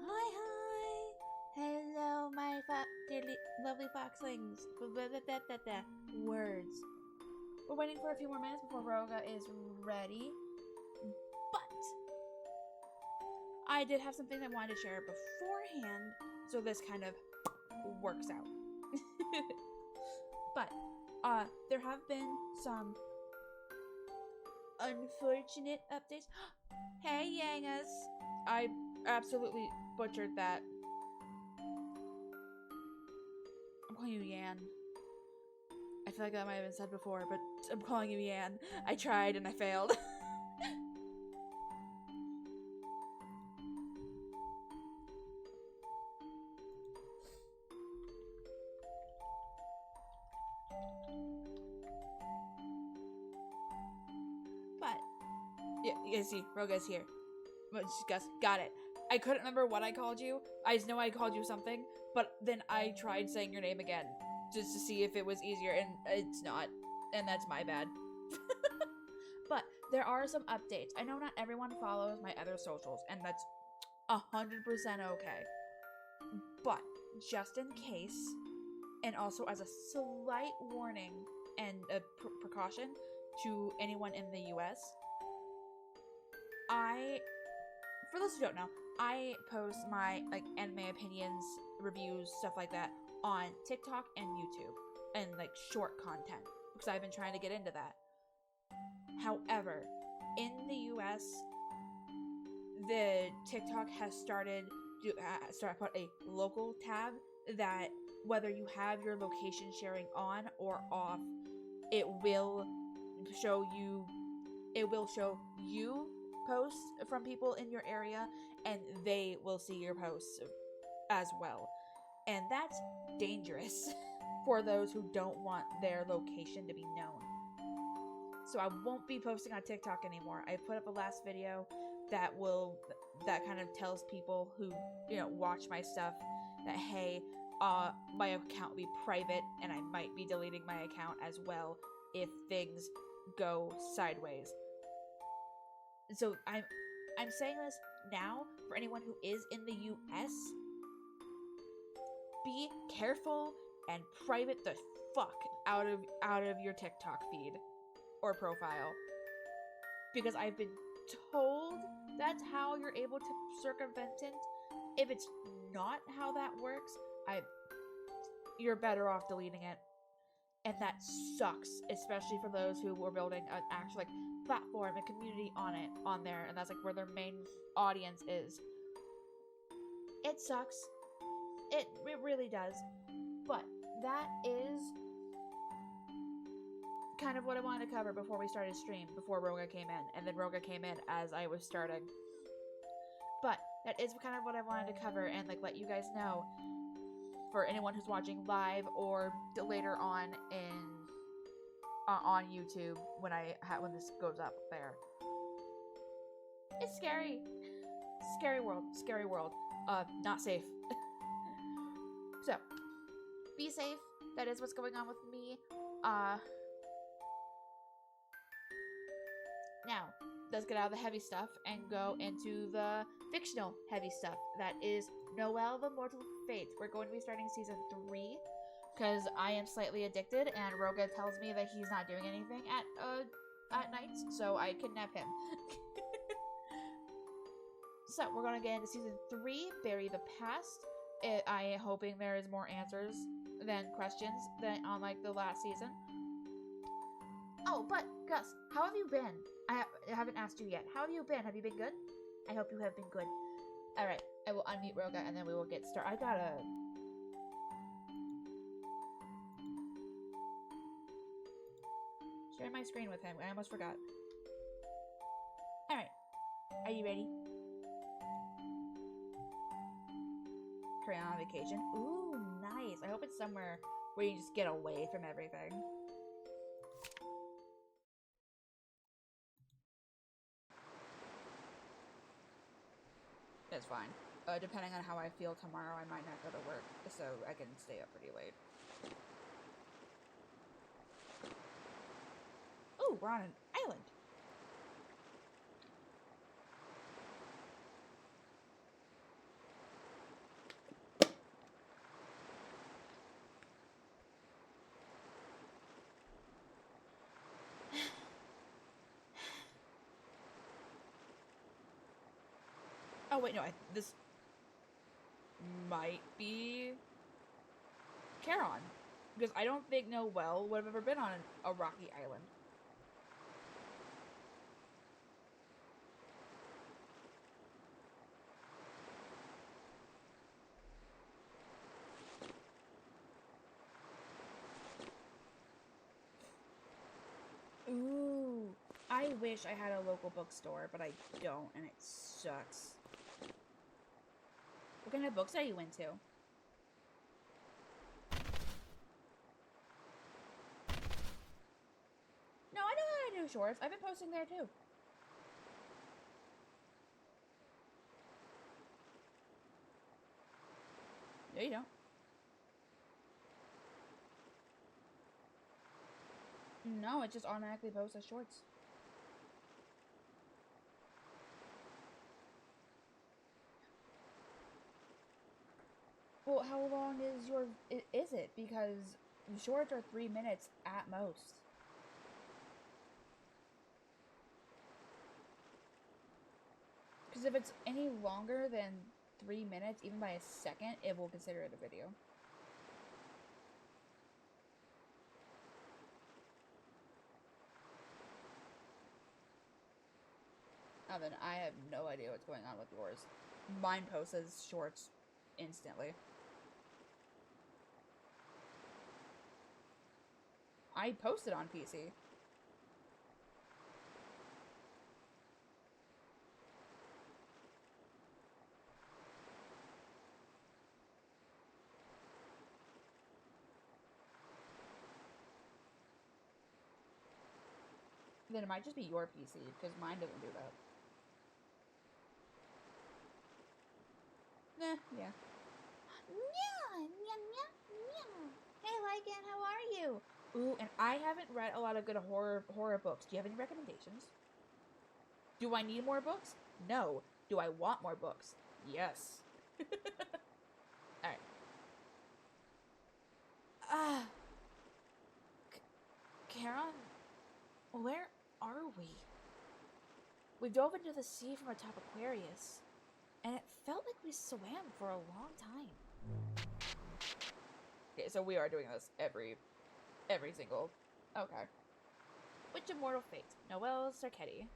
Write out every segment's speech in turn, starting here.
Hi, hello, my dearly lovely foxlings. Words. We're waiting for a few more minutes before Roga is ready, but I did have something I wanted to share beforehand, so this kind of works out. But there have been some unfortunate updates. Hey, Yangas! I absolutely butchered that. I'm calling you Yan. I feel like that might have been said before, but I'm calling you Yan. I tried and I failed. But yeah, you guys see, Roga's here. Got it. I couldn't remember what I called you. I just know I called you something, but then I tried saying your name again just to see if it was easier, and it's not, and that's my bad. But there are some updates. I know not everyone follows my other socials, and that's 100% okay. But just in case, and also as a slight warning and a precaution to anyone in the US, for those who don't know, I post my anime opinions, reviews, stuff like that on TikTok and YouTube, and short content, because I've been trying to get into that. However, in the US, the TikTok has started to put a local tab that whether you have your location sharing on or off, it will show you posts from people in your area, and they will see your posts as well. And that's dangerous for those who don't want their location to be known. So I won't be posting on TikTok anymore. I put up a last video that will that kind of tells people who, watch my stuff that, hey, my account will be private and I might be deleting my account as well if things go sideways. So I'm saying this now for anyone who is in the US. Be careful and private the fuck out of your TikTok feed or profile, because I've been told that's how you're able to circumvent it. If it's not how that works, you're better off deleting it. And that sucks, especially for those who were building an actual platform and community on there, and that's where their main audience is. It sucks. It really does. But that is kind of what I wanted to cover before we started stream, before Roga came in, and then Roga came in as I was starting. But that is kind of what I wanted to cover and let you guys know, for anyone who's watching live or later on on YouTube when this goes up there. It's scary. Scary world. Not safe. So, be safe. That is what's going on with me. Now, let's get out of the heavy stuff and go into the fictional heavy stuff. That is Noel the Mortal Fate. We're going to be starting season 3 because I am slightly addicted, and Roga tells me that he's not doing anything at nights, so I kidnap him. So we're going to get into season 3, Bury the Past. I am hoping there is more answers than questions than on the last season. Oh, but Gus, how have you been? I haven't asked you yet. How have you been? Have you been good? I hope you have been good. Alright, I will unmute Roga and then we will get started. I gotta... share my screen with him. I almost forgot. Alright. Are you ready? Crayon on vacation. Ooh, nice. I hope it's somewhere where you just get away from everything. That's fine. Depending on how I feel tomorrow, I might not go to work, so I can stay up pretty late. Ooh, we're on an island. Oh, wait, no, this might be Charon. Because I don't think Noel would have ever been on a rocky island. Ooh, I wish I had a local bookstore, but I don't, and it sucks. What kind of books are you into? No, I know how to do shorts. I've been posting there too. No, you don't. No, it just automatically posts as shorts. Well, how long is it? Because shorts are 3 minutes at most. Because if it's any longer than 3 minutes, even by a second, it will consider it a video. Then I have no idea what's going on with yours. Mine posts as shorts instantly. I posted on PC. Then it might just be your PC, because mine doesn't do that. Yeah. Yeah, yeah, yeah, yeah. Hey, Lycan, how are you? Ooh, and I haven't read a lot of good horror books. Do you have any recommendations? Do I need more books? No. Do I want more books? Yes. All right. Ah, Karen, where are we? We dove into the sea from atop Aquarius, and it felt like we swam for a long time. Okay, so we are doing this every single. Okay. Which immortal fate? Noel Sarketti.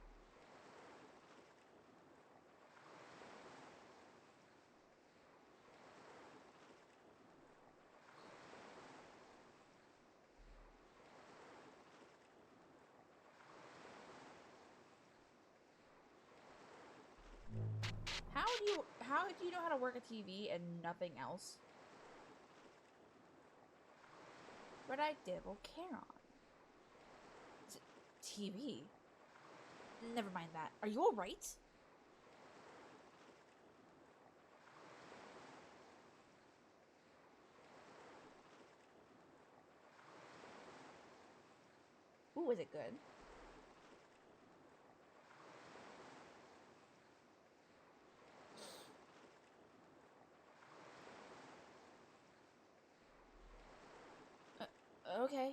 How do you know how to work a TV and nothing else? Red Eyed Devil Charon. TV? Never mind that. Are you alright? Ooh, is it good? Okay.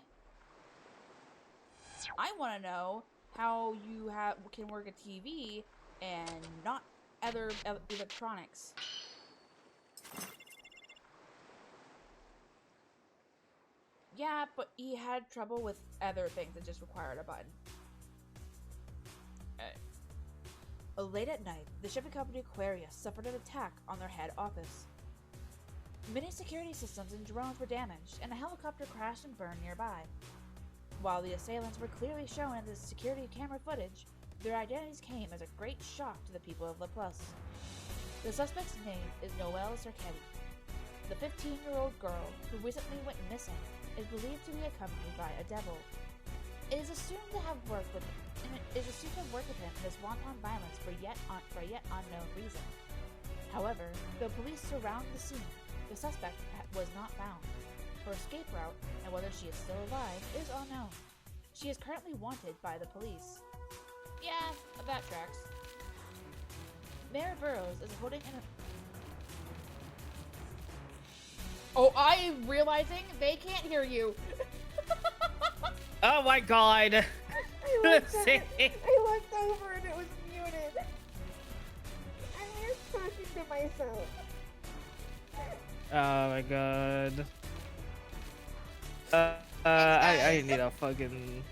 I want to know how you can work a TV and not other electronics. Yeah, but he had trouble with other things that just required a button. Late at night, the shipping company Aquarius suffered an attack on their head office. Many security systems and drones were damaged, and a helicopter crashed and burned nearby. While the assailants were clearly shown in the security camera footage, their identities came as a great shock to the people of Laplace. The suspect's name is Noel Sarketti. The 15-year-old girl who recently went missing is believed to be accompanied by a devil. It is assumed to have worked with him in his wanton violence for yet unknown reason. However, though police surround the scene, the suspect was not found. Her escape route and whether she is still alive is unknown. She is currently wanted by the police. Yeah, that tracks. Mayor Burroughs is holding an... Oh, I'm realizing they can't hear you. Oh my god. I looked over and it was muted. I'm just talking to myself. Oh my god. I need a fucking.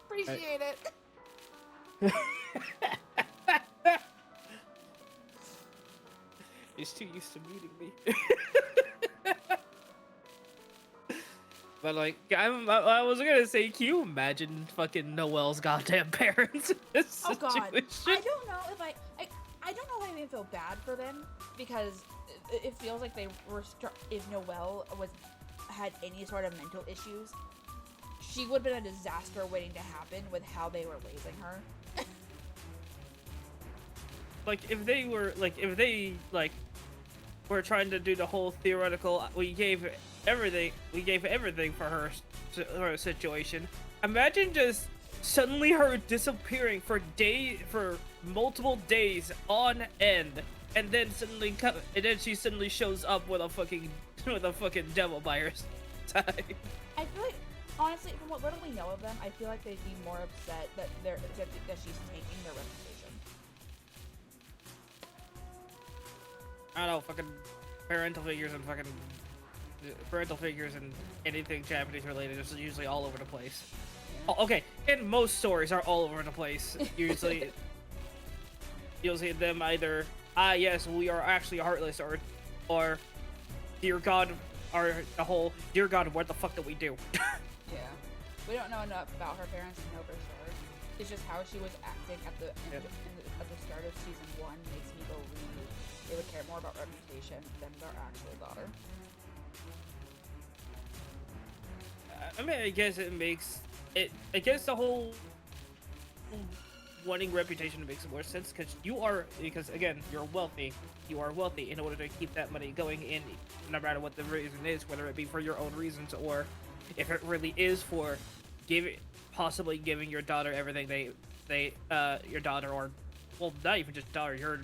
Appreciate it. He's too used to muting me. But like, I was gonna say, can you imagine fucking Noel's goddamn parents in this Oh god, situation? I don't know if I don't know if I even feel bad for them because it feels like they were if Noel had any sort of mental issues, she would have been a disaster waiting to happen with how they were raising her. Like if they were trying to do the whole theoretical, we gave everything for her situation. Imagine just suddenly her disappearing for multiple days on end, and then she suddenly shows up with a fucking devil by her side. I feel like, honestly, from what little we know of them, I feel like they'd be more upset that that she's taking their reputation. I don't know, fucking parental figures and anything Japanese related is usually all over the place. Oh, okay, and most stories are all over the place. Usually, you'll see them either, yes, we are actually heartless, or dear God, or the whole, dear God, what the fuck did we do? Yeah, we don't know enough about her parents to know for sure. It's just how she was acting at the start of season 1 makes me believe they would care more about reputation than their actual daughter. I mean, I guess it makes it. I guess the whole wanting reputation makes more sense because again, you're wealthy. You are wealthy in order to keep that money going in, no matter what the reason is, whether it be for your own reasons or if it really is for giving, possibly giving your daughter everything your daughter, or well, not even just daughter, your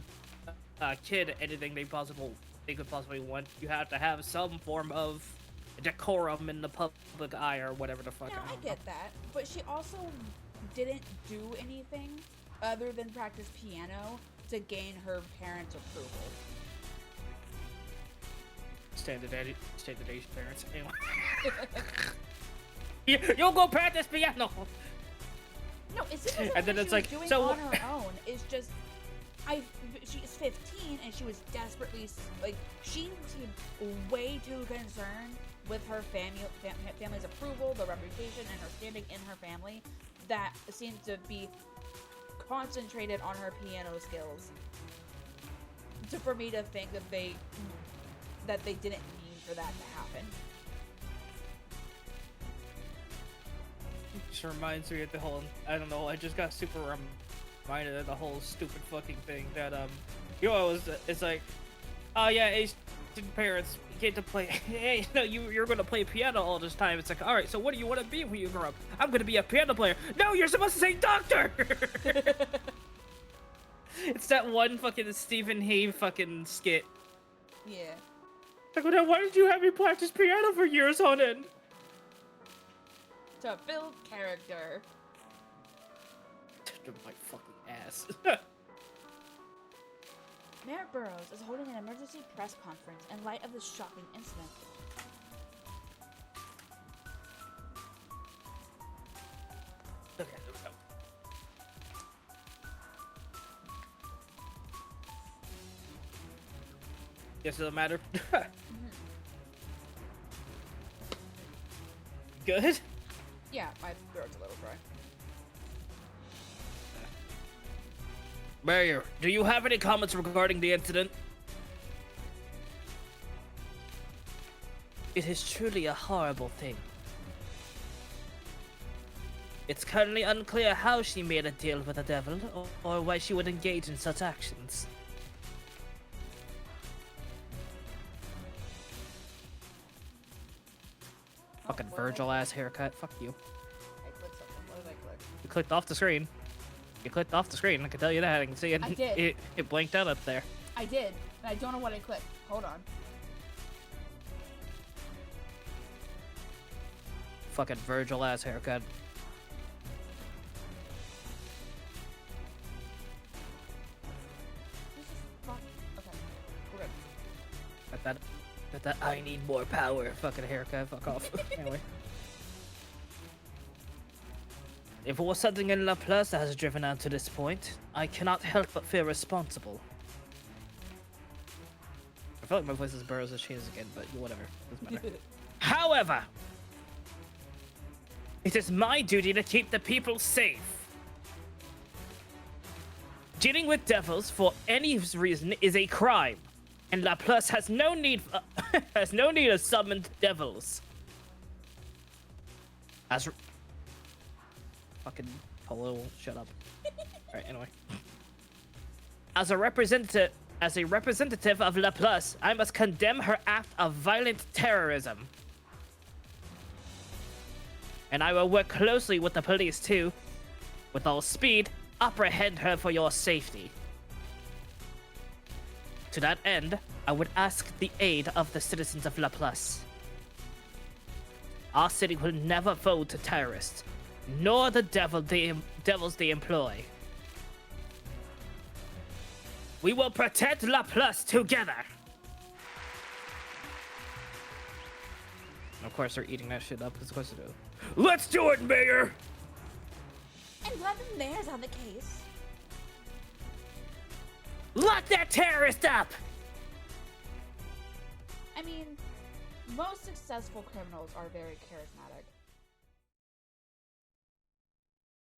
kid, anything they could possibly want. You have to have some form of decorum in the public eye or whatever the fuck. Yeah, I I don't know. get that, but she also didn't do anything other than practice piano to gain her parents' approval. Standard Asian parents. Anyway. You'll go practice piano. No, it's just And then she it's was like, doing so on her own. It's just she's 15 and she was desperately like she seemed way too concerned with her family's approval, the reputation, and her standing in her family that seemed to be concentrated on her piano skills. For me to think that they didn't mean for that to happen. Just reminds me of the whole, I don't know, I just got super reminded of the whole stupid fucking thing that it's like, oh yeah, Asian parents get to play, hey, no, you're gonna play piano all this time. It's like, all right, so what do you want to be when you grow up? I'm gonna be a piano player. No, you're supposed to say doctor. It's that one fucking Stephen Hay fucking skit. Yeah. Like, well, why did you have me practice piano for years on end? To build character. My fucking ass. Mayor Burroughs is holding an emergency press conference in light of this shocking incident. Okay, Guess it doesn't matter. Good? Yeah, my throat's a little dry. Mayor, do you have any comments regarding the incident? It is truly a horrible thing. It's currently unclear how she made a deal with the devil, or why she would engage in such actions. Fucking Virgil-ass haircut. Fuck you. I clicked something. What did I click? You clicked off the screen. You clicked off the screen. I can tell you that. I can see it. I did. It blinked out up there. I did, and I don't know what I clicked. Hold on. Fucking Virgil-ass haircut. This is fuck. Okay, we're good. That I need more power fucking haircut. Fuck off. Anyway. If it was something in Laplace that has driven out to this point, I cannot help but feel responsible. I feel like my voice is Burroughs has changed again, but whatever. Doesn't matter. However, it is my duty to keep the people safe. Dealing with devils for any reason is a crime, and Laplace has no need of summoned devils. As fucking Polo, shut up. Alright, anyway. As a representative of Laplace, I must condemn her act of violent terrorism. And I will work closely with the police to, with all speed, apprehend her for your safety. To that end, I would ask the aid of the citizens of Laplace. Our city will never fold to terrorists, nor the devils they employ. We will protect Laplace together! Of course they're eating that shit up, of course they do. Let's do it, Mayor! And glad the mayor's on the case. Lock that terrorist up! I mean, most successful criminals are very charismatic.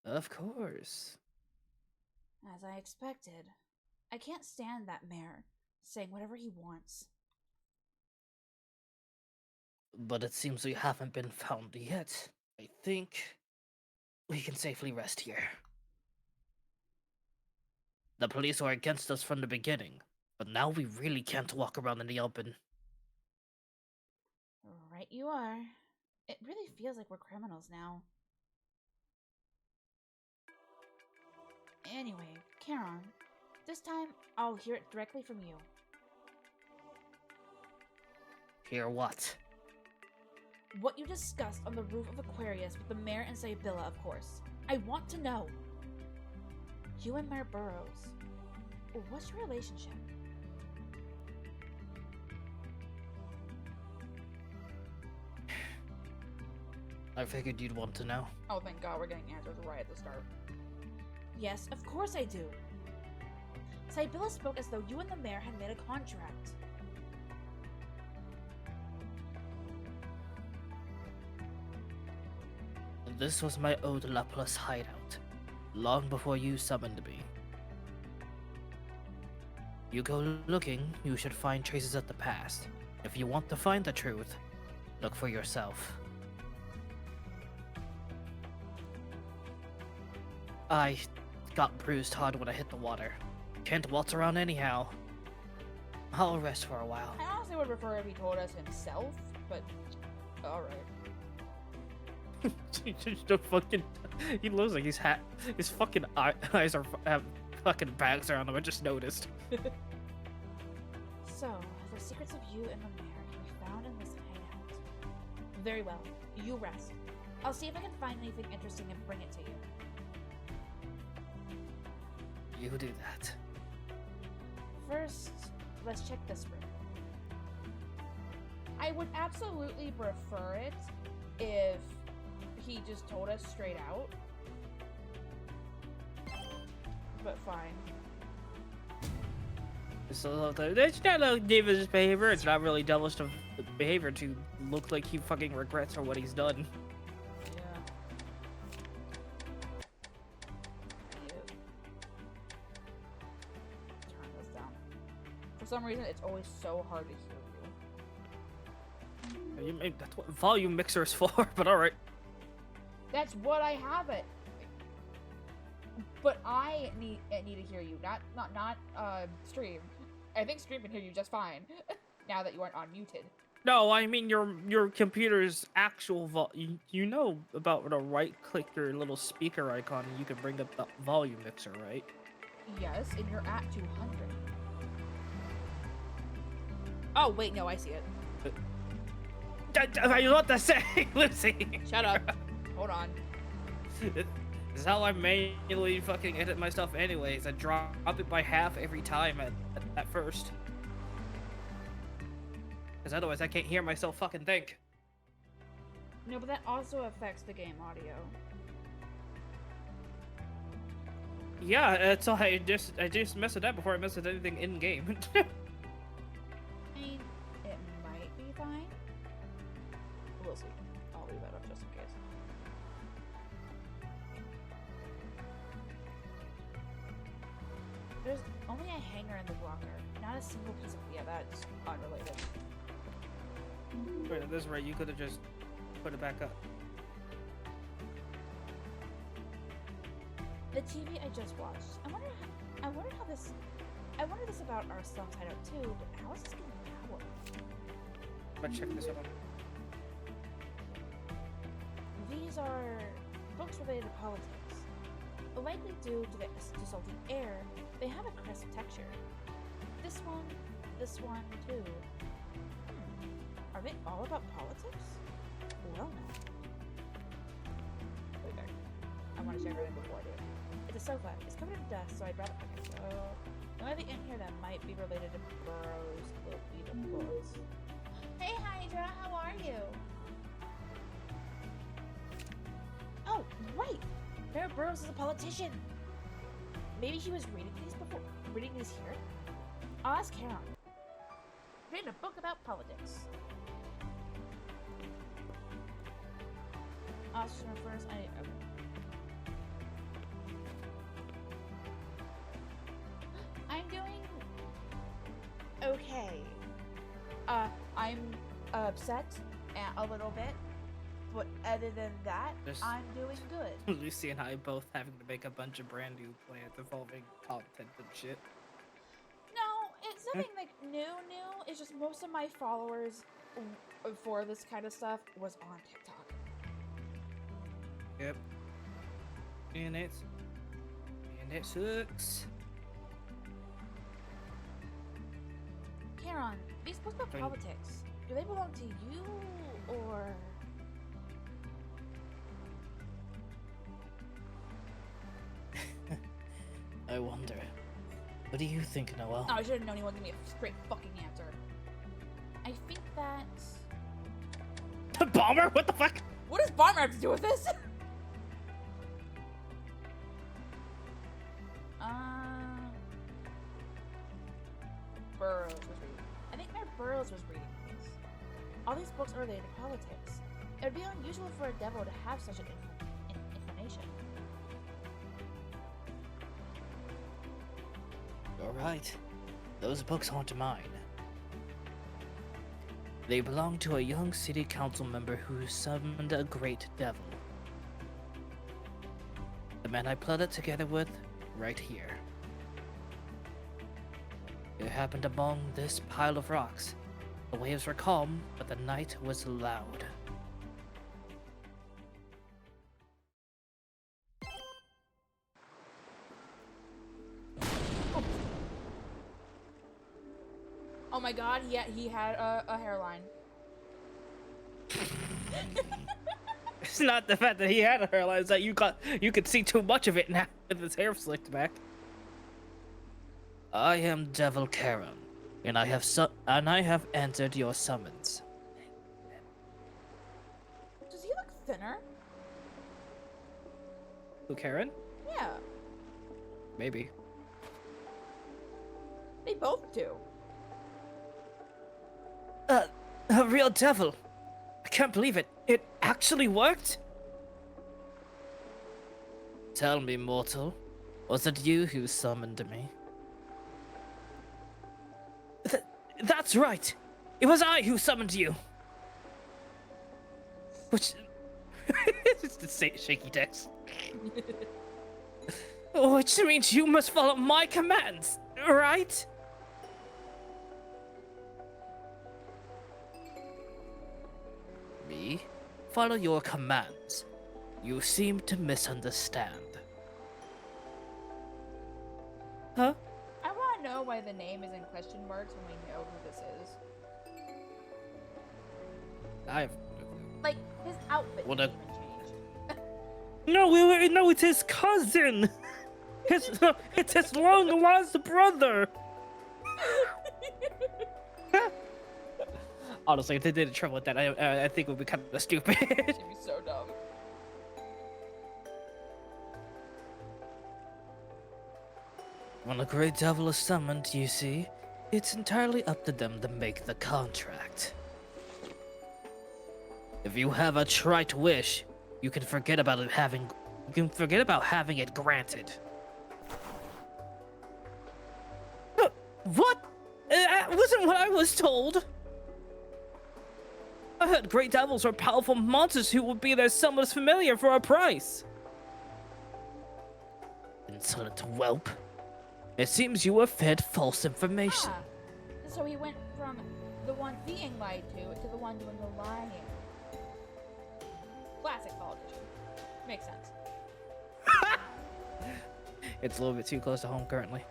Of course. As I expected. I can't stand that mayor saying whatever he wants. But it seems we haven't been found yet. I think we can safely rest here. The police were against us from the beginning, but now we really can't walk around in the open. Right you are. It really feels like we're criminals now. Anyway, Charon, this time I'll hear it directly from you. Hear what? What you discussed on the roof of Aquarius with the mayor and Sibylla, of course. I want to know. You and Mayor Burrows. What's your relationship? I figured you'd want to know. Oh, thank God we're getting answers right at the start. Yes, of course I do. Sibylla spoke as though you and the mayor had made a contract. This was my old Laplace hideout, long before you summoned me. You go looking, you should find traces of the past. If you want to find the truth, look for yourself. I got bruised hard when I hit the water. Can't waltz around anyhow. I'll rest for a while. I honestly would prefer if he told us himself, but alright. The fucking, he looks like his fucking eyes are have fucking bags around him. I just noticed. So, the secrets of you and the mayor can be found in this hideout. Very well. You rest. I'll see if I can find anything interesting and bring it to you. You do that. First, let's check this room. I would absolutely prefer it if he just told us straight out. But fine. So it's not a devilish behavior. It's not really devilish of behavior to look like he fucking regrets for what he's done. Yeah. Turn this down. For some reason, it's always so hard to hear you. That's what volume mixer is for, but alright. That's what I have it. But I need to hear you, not stream. I think stream can hear you just fine now that you aren't unmuted. No, I mean your computer's actual you know about the right click your little speaker icon and you can bring up the volume mixer, right? Yes, and you're at 200. Oh wait, no, I see it. I was about to say, Lucy. Shut up. Hold on. This is how I manually fucking edit my stuff anyways. I drop it by half every time at first. Because otherwise I can't hear myself fucking think. No, but that also affects the game audio. Yeah, that's all I just messed it up before I messed with anything in game. I mean, it might be fine. We'll see. I'll leave that up just in case. There's only a hanger in the locker, not a single piece of... Yeah, that's unrelated. Wait, at this rate, you could have just put it back up. The TV I just watched. I wonder this about our son's hideout too, but how is this getting power? Let's check this out. These are books related to politics. Likely due to the salty air, they have a crisp texture. This one too. Are they all about politics? Well, no. Wait there. I want to check everything before I do it. It's a sofa. It's covered in dust, so I'd rather pick it. So, there might be in here that might be related to Burrows. Will be the books. Hey, Hydra, how are you? Oh, right! Mayor Burrows is a politician. Maybe he was reading these here? I'll ask Karen. Reading a book about politics. Officer first. Okay. I'm doing okay. I'm upset a little bit. But other than that, Just- I'm doing good. Lucy and I both having to make a bunch of brand new plans involving content and shit. No, it's nothing like new. It's just most of my followers for this kind of stuff was on TikTok. Yep. And it sucks. Karen, these books about politics, do they belong to you or? I wonder. What do you think, Noel? Oh, I should have known he wouldn't give me a straight fucking answer. I think that. Bomber? What the fuck? What does Bomber have to do with this? Burroughs was reading. I think Mayor Burroughs was reading these. All these books are related to politics. It would be unusual for a devil to have such an inclination. You're right. Those books aren't mine. They belong to a young city council member who summoned a great devil. The man I plotted together with, right here. It happened among this pile of rocks. The waves were calm, but the night was loud. Oh my god, yeah, he had a hairline. It's not the fact that he had a hairline, it's that you could see too much of it now with his hair slicked back. I am Devil Karen, and I have answered your summons. Does he look thinner? Who, Karen? Yeah, Maybe. they both do. A real devil. I can't believe it. It actually worked? Tell me, mortal, was it you who summoned me? That's right. It was I who summoned you. Which... it's the shaky text. Which means you must follow my commands, right? Me? Follow your commands. You seem to misunderstand. Huh? I want to know why the name is in question marks when we know who this is. I have... Like, his outfit What didn't a- even change. No, it's his cousin. It's his long lost brother. Honestly, if they did trouble with that, I think it would be kind of stupid. She'd be so dumb. When a great devil is summoned, you see, it's entirely up to them to make the contract. If you have a trite wish, you can forget about having it granted. What? That wasn't what I was told. I heard great devils were powerful monsters who would be their summoners familiar for a price. Insolent whelp. It seems you were fed false information. Ah, so he went from the one being lied to the one doing the lying. Classic politician. Makes sense. It's a little bit too close to home currently.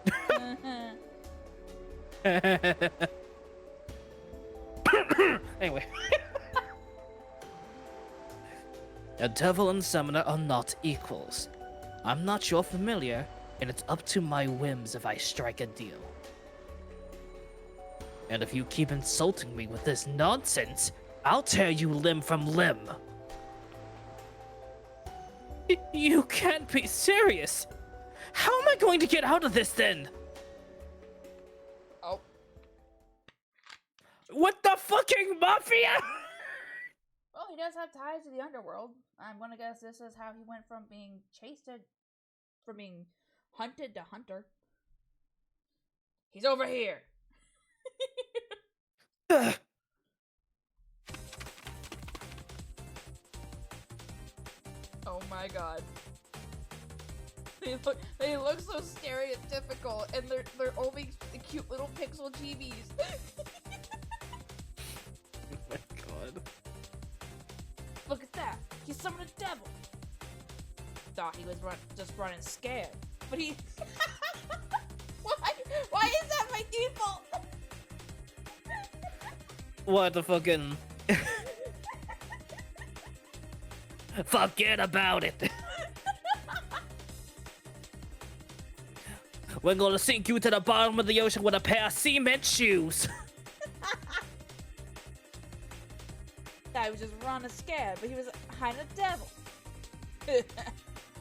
Anyway. A devil and summoner are not equals. I'm not your familiar, and it's up to my whims if I strike a deal. And if you keep insulting me with this nonsense, I'll tear you limb from limb. You can't be serious. How am I going to get out of this then? Oh. What the fucking mafia? Well, he does have ties to the underworld. I'm gonna guess this is how he went from being from being hunted to hunter. He's over here. my god. They look so stereotypical, and they're only cute little pixel chibies. Oh my god. Look at that! He summoned a devil! Thought he was just running scared, but he... Why is that my default? What the fucking... Forget about it! We're gonna sink you to the bottom of the ocean with a pair of cement shoes! Thought he was just running scared, but he was hiding a devil.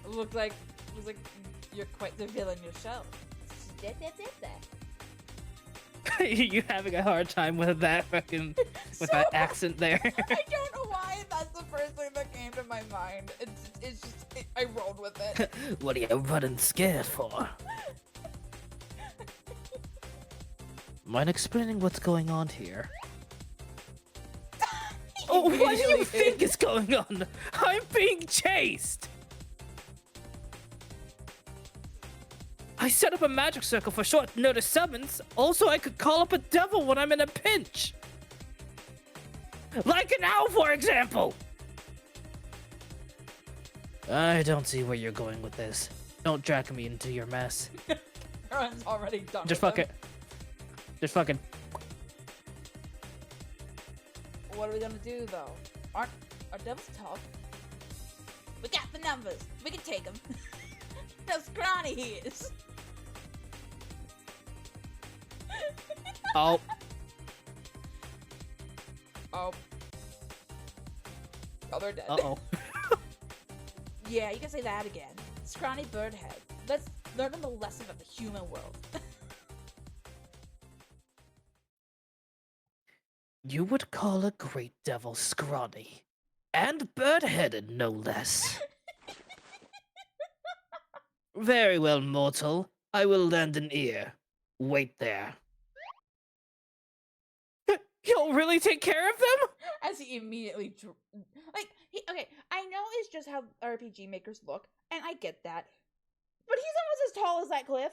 Looks like you're quite the villain yourself. You having a hard time with that fucking... with that accent there? I don't know why that's the first thing that came to my mind. It's just I rolled with it. What are you running scared for? Mind explaining what's going on here? Oh, what do you think is going on? I'm being chased! I set up a magic circle for short notice summons. Also, I could call up a devil when I'm in a pinch. Like an owl, for example. I don't see where you're going with this. Don't drag me into your mess. Everyone's already done. Just with fuck it. Just fucking. What are we gonna do though? Are devils tough? We got the numbers. We can take them. How scrawny he is. Oh. Oh. Oh, they're dead. Uh-oh. Yeah, you can say that again. Scrawny bird head. Let's learn them a lesson about the human world. You would call a great devil scrawny. And bird-headed, no less. Very well, mortal. I will lend an ear. Wait there. You'll really take care of them? As he immediately okay, I know it's just how RPG makers look, and I get that. But he's almost as tall as that cliff.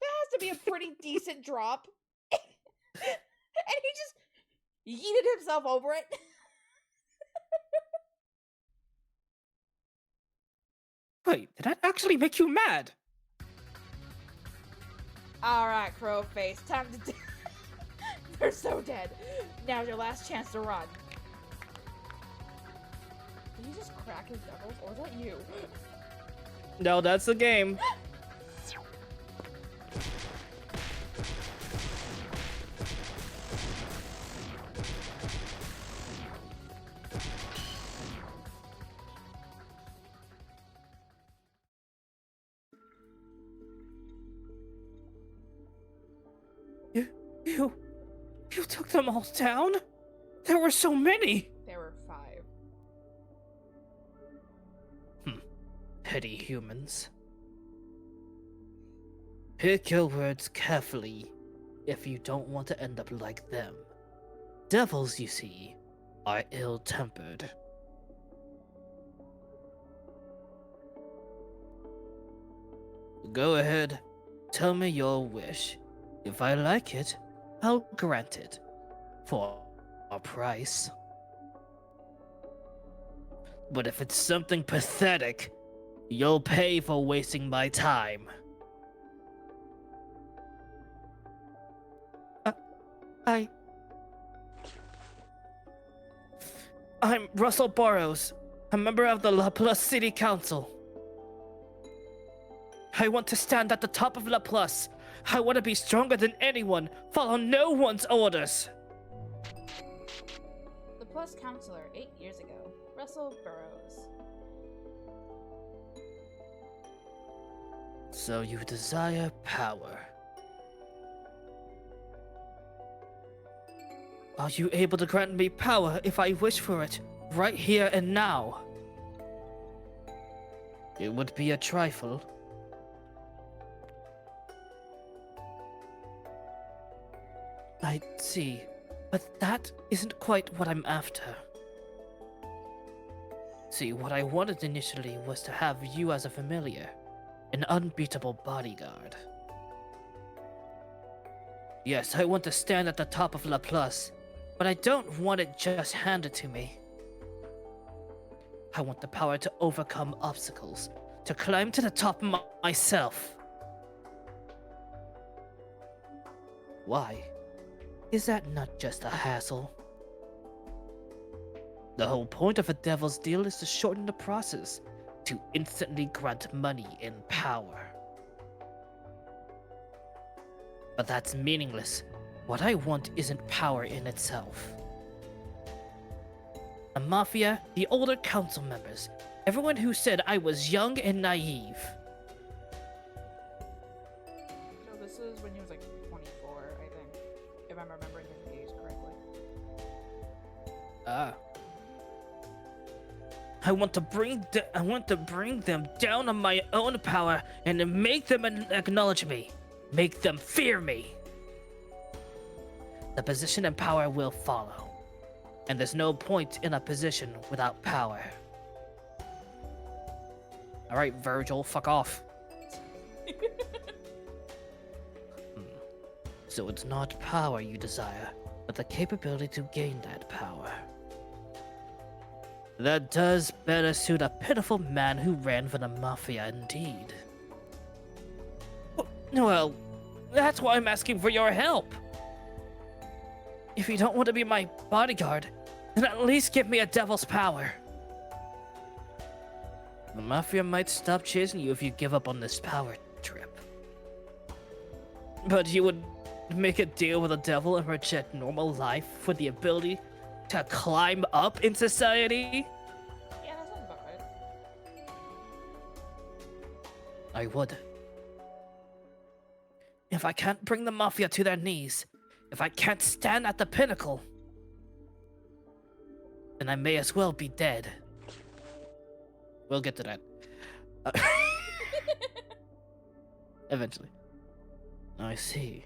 That has to be a pretty decent drop. And he just yeeted himself over it. Wait, did that actually make you mad? Alright, Crowface, time to They're so dead. Now's your last chance to run. Did he just crack his knuckles, or is that you? No, that's the game. You took them all down? There were so many! There were 5. Petty humans. Pick your words carefully if you don't want to end up like them. Devils, you see, are ill-tempered. Go ahead, tell me your wish. If I like it, I'll grant it. For a price. But if it's something pathetic, you'll pay for wasting my time. I'm Russell Burrows, a member of the Laplace City Council. I want to stand at the top of Laplace. I want to be stronger than anyone, follow no one's orders. The Plus Counselor 8 years ago, Russell Burrows. So you desire power. Are you able to grant me power if I wish for it, right here and now? It would be a trifle. I see, but that isn't quite what I'm after. See, what I wanted initially was to have you as a familiar, an unbeatable bodyguard. Yes, I want to stand at the top of Laplace, but I don't want it just handed to me. I want the power to overcome obstacles, to climb to the top myself. Why? Is that not just a hassle? The whole point of a devil's deal is to shorten the process, to instantly grant money and power. But that's meaningless. What I want isn't power in itself. The Mafia, the older council members, everyone who said I was young and naive. So this is when he was like 24, I think, if I'm remembering his age correctly. I want to bring them down on my own power and to make them acknowledge me, make them fear me. The position and power will follow, and there's no point in a position without power. All right, Virgil, fuck off. So it's not power you desire, but the capability to gain that power. That does better suit a pitiful man who ran for the Mafia indeed. Noel, that's why I'm asking for your help. If you don't want to be my bodyguard, then at least give me a devil's power. The Mafia might stop chasing you if you give up on this power trip. But you would make a deal with the devil and reject normal life for the ability to climb up in society? Yeah, that sounds about right. I would. If I can't bring the Mafia to their knees, if I can't stand at the pinnacle, then I may as well be dead. We'll get to that. Eventually. I see.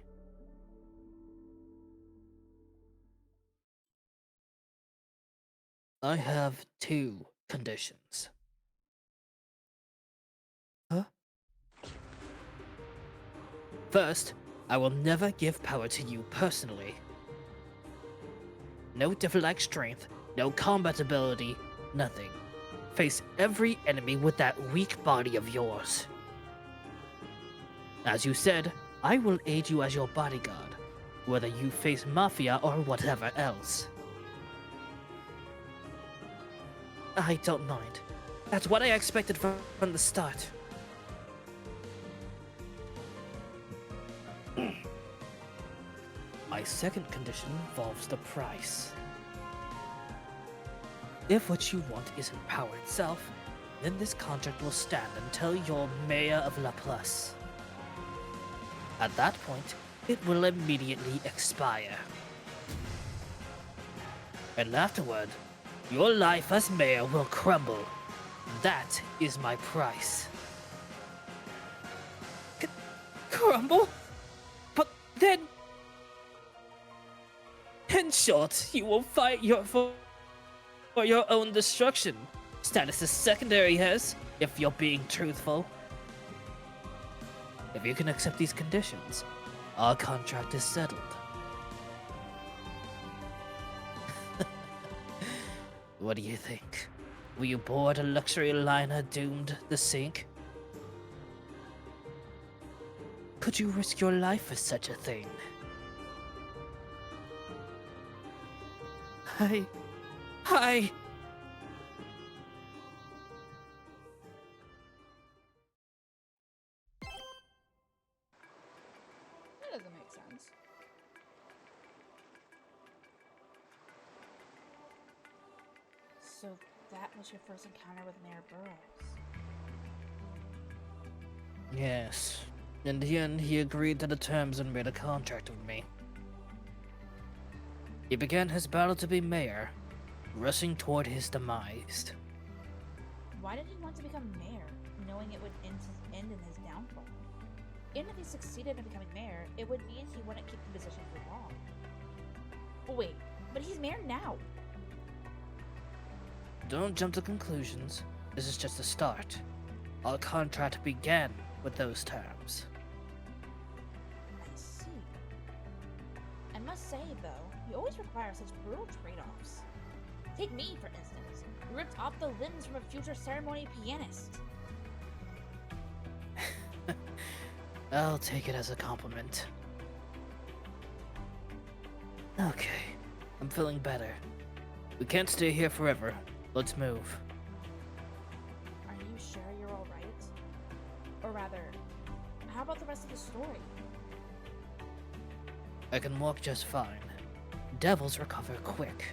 I have 2 conditions. Huh? First, I will never give power to you personally. No devil-like strength, no combat ability, nothing. Face every enemy with that weak body of yours. As you said, I will aid you as your bodyguard, whether you face Mafia or whatever else. I don't mind. That's what I expected from the start. My second condition involves the price. If what you want isn't power itself, then this contract will stand until you're Mayor of Laplace. At that point, it will immediately expire. And afterward, your life as mayor will crumble. That is my price. Crumble? But then... In short, you will fight for your own destruction. Status is secondary, Hez, if you're being truthful. If you can accept these conditions, our contract is settled. What do you think? Will you board a luxury liner doomed to sink? Could you risk your life for such a thing? Hi. That doesn't make sense. So that was your first encounter with Mayor Burroughs. Yes. In the end, he agreed to the terms and made a contract with me. He began his battle to be mayor, rushing toward his demise. Why did he want to become mayor, knowing it would end in his downfall? Even if he succeeded in becoming mayor, it would mean he wouldn't keep the position for long. Oh, wait, but he's mayor now. Don't jump to conclusions. This is just a start. Our contract began with those terms. I see. I must say, though, you always require such brutal trade-offs. Take me, for instance. You ripped off the limbs from a future ceremony pianist. I'll take it as a compliment. Okay, I'm feeling better. We can't stay here forever. Let's move. Are you sure you're alright? Or rather, how about the rest of the story? I can walk just fine. Devils recover quick.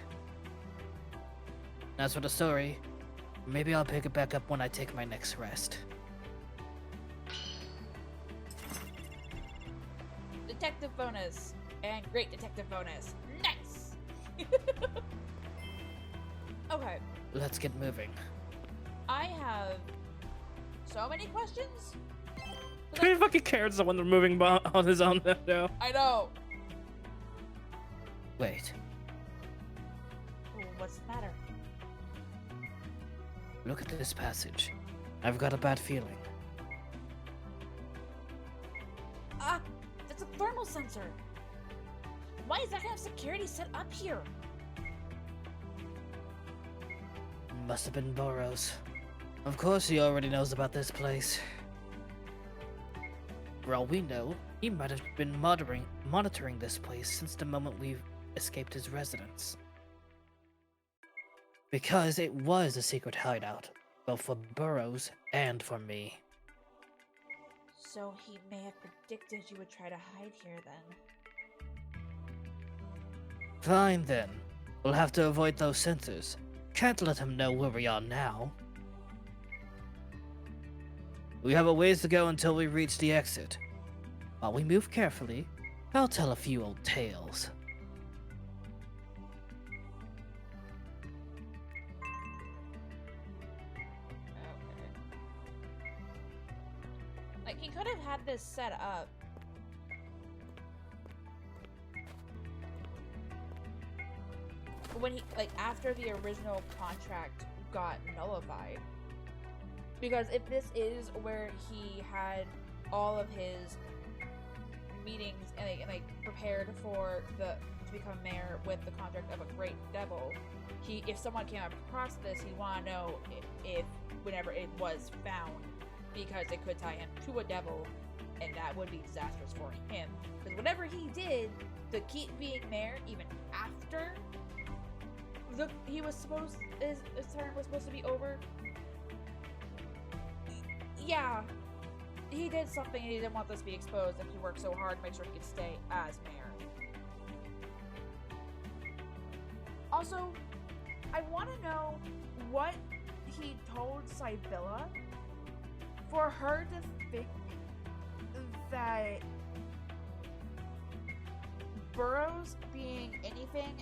As for the story, maybe I'll pick it back up when I take my next rest. Detective bonus! And great detective bonus. Nice! Okay, Let's get moving. I have so many questions. Who really fucking cares when they're moving on his own now? I know. Wait, What's the matter? look at this passage. I've got a bad feeling. Ah, that's a thermal sensor. Why is that kind of security set up here? Must have been Burrows. Of course he already knows about this place. For all we know, he might have been monitoring this place since the moment we've escaped his residence. Because it was a secret hideout, both for Burrows and for me. So he may have predicted you would try to hide here then. Fine then. We'll have to avoid those sensors. Can't let him know where we are now. We have a ways to go until we reach the exit. While we move carefully, I'll tell a few old tales. Okay. Like, he could have had this set up. When he, like, after the original contract got nullified. Because if this is where he had all of his meetings and like prepared for to become mayor with the contract of a great devil, if someone came across this, he'd want to know if whenever it was found, because it could tie him to a devil, and that would be disastrous for him. Because whatever he did to keep being mayor, even after his term was supposed to be over, yeah, he did something and he didn't want this to be exposed, and he worked so hard to make sure he could stay as mayor. Also, I want to know what he told Sibylla for her to think that Burrows being anything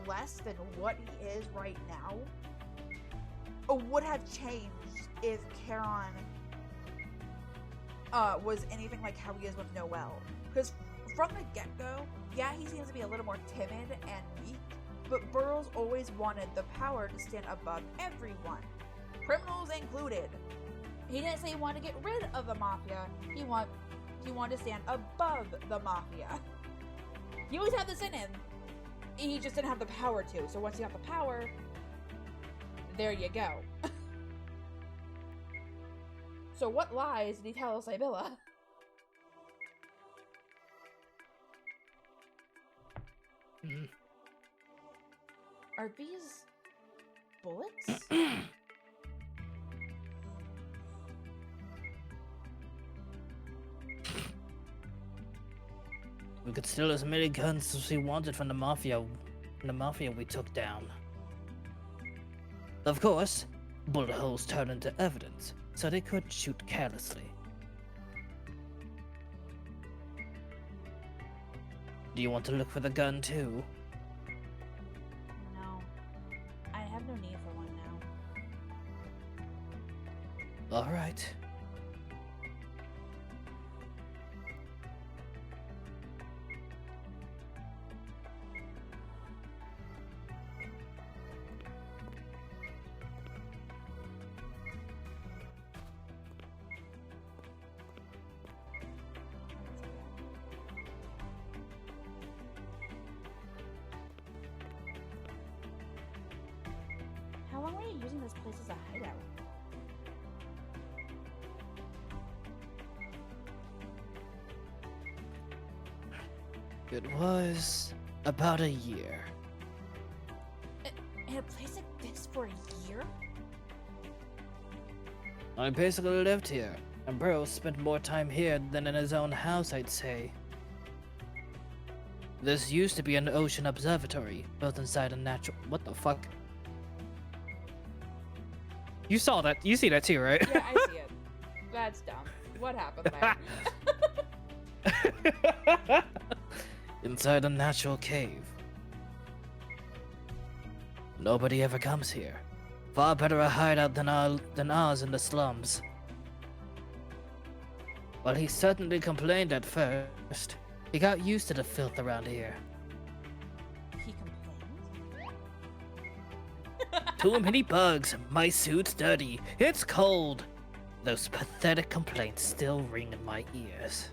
less than what he is right now would have changed if Charon was anything like how he is with Noel. Because from the get-go, yeah, he seems to be a little more timid and weak, but Burrows always wanted the power to stand above everyone, criminals included. He didn't say he wanted to get rid of the mafia, he wanted to stand above the mafia. He always had this in him, he just didn't have the power to, so once he got the power, there you go. So what lies did he tell Sibylla? Are these bullets? We could steal as many guns as we wanted from the mafia we took down. Of course, bullet holes turn into evidence, so they couldn't shoot carelessly. Do you want to look for the gun too? No. I have no need for one now. Alright. using this place as a hideout. It was about a year. In a place like this for a year? I basically lived here, and Burroughs spent more time here than in his own house, I'd say. This used to be an ocean observatory, built inside a natural— What the fuck? You saw that. You see that too, right? Yeah, I see it. That's dumb. What happened there? Inside a natural cave. Nobody ever comes here. Far better a hideout than ours in the slums. While he certainly complained at first, he got used to the filth around here. He complained? Too many bugs, my suit's dirty, it's cold. Those pathetic complaints still ring in my ears.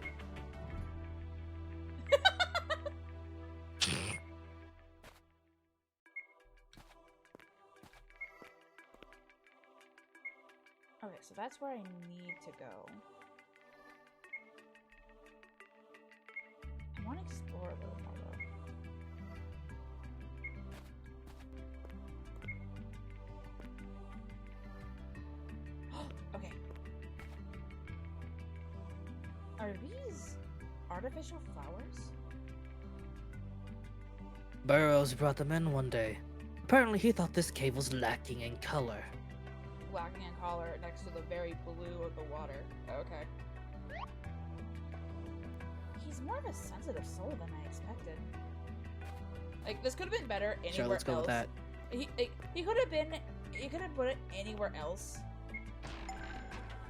Okay, so that's where I need to go. I want to explore a little more though. Okay. Are these artificial flowers? Burroughs brought them in one day. Apparently he thought this cave was lacking in color. Lacking in color next to the very blue of the water. Okay. He's more of a sensitive soul than I expected. Like, this could have been better anywhere Sure, let's go else. with that. He could have been, he could have put it anywhere else.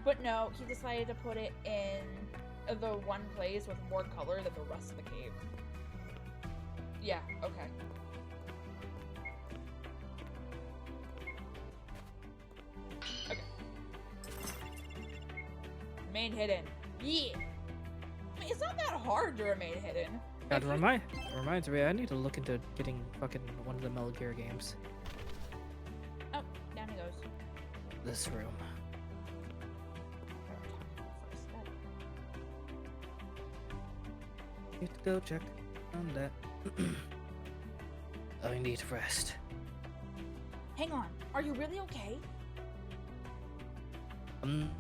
But no, he decided to put it in the one place with more color than the rest of the cave. Yeah, okay. Okay. Remain hidden. Yeah! I mean, it's not that hard to remain hidden. God, reminds me, I need to look into getting fucking one of the Metal Gear games. Oh, down he goes. This room. Need to go check on that. I need rest. Hang on, are you really okay? I'm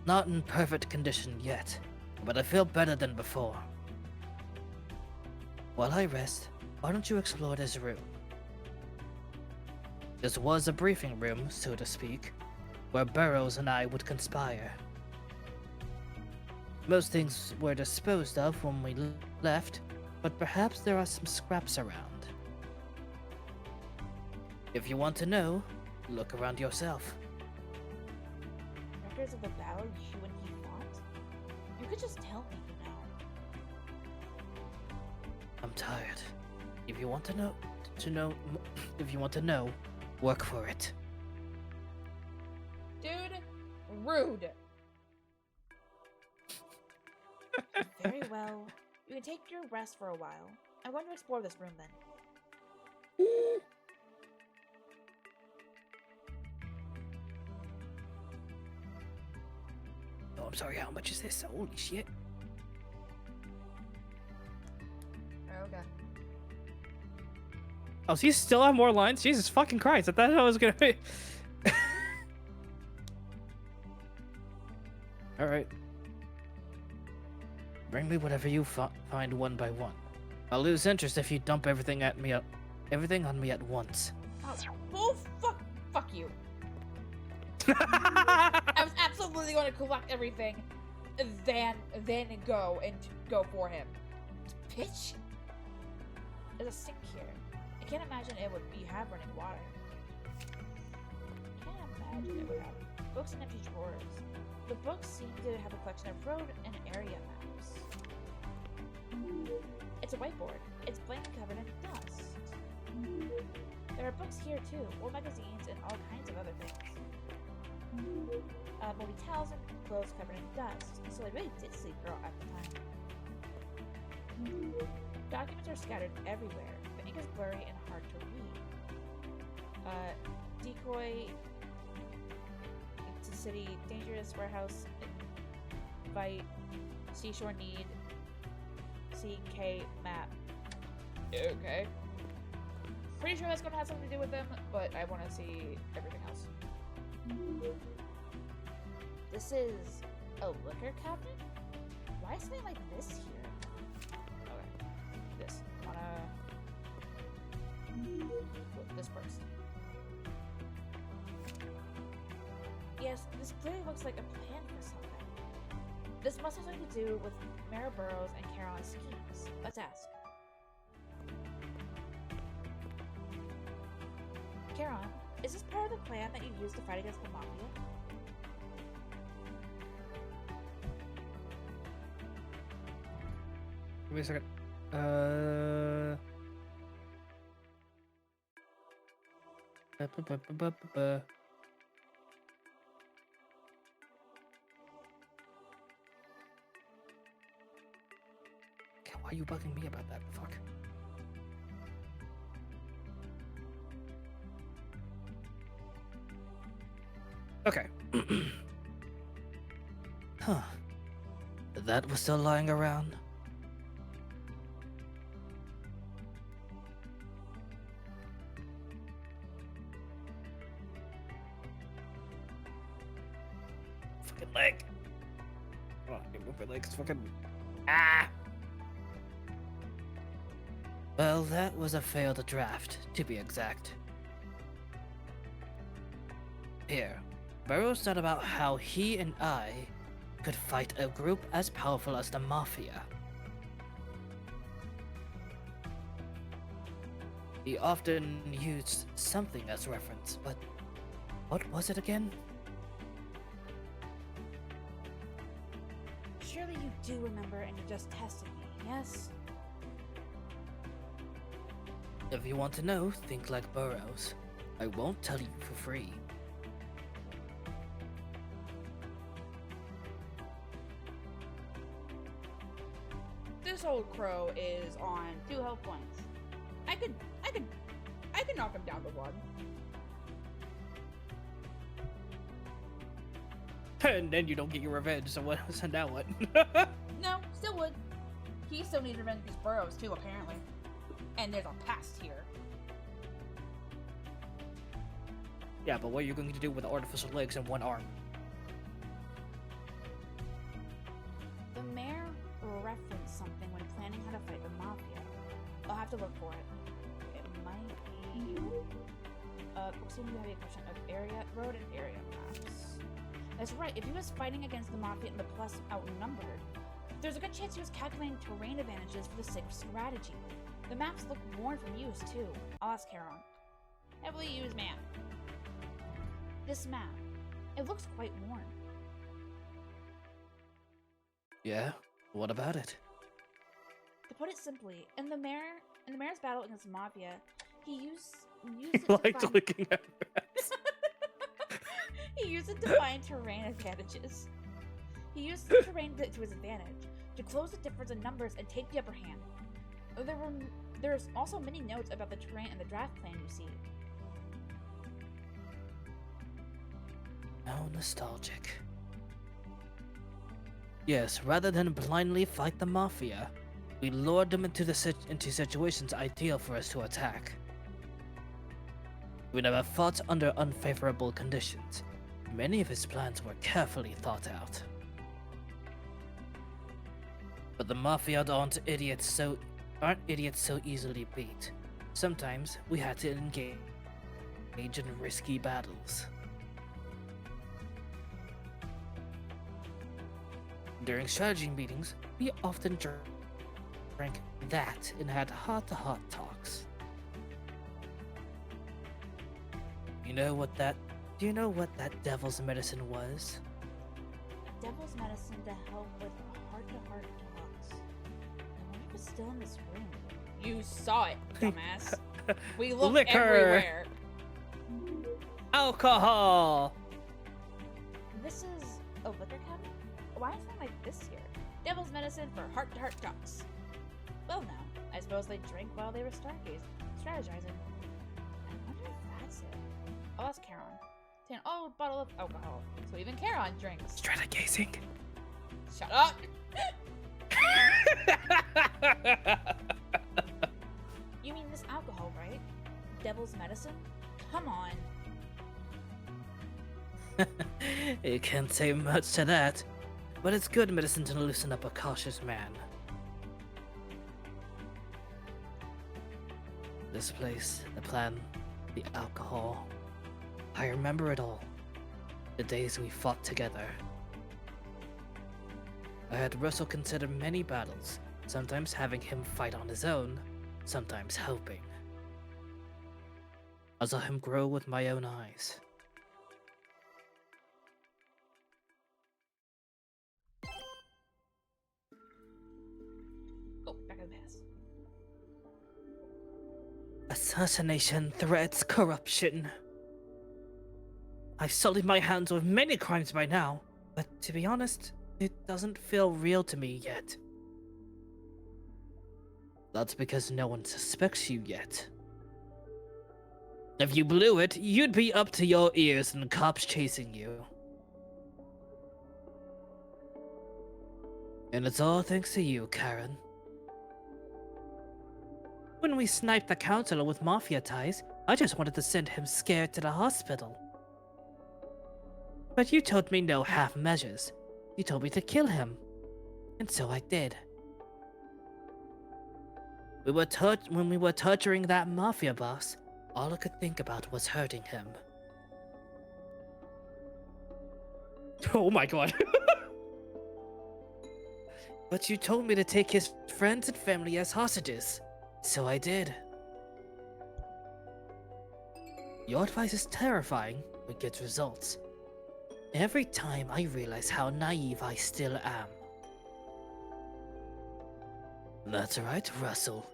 not in perfect condition yet, but I feel better than before. While I rest, why don't you explore this room? This was a briefing room, so to speak, where Burroughs and I would conspire. Most things were disposed of when we left, but perhaps there are some scraps around. If you want to know, look around yourself. Records of the battle you and he fought? You could just tell me, you know. I'm tired. If you want to know, if you want to know, work for it. Dude, rude. Very well. You can take your rest for a while. I'm going to explore this room then. Oh, I'm sorry, how much is this? Holy shit. Okay. Oh, so you still have more lines? Jesus fucking Christ! I thought I was gonna be. All right. Bring me whatever you find one by one. I'll lose interest if you dump everything on me at once. Oh, fuck you. I was absolutely going to collect everything, then go for him. Bitch. There's a sink here. I can't imagine it would have running water. I can't imagine it would have books and empty drawers. The books seem to have a collection of road and area maps. It's a whiteboard. It's blank and covered in dust. There are books here too, old magazines and all kinds of other things. Moldy towels and clothes covered in dust. So I really did sleep girl at the time. Documents are scattered everywhere. The ink is blurry and hard to read. Decoy It's a city. Dangerous warehouse. Invite. Seashore need. CK map. Okay. Pretty sure that's gonna have something to do with them, but I want to see everything else. This is a liquor cabinet? Why is something like this here? Okay. This. This first. Yes, this clearly looks like a plan for something. This must have something to do with Mayor Burroughs and Caroline's schemes. Let's ask. Caroline, is this part of the plan that you used to fight against the Mafia? Give me a second. Okay, why are you bugging me about that? Fuck. Okay. Huh. That was still lying around. Fucking leg. Oh, I can't move my legs. Fucking. Ah! Well, that was a failed draft, to be exact. Here, Burroughs thought about how he and I could fight a group as powerful as the Mafia. He often used something as reference, but what was it again? Surely you do remember and you're just testing me, yes? If you want to know, think like Burroughs. I won't tell you for free. This old crow is on 2 health points. I could knock him down to 1. And then you don't get your revenge, so what? So now what? No, still would. He still needs revenge against Burroughs too, apparently. And there's a past here. Yeah, but what are you going to do with artificial legs and 1 arm? The mayor referenced something when planning how to fight the Mafia. I'll have to look for it. It might be... looks like you have a question of road and area maps. That's right, if he was fighting against the Mafia and the Plus outnumbered, there's a good chance he was calculating terrain advantages for the sake of strategy. The maps look worn from use, too. I'll ask Caron. Heavily used map. This map, it looks quite worn. Yeah? What about it? To put it simply, in the mayor's battle against the Mafia, he used it He to likes find... looking at rats. He used it to find terrain advantages. He used the terrain to his advantage, to close the difference in numbers and take the upper hand. There's also many notes about the terrain and the draft plan you see. How nostalgic. Yes, rather than blindly fight the Mafia, we lured them into situations ideal for us to attack. We never fought under unfavorable conditions. Many of his plans were carefully thought out. But the Mafia aren't idiots so easily beat. Sometimes we had to engage in risky battles. During strategy meetings, we often drank that and had heart-to-heart talks. Do you know what that devil's medicine was? A devil's medicine to help with heart-to-heart talks. I wonder if it's still in this room. You saw it, dumbass. We looked Liquor. everywhere. Alcohol! This is a liquor cabinet? Why is it like this here? Devil's medicine for heart-to-heart talks. Well now, I suppose they drank while they were strategizing. I wonder if that's it. I'll ask Caron. 10 bottle of alcohol. So even Charon drinks. Strategazing. Shut up! You mean this alcohol, right? Devil's medicine? Come on. You can't say much to that, but it's good medicine to loosen up a cautious man. This place, the plan, the alcohol. I remember it all. The days we fought together. I had Russell consider many battles, sometimes having him fight on his own, sometimes helping. I saw him grow with my own eyes. Oh, back of the past. Assassination, threats, corruption. I've sullied my hands with many crimes by now, but to be honest, it doesn't feel real to me yet. That's because no one suspects you yet. If you blew it, you'd be up to your ears and cops chasing you. And it's all thanks to you, Karen. When we sniped the counselor with mafia ties, I just wanted to send him scared to the hospital. But you told me no half measures. You told me to kill him. And so I did. When we were torturing that mafia boss, all I could think about was hurting him. Oh my god. But you told me to take his friends and family as hostages. So I did. Your advice is terrifying, but gets results. Every time I realize how naive I still am. That's right, Russell.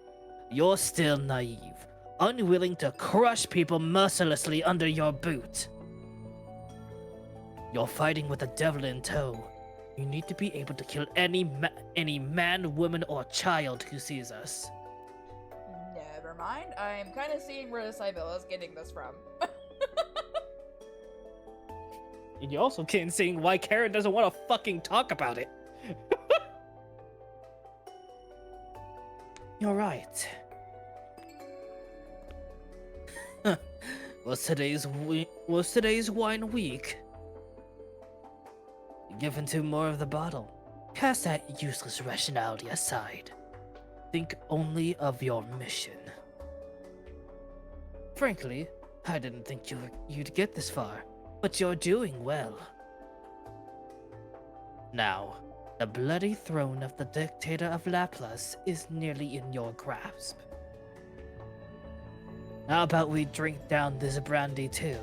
You're still naive, unwilling to crush people mercilessly under your boot. You're fighting with the devil in tow. You need to be able to kill any man, woman, or child who sees us. Never mind. I'm kind of seeing where Sibylla's getting this from. And you also can't see why Karen doesn't want to fucking talk about it. You're right. Was today's wine week? Give into more of the bottle. Cast that useless rationality aside. Think only of your mission. Frankly, I didn't think you'd get this far, but you're doing well. Now, the bloody throne of the dictator of Laplace is nearly in your grasp. How about we drink down this brandy too?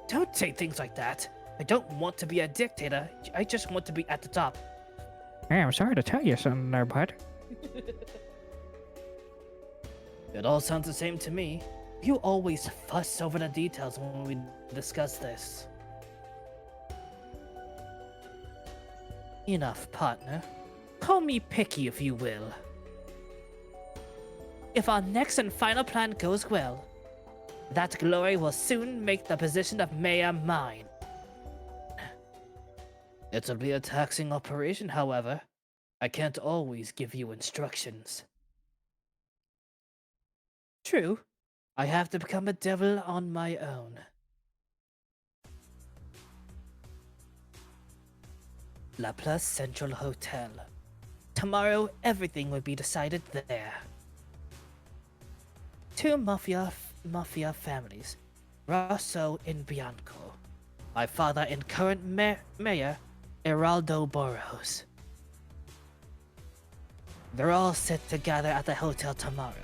Don't say things like that. I don't want to be a dictator, I just want to be at the top. Hey, I'm sorry to tell you something there, bud. It all sounds the same to me. You always fuss over the details when we discuss this. Enough, partner. Call me picky if you will. If our next and final plan goes well, that glory will soon make the position of mayor mine. It'll be a taxing operation, however. I can't always give you instructions. True, I have to become a devil on my own. Laplace Central Hotel. Tomorrow, everything will be decided there. Two mafia families, Rosso and Bianco. My father and current mayor, Eraldo Burrows. They're all set to gather at the hotel tomorrow.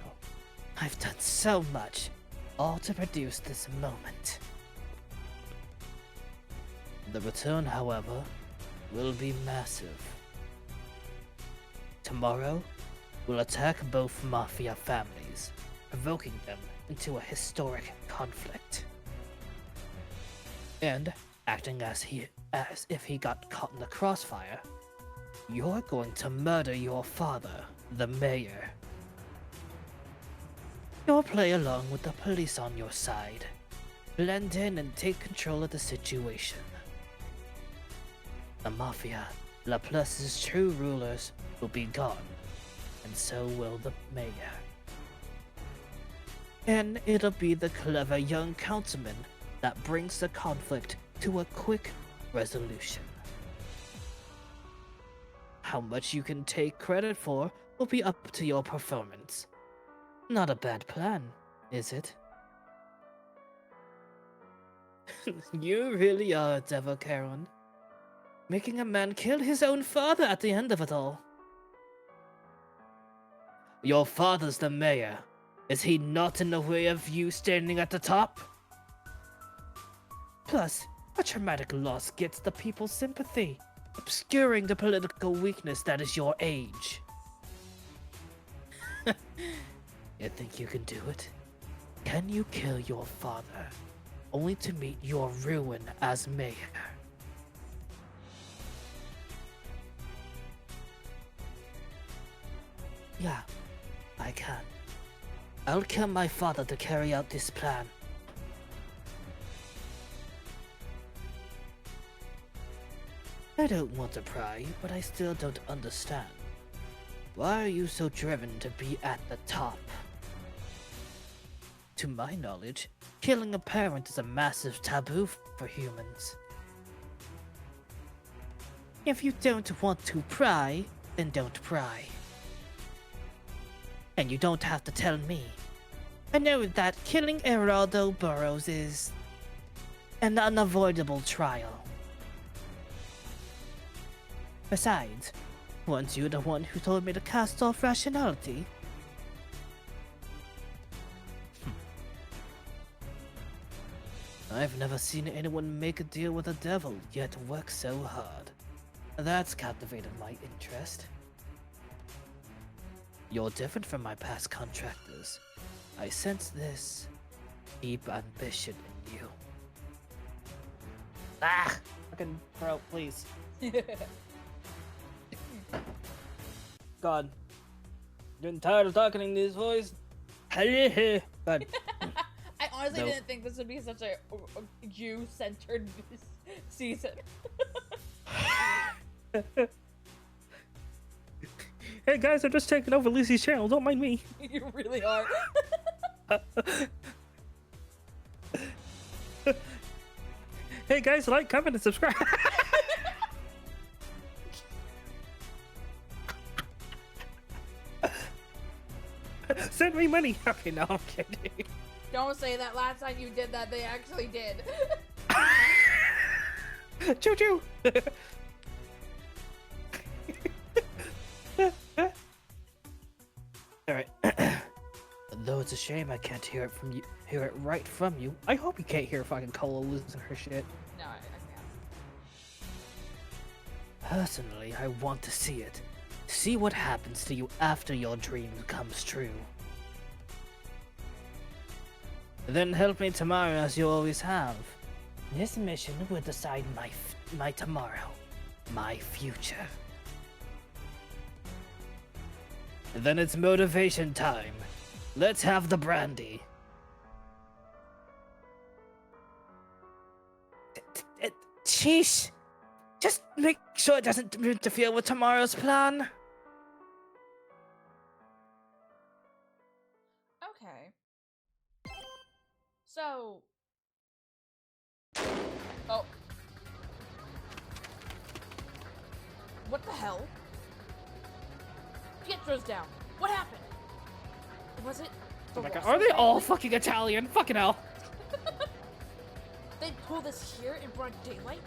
I've done so much, all to produce this moment. The return, however, will be massive. Tomorrow, we'll attack both mafia families, provoking them into a historic conflict. And, acting as if he got caught in the crossfire, you're going to murder your father, the mayor. You'll play along with the police on your side. blend in and take control of the situation. The Mafia, Laplace's true rulers, will be gone, and so will the mayor. And it'll be the clever young councilman that brings the conflict to a quick resolution. How much you can take credit for will be up to your performance. Not a bad plan, is it? You really are a devil, Karen. Making a man kill his own father at the end of it all. Your father's the mayor. Is he not in the way of you standing at the top? Plus, a traumatic loss gets the people's sympathy, obscuring the political weakness that is your age. You think you can do it? Can you kill your father, only to meet your ruin as mayor? Yeah, I can. I'll kill my father to carry out this plan. I don't want to pry, but I still don't understand. Why are you so driven to be at the top? To my knowledge, killing a parent is a massive taboo for humans. If you don't want to pry, then don't pry. And you don't have to tell me. I know that killing Geraldo Burrows is an unavoidable trial. Besides, weren't you the one who told me to cast off rationality? I've never seen anyone make a deal with the devil yet work so hard. That's captivated my interest. You're different from my past contractors. I sense this deep ambition in you. Ah! Fucking throat, please. God. Getting tired of talking in this voice. God. I honestly Nope. didn't think this would be such a you-centered season. Hey guys, I'm just taking over Lucy's channel. Don't mind me. You really are. Hey guys, like, comment, and subscribe. Send me money. Okay, no, I'm kidding. Don't say that. Last time you did that, they actually did. Choo choo. Alright. Though it's a shame I can't hear it right from you. I hope you can't hear fucking Cola losing her shit. No, I can't. Personally, I want to see it. See what happens to you after your dream comes true. Then help me tomorrow as you always have. This mission will decide my tomorrow. My future. Then it's motivation time. Let's have the brandy. Sheesh. Just make sure it doesn't interfere with tomorrow's plan. Okay. So. Oh. What the hell? Pietro's down. What happened? Was it? Oh my god, Rosso are they all family? fucking Italian? Fucking hell. They pulled this here in broad daylight?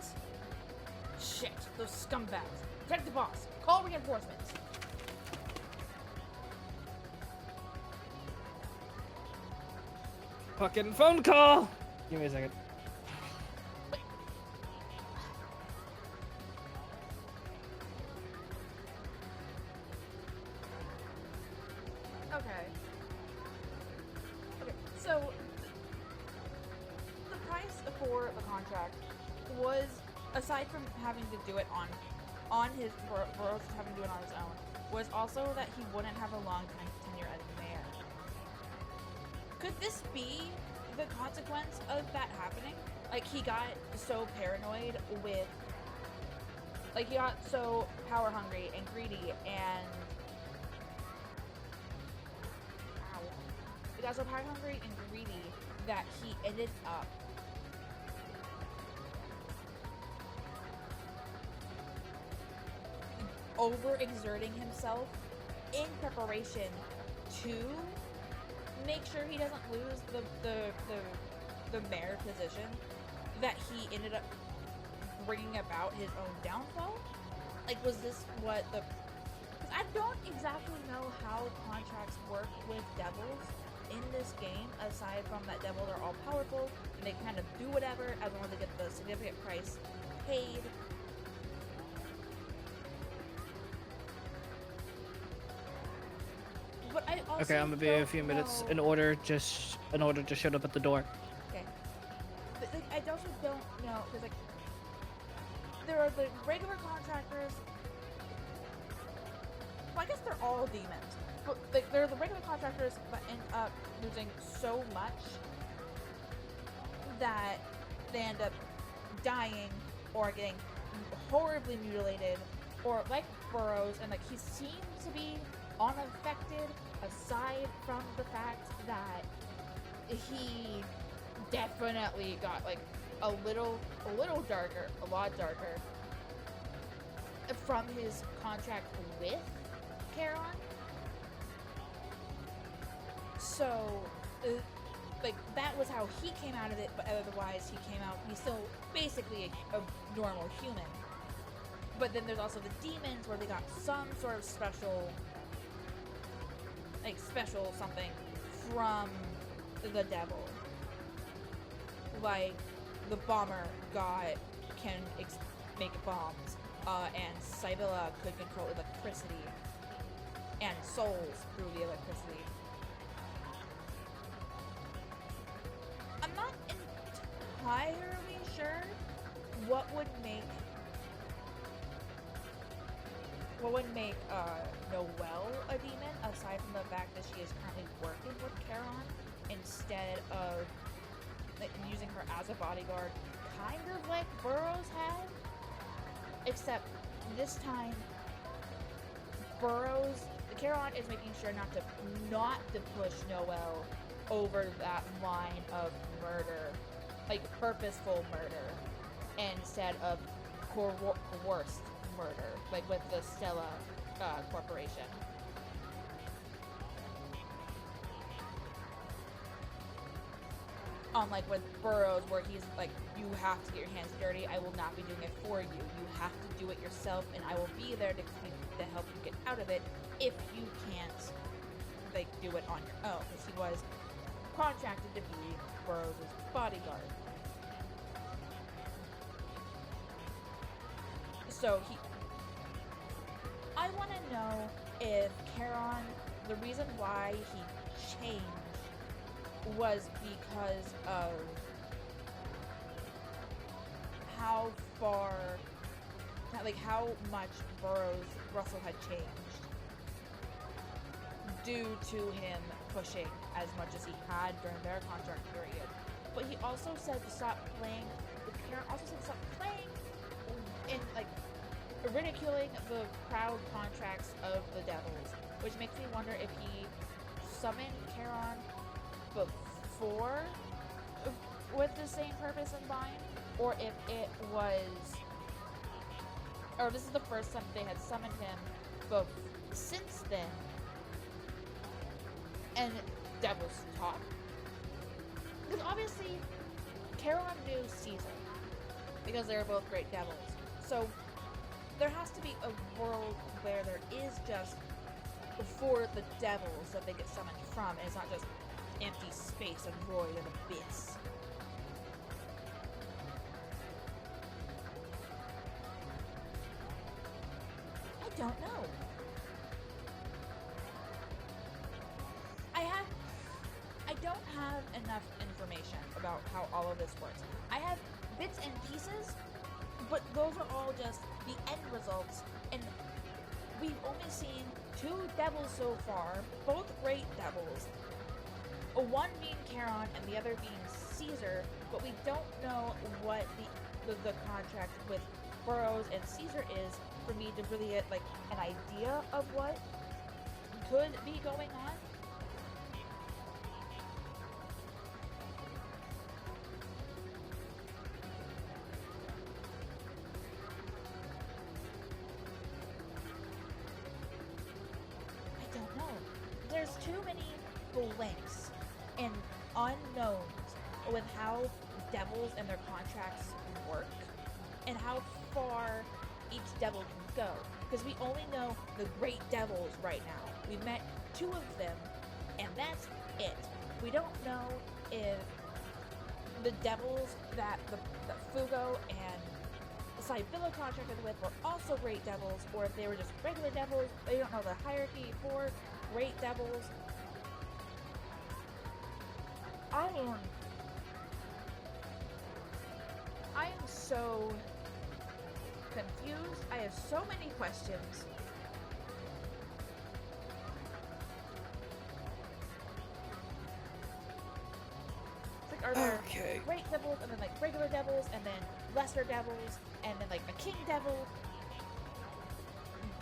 Shit, those scumbags. Protect the boss. Call reinforcements. Fucking phone call. Give me a second. Okay. Okay, so the price for the contract was, aside from having to do it on his, Burroughs having to do it on his own, was also that he wouldn't have a long time tenure as mayor. Could this be the consequence of that happening, like, he got so paranoid with, like, he got so power hungry and greedy and he got so power hungry and greedy that he ended up overexerting himself in preparation to make sure he doesn't lose the mayor position, that he ended up bringing about his own downfall. Like, was this what the... 'cause I don't exactly know how contracts work with devils in this game, aside from that devils are all powerful and they kind of do whatever as long as they get the significant price paid. But I also Okay, I'm gonna be a few minutes know... in order to shut up at the door. Okay. But, like, I also don't know, because, like, there are the regular contractors. Well, I guess they're all demons. But, like, there are the regular contractors that end up losing so much that they end up dying or getting horribly mutilated, or like Burrows, and, like, he seems to be unaffected, aside from the fact that he definitely got, like, a lot darker from his contract with Charon. So, like, that was how he came out of it, but otherwise he's still basically a normal human. But then there's also the demons, where they got some sort of special something from the devil. Like, the bomber can make bombs, and Sybilla could control electricity and souls through the electricity. I'm not entirely sure what would make Noel a demon, aside from the fact that she is currently working with Charon instead of, like, using her as a bodyguard, kind of like Burrows had, except this time Charon is making sure not to push Noel over that line of murder, like purposeful murder, instead of coerced murder, like with the Stella Corporation. Unlike with Burrows, where he's like, you have to get your hands dirty, I will not be doing it for you. You have to do it yourself, and I will be there to help you get out of it if you can't, like, do it on your own, because he was contracted to be Burrows' bodyguard. So I want to know if Charon, the reason why he changed was because of how much Russell had changed due to him pushing as much as he had during their contract period. But he also said to stop playing, Charon also said to stop playing and, like, ridiculing the proud contracts of the devils, which makes me wonder if he summoned Charon before with the same purpose in mind, or if it was, or this is the first time they had summoned him since then, and devils talk. Because obviously Charon knew Caesar, because they were both great devils. So there has to be a world where there is just for the devils that they get summoned from, and it's not just empty space and void and abyss. I don't know. I don't have enough information about how all of this works. I have bits and pieces, but those are all just the end results, and we've only seen 2 devils so far, both great devils, one being Charon and the other being Caesar, but we don't know what the contract with Burroughs and Caesar is for me to really get like an idea of what could be going on. I don't know. There's too many blanks and unknowns with how devils and their contracts work and how far each devil can go. Because we only know the great devils right now. We've met 2 of them, and that's it. We don't know if the devils that Fugo and Sibylla contracted with were also great devils, or if they were just regular devils. They don't know the hierarchy for great devils. I am so confused. I have so many questions. It's like, are there great devils and then like regular devils and then lesser devils and then like a king devil,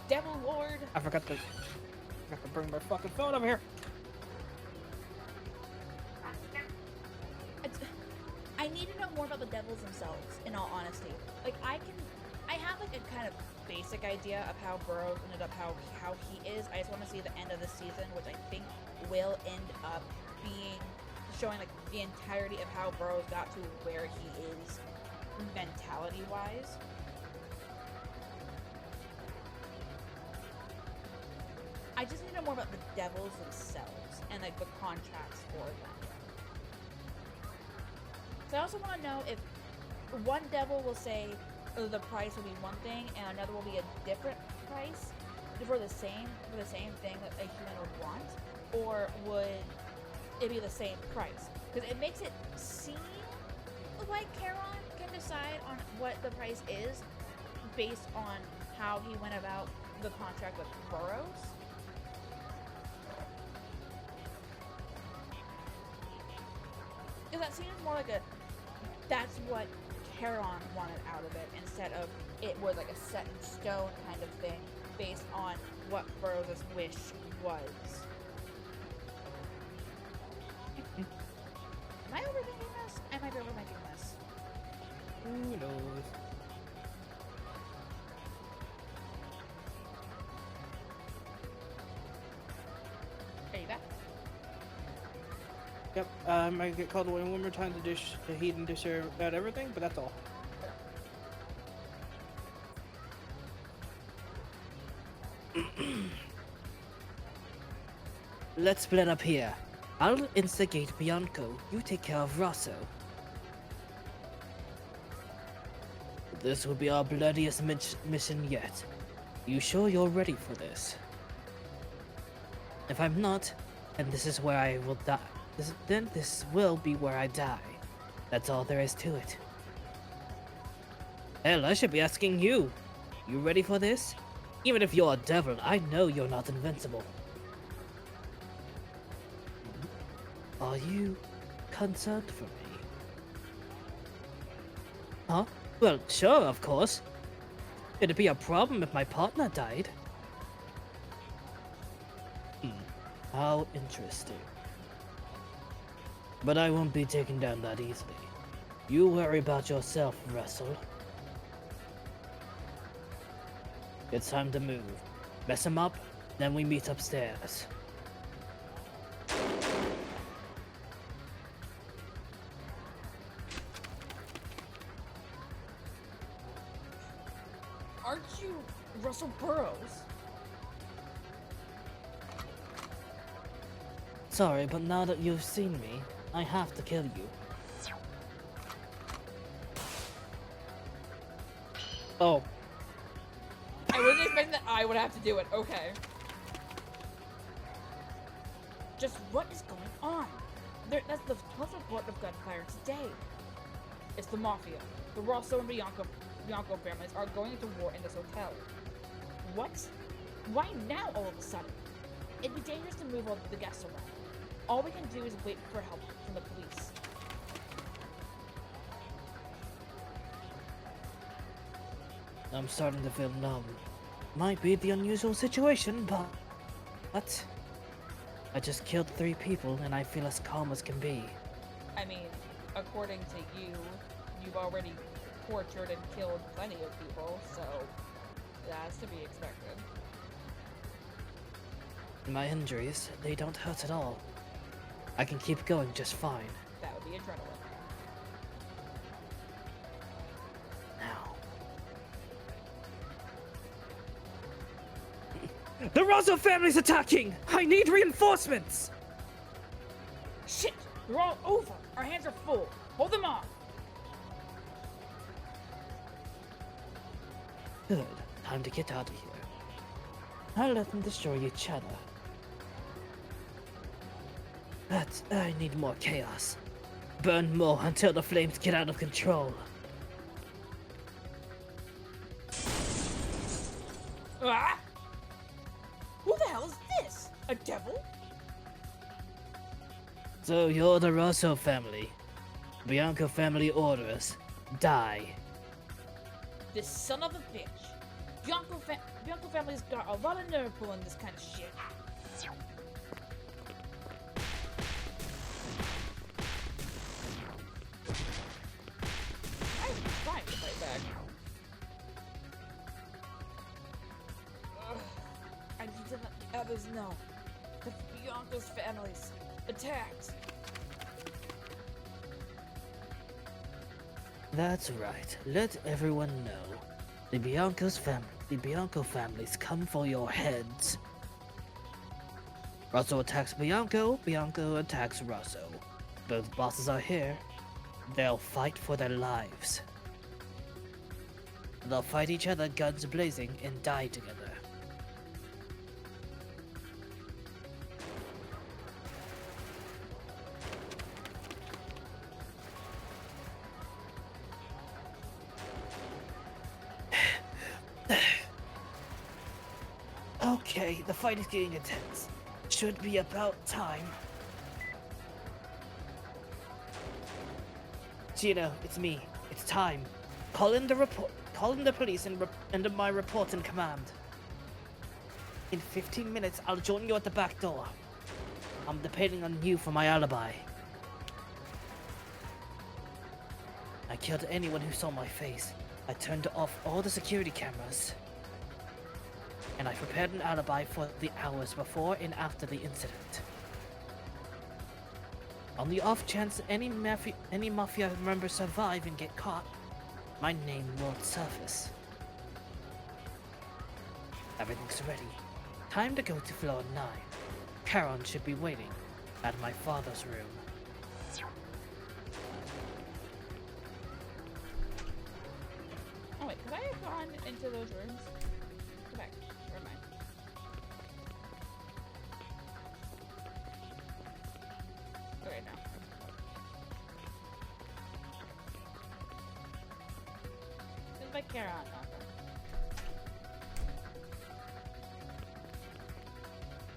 devil lord? I forgot to bring my fucking phone over here. I need to know more about the devils themselves, in all honesty. Like, I have like a kind of basic idea of how Burroughs ended up how he is. I just want to see the end of the season, which I think will end up being showing like the entirety of how Burroughs got to where he is mentality-wise. I just need to know more about the devils themselves and like the contracts for them. So I also want to know if one devil will say the price will be one thing and another will be a different price for the same thing that a human would want, or would it be the same price? Because it makes it seem like Charon can decide on what the price is based on how he went about the contract with Burroughs. Because that seems more like that's what Charon wanted out of it, instead of it was like a set in stone kind of thing based on what Burroughs' wish was. Am I overthinking this? I might be overthinking this. Who knows? Are you back? Yep, I might get called away one more time to heat and dish out everything, but that's all. Let's split up here. I'll instigate Bianco. You take care of Rosso. This will be our bloodiest mission yet. You sure you're ready for this? If I'm not, then this is where I will die. Then this will be where I die. That's all there is to it. Hell, I should be asking you. You ready for this? Even if you're a devil, I know you're not invincible. Are you concerned for me? Huh? Well, sure, of course. It'd be a problem if my partner died. How interesting. But I won't be taken down that easily. You worry about yourself, Russell. It's time to move. Mess him up, then we meet upstairs. Aren't you Russell Burroughs? Sorry, but now that you've seen me, I have to kill you. Oh. I wasn't expecting that I would have to do it. Okay. Just what is going on? That's the report of gunfire today. It's the Mafia. The Rosso and Bianco families are going into war in this hotel. What? Why now all of a sudden? It'd be dangerous to move all the guests around. all we can do is wait for help from the police. I'm starting to feel numb. Might be the unusual situation, but I just killed 3 people and I feel as calm as can be. I mean, according to you, you've already tortured and killed plenty of people, so that's to be expected. My injuries, they don't hurt at all. I can keep going just fine. That would be adrenaline. Now. The Rosso family's attacking! I need reinforcements! Shit! They're all over! Our hands are full! Hold them off! Good. Time to get out of here. I'll let them destroy each other. But I need more chaos. Burn more until the flames get out of control. Ah! Who the hell is this? A devil? So you're the Rosso family. Bianco family orders. Die. This son of a bitch. Bianco family's got a lot of nerve pulling this kind of shit. I'm trying to fight back. Ugh. I need to let the others know that Bianco's family's attacked. That's right. Let everyone know. The Bianco families come for your heads. Rosso attacks Bianco, Bianco attacks Rosso. Both bosses are here. They'll fight for their lives. They'll fight each other guns blazing and die together. Okay, the fight is getting intense. Should be about time. Gino, it's me. It's time. Call in the police and my report in command. In 15 minutes, I'll join you at the back door. I'm depending on you for my alibi. I killed anyone who saw my face. I turned off all the security cameras. And I prepared an alibi for the hours before and after the incident. On the off chance any mafia members survive and get caught, my name won't surface. Everything's ready. Time to go to floor 9. Charon should be waiting at my father's room. Oh wait, could I have gone into those rooms? Go back. Never mind. Okay, now. This is my Charon knocker.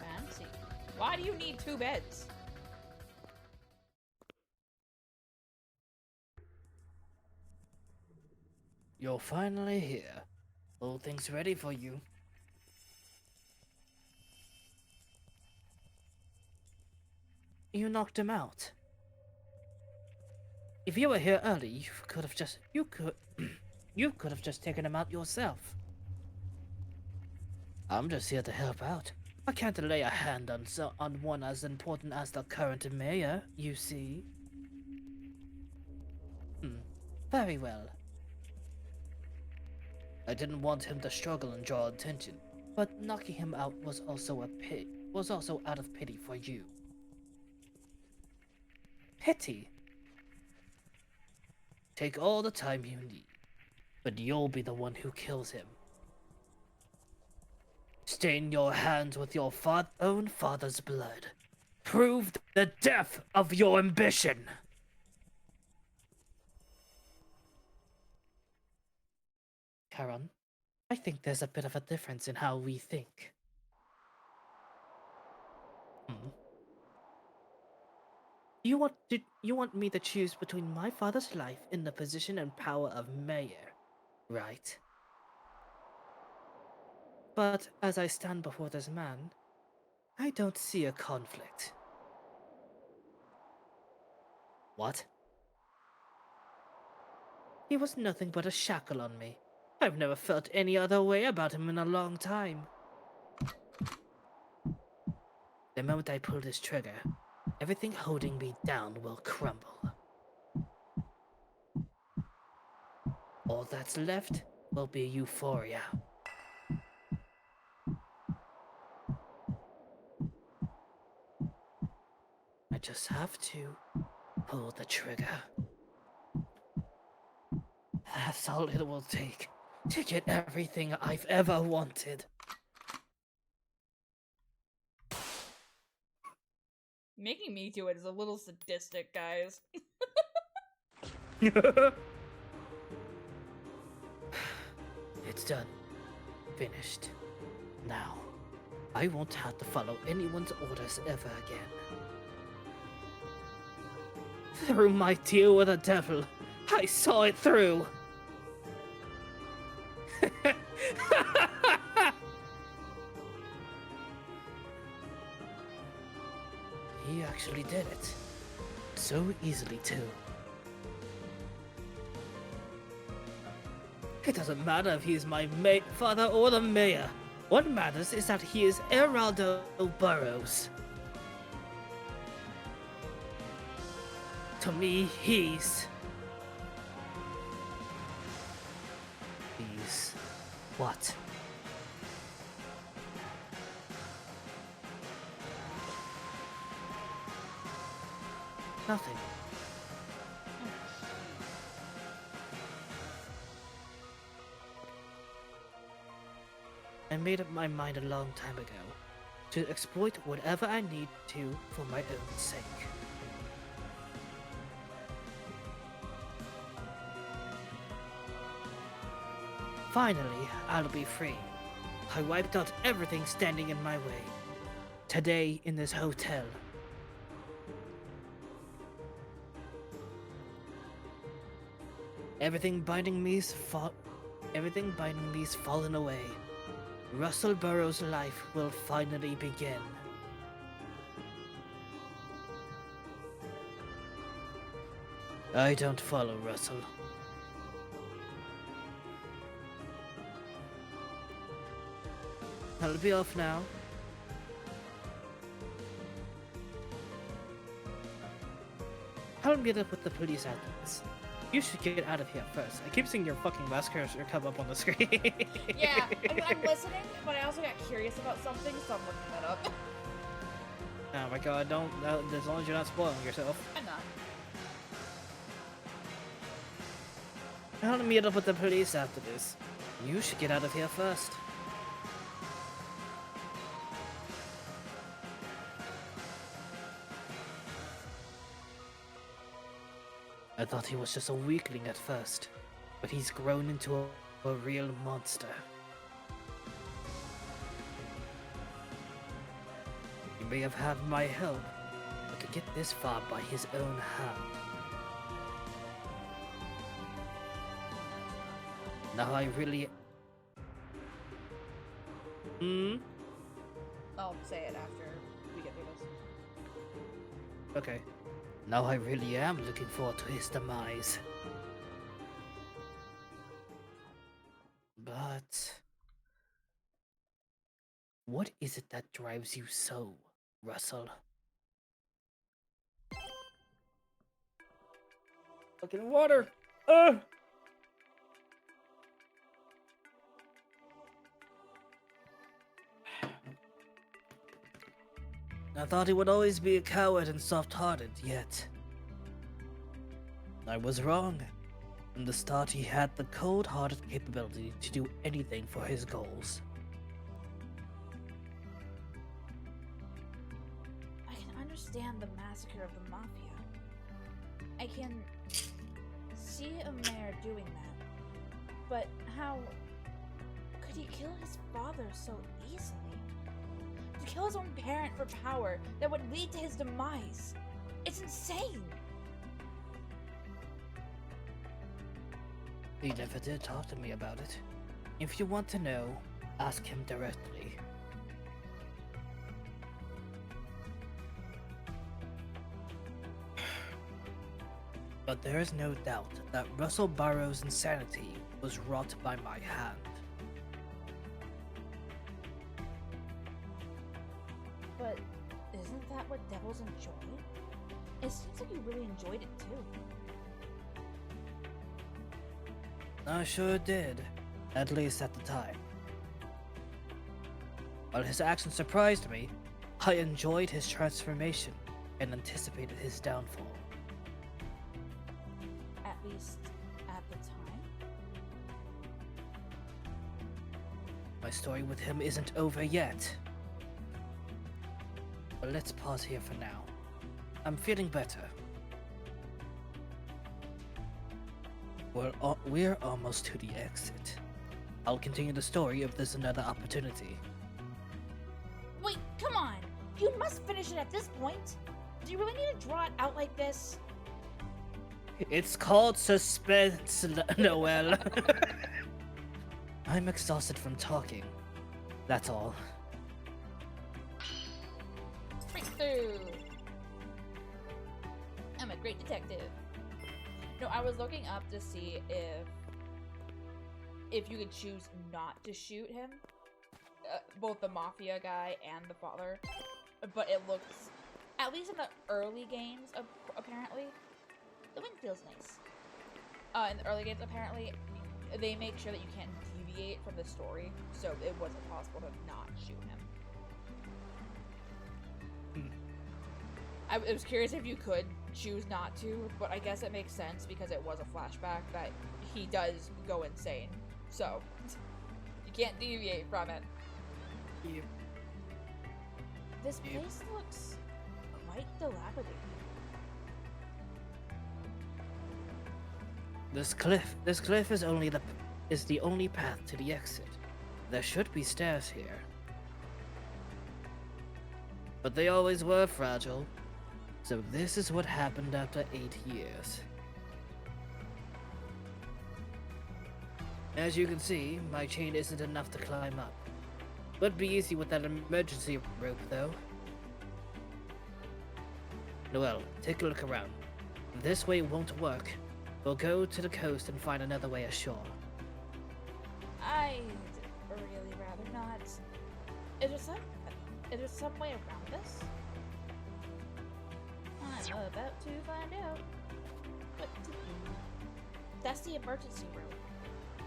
Fancy. Why do you need 2 beds? You're finally here. All things ready for you. You knocked him out. If you were here early, you could have just taken him out yourself. I'm just here to help out. I can't lay a hand on one as important as the current mayor, you see. Very well. I didn't want him to struggle and draw attention, but knocking him out was also out of pity for you. Pity? Take all the time you need, but you'll be the one who kills him. Stain your hands with your own father's blood. Prove the death of your ambition. Charon, I think there's a bit of a difference in how we think. You want me to choose between my father's life and the position and power of mayor, right? But as I stand before this man, I don't see a conflict. What? He was nothing but a shackle on me. I've never felt any other way about him in a long time. The moment I pull this trigger, everything holding me down will crumble. All that's left will be euphoria. I just have to pull the trigger. That's all it will take to get everything I've ever wanted. Making me do it is a little sadistic, guys. It's done. Finished. Now, I won't have to follow anyone's orders ever again. Through my deal with the devil, I saw it through! He actually did it. So easily, too. It doesn't matter if he is my father or the mayor. What matters is that he is Eraldo Burrows. To me, he's what? Nothing. I made up my mind a long time ago to exploit whatever I need to for my own sake. Finally, I'll be free. I wiped out everything standing in my way. Today, in this hotel. Everything binding me's fallen away. Russell Burrows' life will finally begin. I don't follow Russell. I'll be off now. I'll meet up with the police after this. You should get out of here first. I keep seeing your fucking last cursor come up on the screen. Yeah, I mean, I'm listening, but I also got curious about something, so I'm looking that up. Oh my god, don't, as long as you're not spoiling yourself. I'm not. I'll meet up with the police after this. You should get out of here first. I thought he was just a weakling at first, but he's grown into a real monster. He may have had my help, but to get this far by his own hand. Now I really... I'll say it after we get through this. Okay. Now I really am looking forward to his demise. But... what is it that drives you so, Russell? Fucking water! I thought he would always be a coward and soft-hearted, yet... I was wrong. From the start, he had the cold-hearted capability to do anything for his goals. I can understand the massacre of the Mafia. I can see a mayor doing that. But how could he kill his father so easily? To kill his own parent for power that would lead to his demise. It's insane. He never did talk to me about it. If you want to know, ask him directly. But there is no doubt that Russell Barrow's insanity was wrought by my hand. But isn't that what devils enjoy? It seems like you really enjoyed it too. I sure did, at least at the time. While his actions surprised me, I enjoyed his transformation and anticipated his downfall. At least at the time. My story with him isn't over yet. But let's pause here for now. I'm feeling better. We're almost to the exit. I'll continue the story if there's another opportunity. Wait, come on! You must finish it at this point! Do you really need to draw it out like this? It's called suspense, Noel. I'm exhausted from talking. That's all. Breakthrough! I'm a great detective. No, I was looking up to see if you could choose not to shoot him, both the mafia guy and the father. But it looks, at least in the early games, apparently, the wind feels nice. In the early games, apparently, they make sure that you can't deviate from the story, so it wasn't possible to not shoot him. I was curious if you could choose not to, but I guess it makes sense because it was a flashback that he does go insane. So, you can't deviate from it. Yep. This place looks quite dilapidated. This cliff is the only path to the exit. There should be stairs here. But they always were fragile. So this is what happened after 8 years. As you can see, my chain isn't enough to climb up. Would be easy with that emergency rope, though. Noel, take a look around. If this way won't work, we'll go to the coast and find another way ashore. I'd really rather not. Is there some way around this? I'm about to find out what to do. That's the emergency room.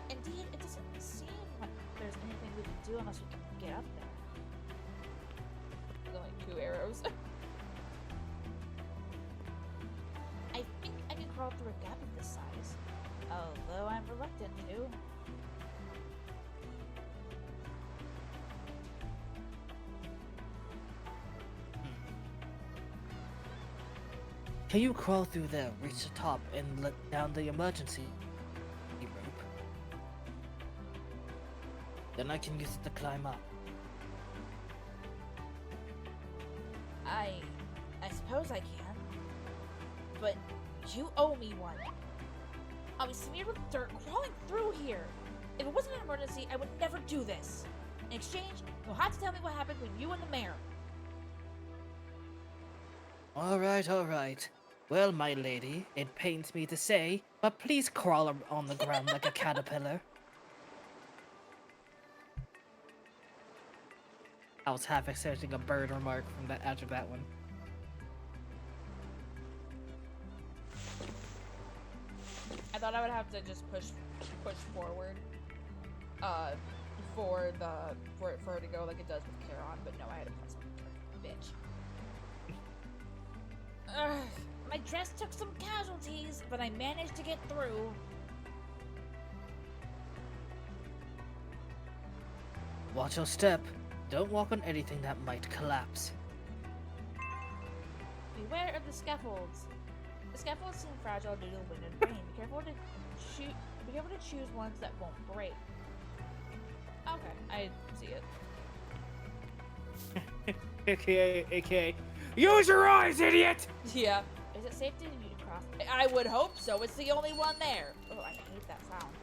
Indeed, it doesn't seem like there's anything we can do unless we can get up there. There's only 2 arrows. I think I can crawl through a gap of this size, although I'm reluctant to. Can you crawl through there, reach the top, and let down the emergency rope? Then I can use it to climb up. I suppose I can, but you owe me one. I'll be smeared with dirt crawling through here. If it wasn't an emergency, I would never do this. In exchange, you'll have to tell me what happened with you and the mayor. Alright. Well, my lady, it pains me to say, but please crawl on the ground like a caterpillar. I was half expecting a bird remark from that after that one. I thought I would have to just push forward, for her to go like it does with Charon, but no, I had to press bitch. Ugh, my dress took some casualties, but I managed to get through. Watch your step. Don't walk on anything that might collapse. Beware of the scaffolds. The scaffolds seem fragile due to the wind and rain. Be careful to choose ones that won't break. Okay, I see it. AKA, Use your eyes, idiot! Yeah. Is it safe to cross? I would hope so. It's the only one there. Oh, I hate that sound.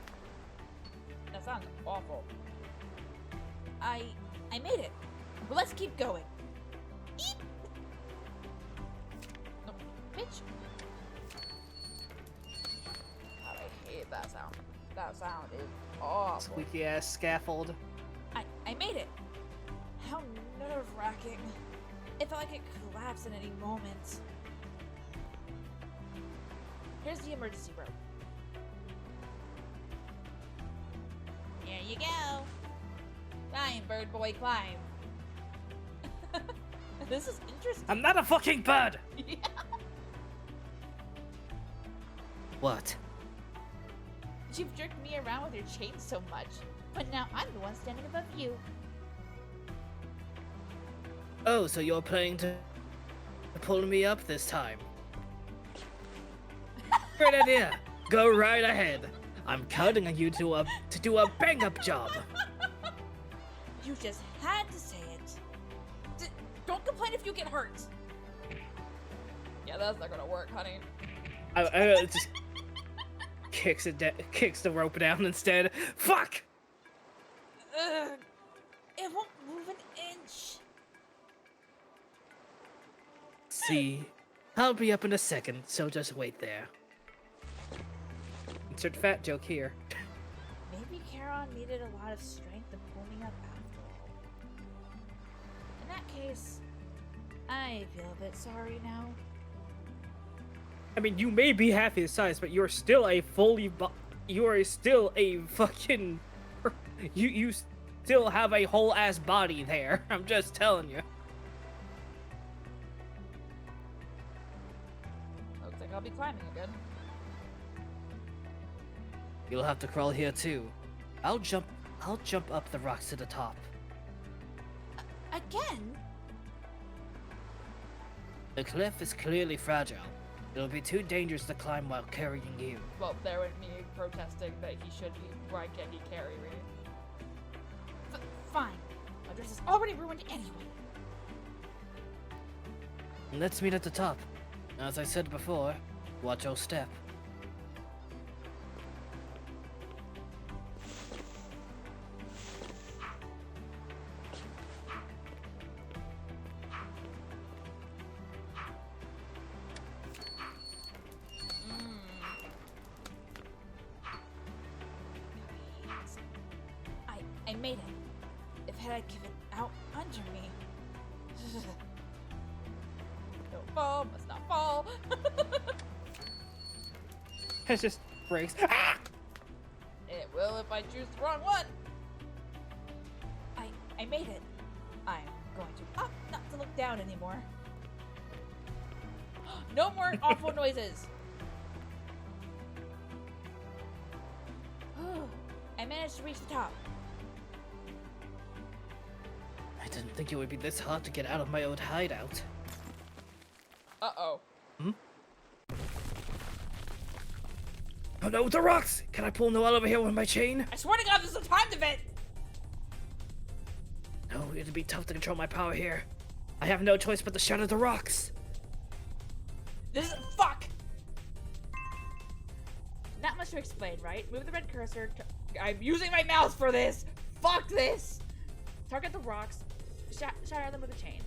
That sounds awful. I made it. Well, let's keep going. Eep. No, bitch. God, I hate that sound. That sound is awful. Squeaky ass scaffold. I made it. How nerve-wracking. It felt like it could collapse at any moment. Here's the emergency rope. There you go. Climb, bird boy, climb. This is interesting. I'm not a fucking bird! Yeah. What? You've jerked me around with your chain so much, but now I'm the one standing above you. Oh, so you're planning to pull me up this time? Great idea. Go right ahead. I'm counting on you to do a bang-up job. You just had to say it. Don't complain if you get hurt. Yeah, that's not gonna work, honey. I just kicks the rope down instead. Fuck! Ugh. It won't move an inch. See, I'll be up in a second, so just wait there. Insert fat joke here. Maybe Charon needed a lot of strength to pull me up after all. In that case, I feel a bit sorry now. I mean, you may be half his size, but you're still a you are still a fucking. You still have a whole ass body there. I'm just telling you. Looks like I'll be climbing again. You'll have to crawl here too. I'll jump up the rocks to the top. Again? The cliff is clearly fragile. It'll be too dangerous to climb while carrying you. Well, there went me protesting that he should be. Why can't he carry me? Fine. My dress is already ruined anyway. Let's meet at the top. As I said before, watch your step. I made it. If it had given out under me. Don't fall, must not fall. It just breaks. Ah! It will if I choose the wrong one. I made it. I'm going to up, not to look down anymore. No more awful noises. I managed to reach the top. I didn't think it would be this hard to get out of my old hideout. Uh-oh. Oh no, the rocks! Can I pull Noel over here with my chain? I swear to God, this is a timed event! No, it'd be tough to control my power here. I have no choice but to shatter the rocks. This is- fuck! Not much to explain, right? Move the red cursor. I'm using my mouse for this! Fuck this! Target the rocks. Shatter them with a chain.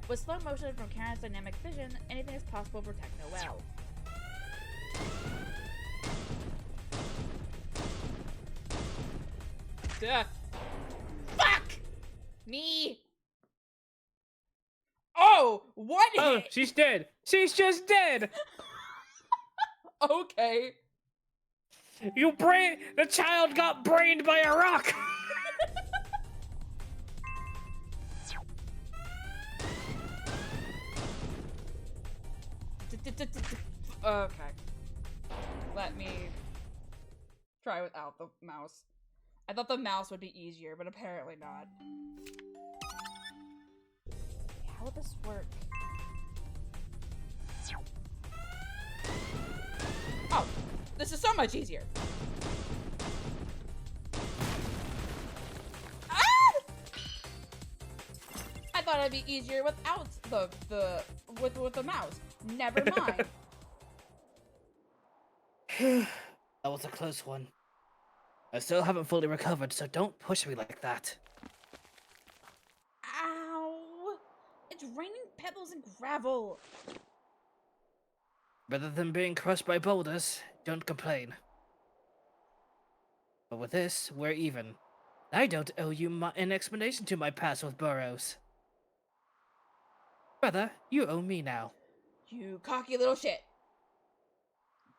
With slow motion from Karen's dynamic vision, anything is possible to protect Noel. Duh. Fuck! Me! Oh! What Oh, hit? she's dead. She's just dead. Okay. The child got brained by a rock. Okay. Let me try without the mouse. I thought the mouse would be easier, but apparently not. How would this work? Oh, this is so much easier. Ah! thought it'd be easier without with the mouse. Never mind. That was a close one. I still haven't fully recovered, so don't push me like that. Ow! It's raining pebbles and gravel. Rather than being crushed by boulders, don't complain. But with this, we're even. I don't owe you an explanation to my past with Burrows. Rather, you owe me now. You cocky little shit.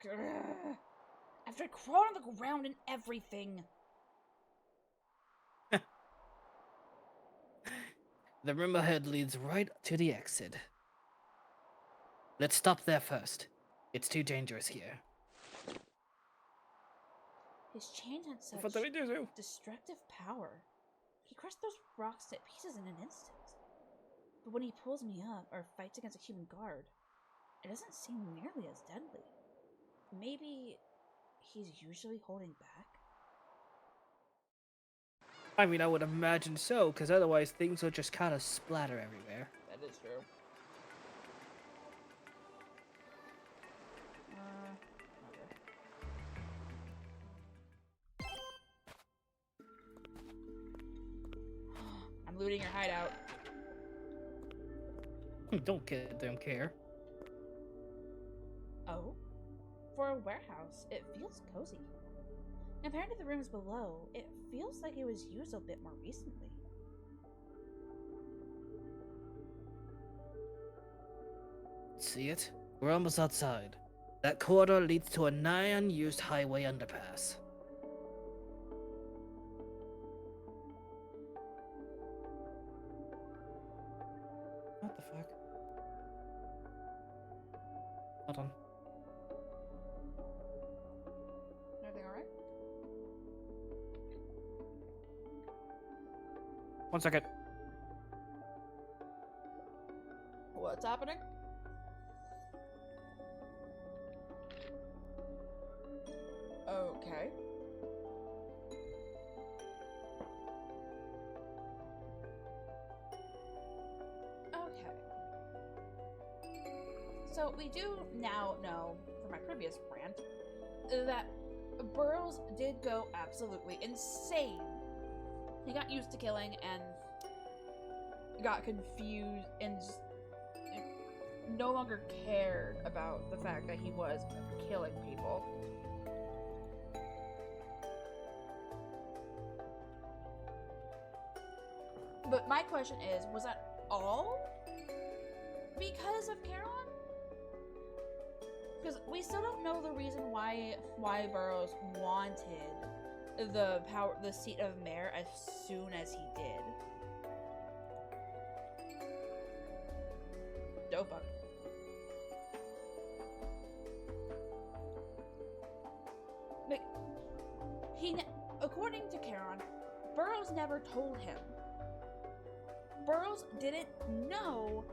Grr. After I crawled on the ground and everything. The room ahead leads right to the exit. Let's stop there first. It's too dangerous here. His chains had such What did we do? destructive power. He crushed those rocks to pieces in an instant. But when he pulls me up or fights against a human guard, it doesn't seem nearly as deadly. Maybe he's usually holding back? I mean, I would imagine so, because otherwise things will just kind of splatter everywhere. That is true. I'm looting your hideout. Don't care. Oh? For a warehouse, it feels cozy. Compared to the rooms below, it feels like it was used a bit more recently. See it? We're almost outside. That corridor leads to a nigh unused highway underpass. What the fuck? Hold on. Everything alright? One second. What's happening? Okay. Okay. So we do now know from my previous rant that Burrows did go absolutely insane. He got used to killing and got confused and just no longer cared about the fact that he was killing people. But my question is, was that all because of Caroline? Because we still don't know the reason why Burrows wanted the seat of mayor as soon as he did. Oh fuck. Like, according to Caron, Burrows never told him. Burrows didn't know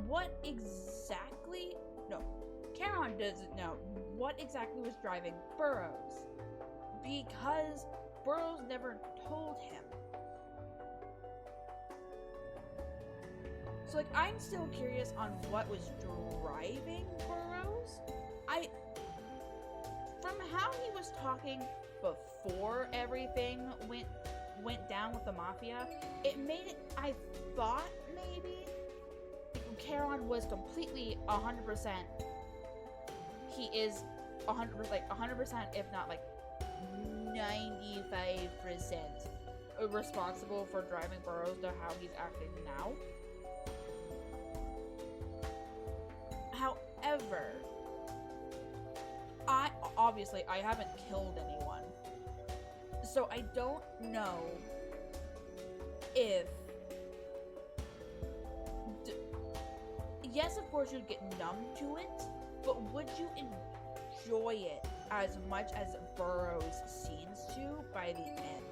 what exactly. No, Caron doesn't know what exactly was driving Burrows because Burrows never told him. So, like, I'm still curious on what was driving Burrows. From how he was talking before everything went down with the mafia, it made it, I thought maybe Caron was completely 100%. He is 100%, like 100%, if not like 95% responsible for driving Burrows to how he's acting now. However, I haven't killed anyone, so I don't know if yes, of course you'd get numb to it, but would you enjoy it as much as Burrows seems to by the end?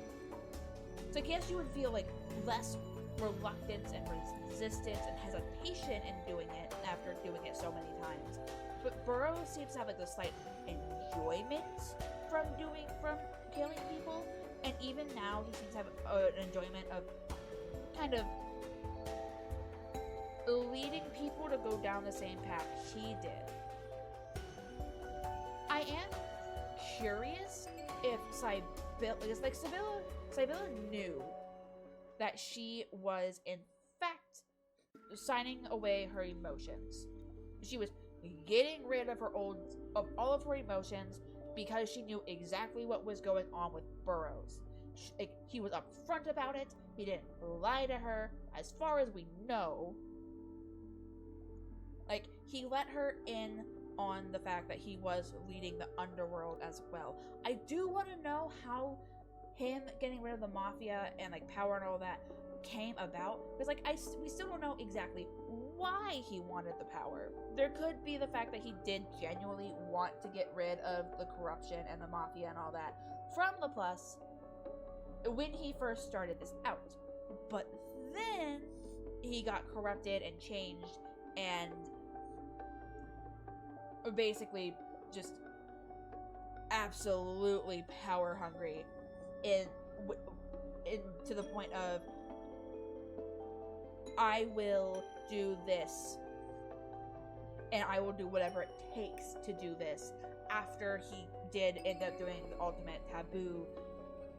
So I guess you would feel like less reluctance and resistance and hesitation in doing it after doing it so many times. But Burrows seems to have like a slight enjoyment from killing people, and even now he seems to have an enjoyment of kind of leading people to go down the same path he did. I am curious if Sibylla knew that she was in fact signing away her emotions. She was getting rid of all of her emotions because she knew exactly what was going on with Burroughs. He was upfront about it. He didn't lie to her, as far as we know. Like, he let her in on the fact that he was leading the underworld as well. I do want to know how him getting rid of the mafia and like power and all that came about, because like we still don't know exactly why he wanted the power. There could be the fact that he did genuinely want to get rid of the corruption and the mafia and all that from Laplace when he first started this out, but then he got corrupted and changed and basically just absolutely power hungry in to the point of, I will do this and I will do whatever it takes to do this, after he did end up doing the ultimate taboo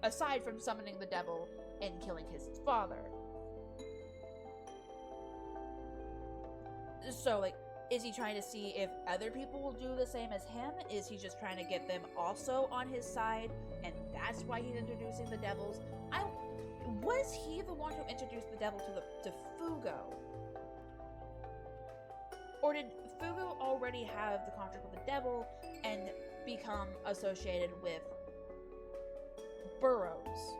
aside from summoning the devil and killing his father. So like, is he trying to see if other people will do the same as him? Is he just trying to get them also on his side, and that's why he's introducing the devils? Was he the one who introduced the devil to Fugo? Or did Fugo already have the contract with the devil and become associated with Burroughs?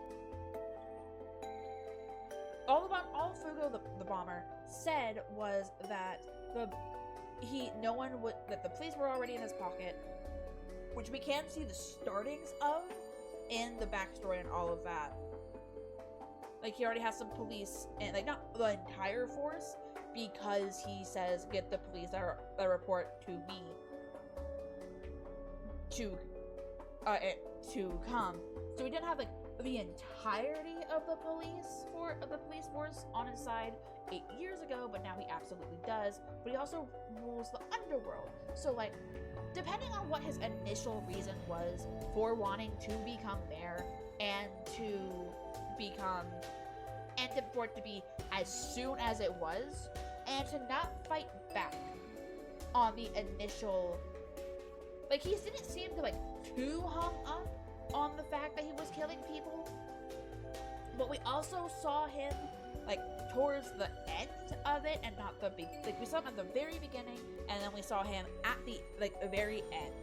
All Fugo the bomber said was that that the police were already in his pocket, which we can see the startings of in the backstory and all of that. Like, he already has some police, and like not the entire force, because he says get the police that report to me to come. So he didn't have like the entirety of the police force on his side 8 years ago, but now he absolutely does. But he also rules the underworld. So like, depending on what his initial reason was for wanting to become mayor and for it to be as soon as it was, and to not fight back on the initial, like, he didn't seem to like too hung up on the fact that he was killing people, but we also saw him like towards the end of it, and not the big, like, we saw him at the very beginning, and then we saw him at the very end,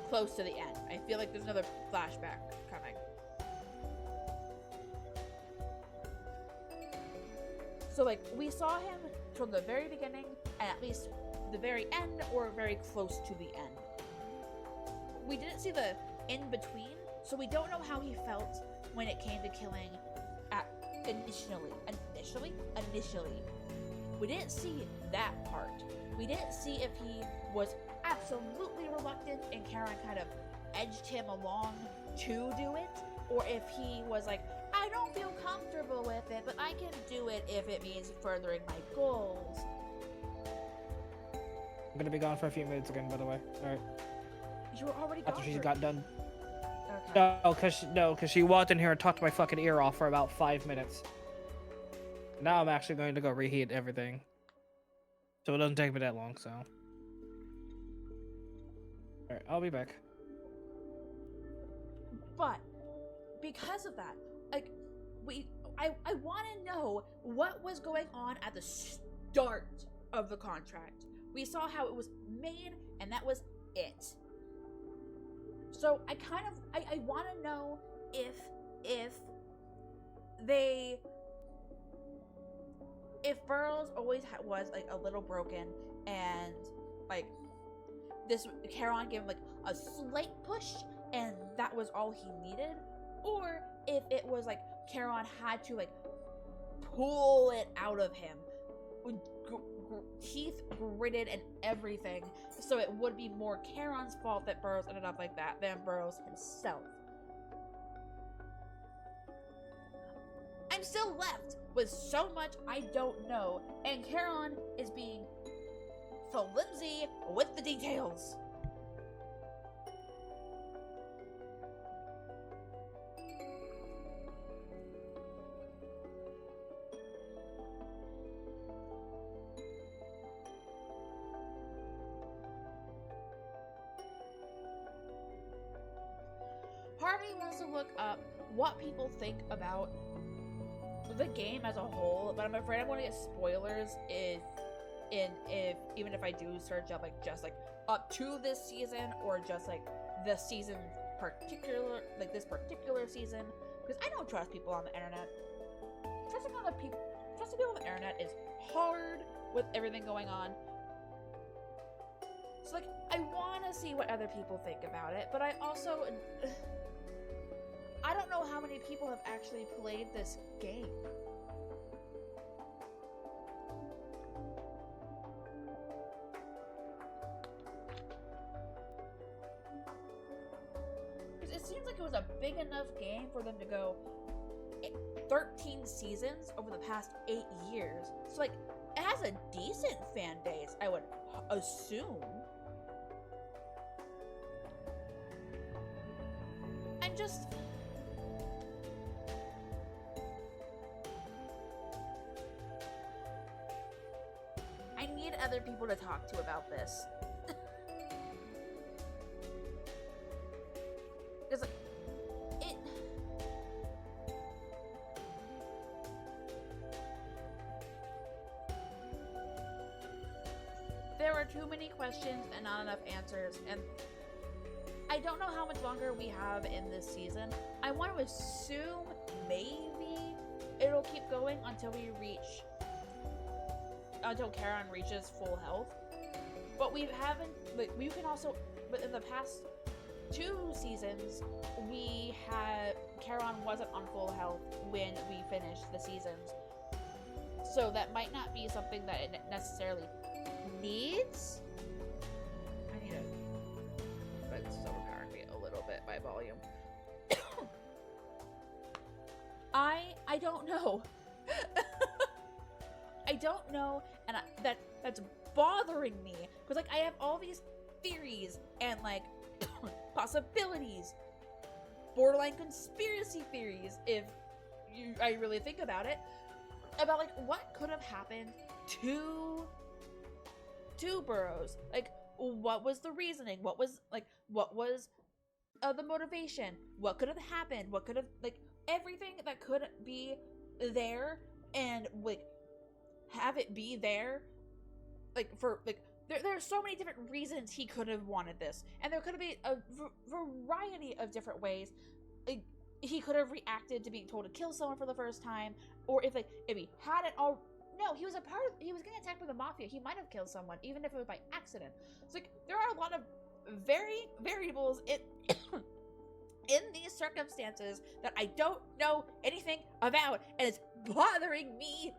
close to the end. I feel like there's another flashback coming. So like, we saw him from the very beginning, and at least the very end, or very close to the end. We didn't see the in-between, so we don't know how he felt when it came to killing initially. We didn't see that part. We didn't see if he was absolutely reluctant and Karen kind of edged him along to do it, or if he was like, I don't feel comfortable with it, but I can do it if it means furthering my goals. I'm gonna be gone for a few minutes again, by the way. Alright. You were already gone. After she got done. Okay. No, cause she walked in here and talked my fucking ear off for about 5 minutes. Now I'm actually going to go reheat everything, so it doesn't take me that long. So, all right, I'll be back. But because of that, like, I want to know what was going on at the start of the contract. We saw how it was made, and that was it. So I want to know if Burroughs always was like a little broken, and like this Charon gave him like a slight push, and that was all he needed, or if it was like Charon had to like pull it out of him, teeth gritted and everything, so it would be more Charon's fault that Burroughs ended up like that than Burroughs himself. I I'm still left with so much I don't know, and Charon is being flimsy with the details. Part of me wants to look up what people think about the game as a whole, but I'm afraid I'm going to get spoilers if even if I do search up just up to this season, or just this season this particular season, because I don't trust people on the internet. Trusting people on the internet is hard with everything going on. So I want to see what other people think about it, but I also I don't know how many people have actually played this game. Because it seems like it was a big enough game for them to go 13 seasons over the past 8 years. So it has a decent fan base, I would assume. I'm just... I need other people to talk to about this. Because it... There are too many questions and not enough answers, and I don't know how much longer we have in this season. I want to assume maybe it'll keep going until Charon reaches full health. But we haven't, we can also, but in the past 2 seasons, Charon wasn't on full health when we finished the seasons. So that might not be something that it necessarily needs. I need to, but it's overpowering me a little bit by volume. I don't know. I don't know, and that's bothering me, because I have all these theories and possibilities, borderline conspiracy theories if I really think about it, about what could have happened to Burrows. What was the reasoning? What was the motivation? What could have happened? What could have everything that could be there, and have it be there there are so many different reasons he could have wanted this, and there could have been a variety of different ways he could have reacted to being told to kill someone for the first time, or if he hadn't all. No, he was getting attacked by the mafia. He might have killed someone, even if it was by accident. It's there are a lot of variables in these circumstances that I don't know anything about, and it's bothering me.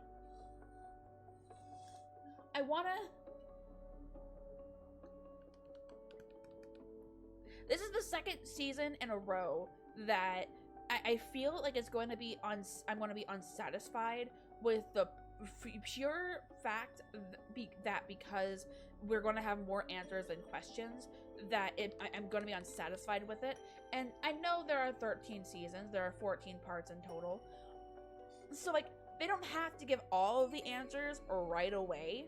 I wanna... This is the second season in a row that I feel like it's going to be I'm going to be unsatisfied with the pure fact that because we're going to have more answers than questions, that I'm going to be unsatisfied with it. And I know there are 13 seasons, there are 14 parts in total, so they don't have to give all of the answers right away.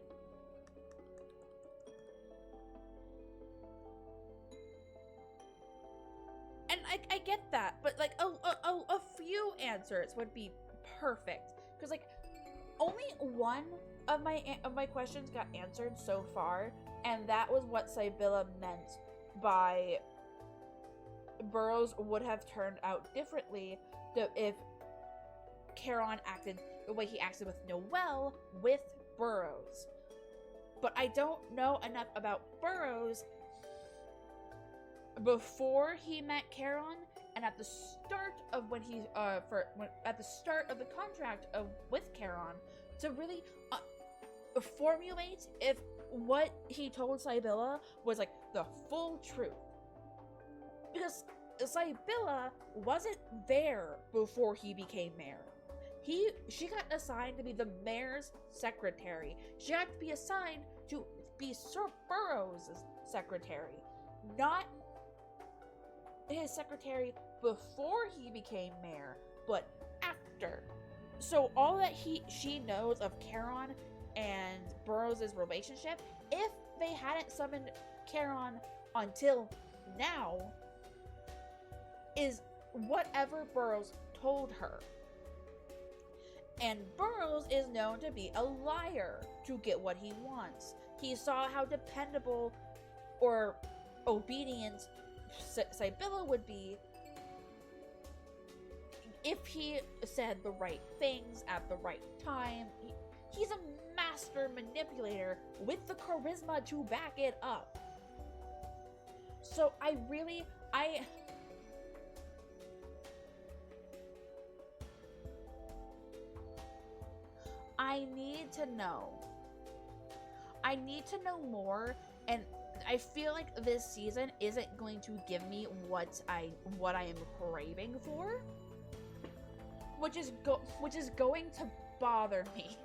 And I get that, but a few answers would be perfect, because only one of my questions got answered so far, and that was what Sibylla meant by Burrows would have turned out differently if Charon acted the way he acted with Noel with Burrows. But I don't know enough about Burrows before he met Charon and at the start of when he at the start of the contract with Charon to really formulate if what he told Sibylla was the full truth, because Sibylla wasn't there before he became mayor. She got assigned to be the mayor's secretary. She got to be assigned to be Sir Burrow's secretary, not his secretary before he became mayor, but after. So all that she knows of Charon and Burroughs' relationship, if they hadn't summoned Charon until now, is whatever Burroughs told her. And Burroughs is known to be a liar to get what he wants. He saw how dependable or obedient Sibylla would be if he said the right things at the right time. He's a master manipulator with the charisma to back it up. So I need to know. I need to know more, and I feel like this season isn't going to give me what I am craving for, which is going to bother me.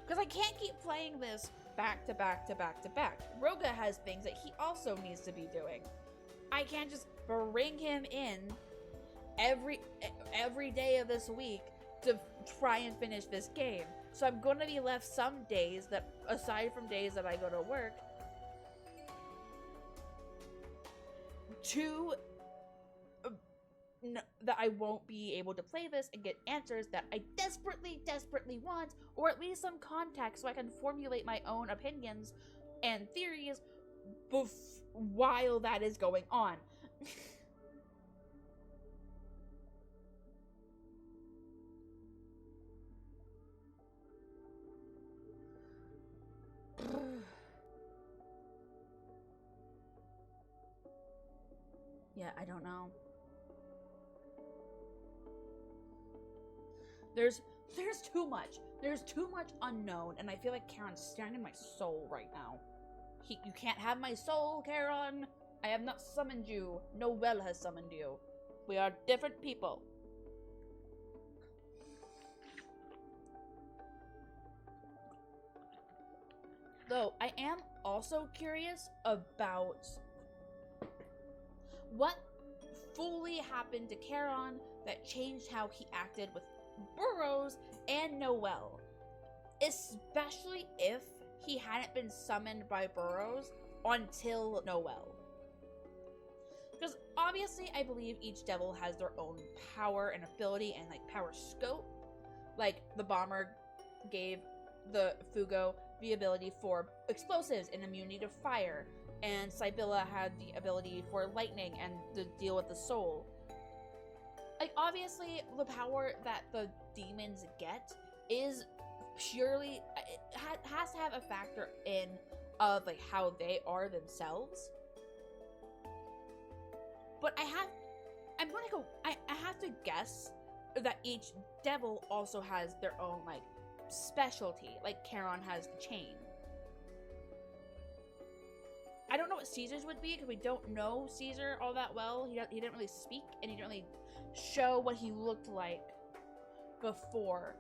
Because I can't keep playing this back to back to back to back. Roga has things that he also needs to be doing. I can't just bring him in every day of this week to try and finish this game. So I'm going to be left some days that, aside from days that I go to work, that I won't be able to play this and get answers that I desperately want, or at least some context so I can formulate my own opinions and theories while that is going on. Yeah, I don't know. There's too much. There's too much unknown, and I feel like Charon's staring in my soul right now. You can't have my soul, Charon. I have not summoned you. Noel has summoned you. We are different people. Though, I am also curious about what fully happened to Charon that changed how he acted with Burroughs and Noel. Especially if he hadn't been summoned by Burroughs until Noel. Because obviously I believe each devil has their own power and ability and like power scope. Like the bomber gave the Fugo the ability for explosives and immunity to fire, and Sibylla had the ability for lightning and to deal with the soul. Like, obviously, the power that the demons get is purely, it has to have a factor in of like how they are themselves. But I have to guess that each devil also has their own like specialty. Like Charon has the chain. I don't know what Caesar's would be because we don't know Caesar all that well. He didn't really speak, and he didn't really show what he looked like before.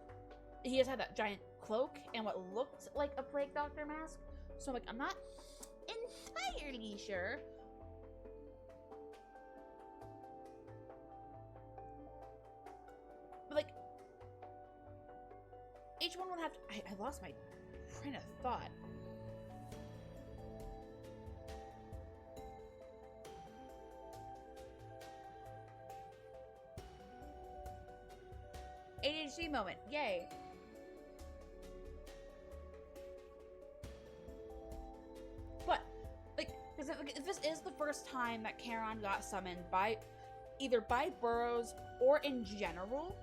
He just had that giant cloak and what looked like a plague doctor mask. So like, I'm not entirely sure. But like, each one would have to, I lost my train of thought. ADHD moment, yay. But, like, because if this is the first time that Charon got summoned either by Burroughs or in general,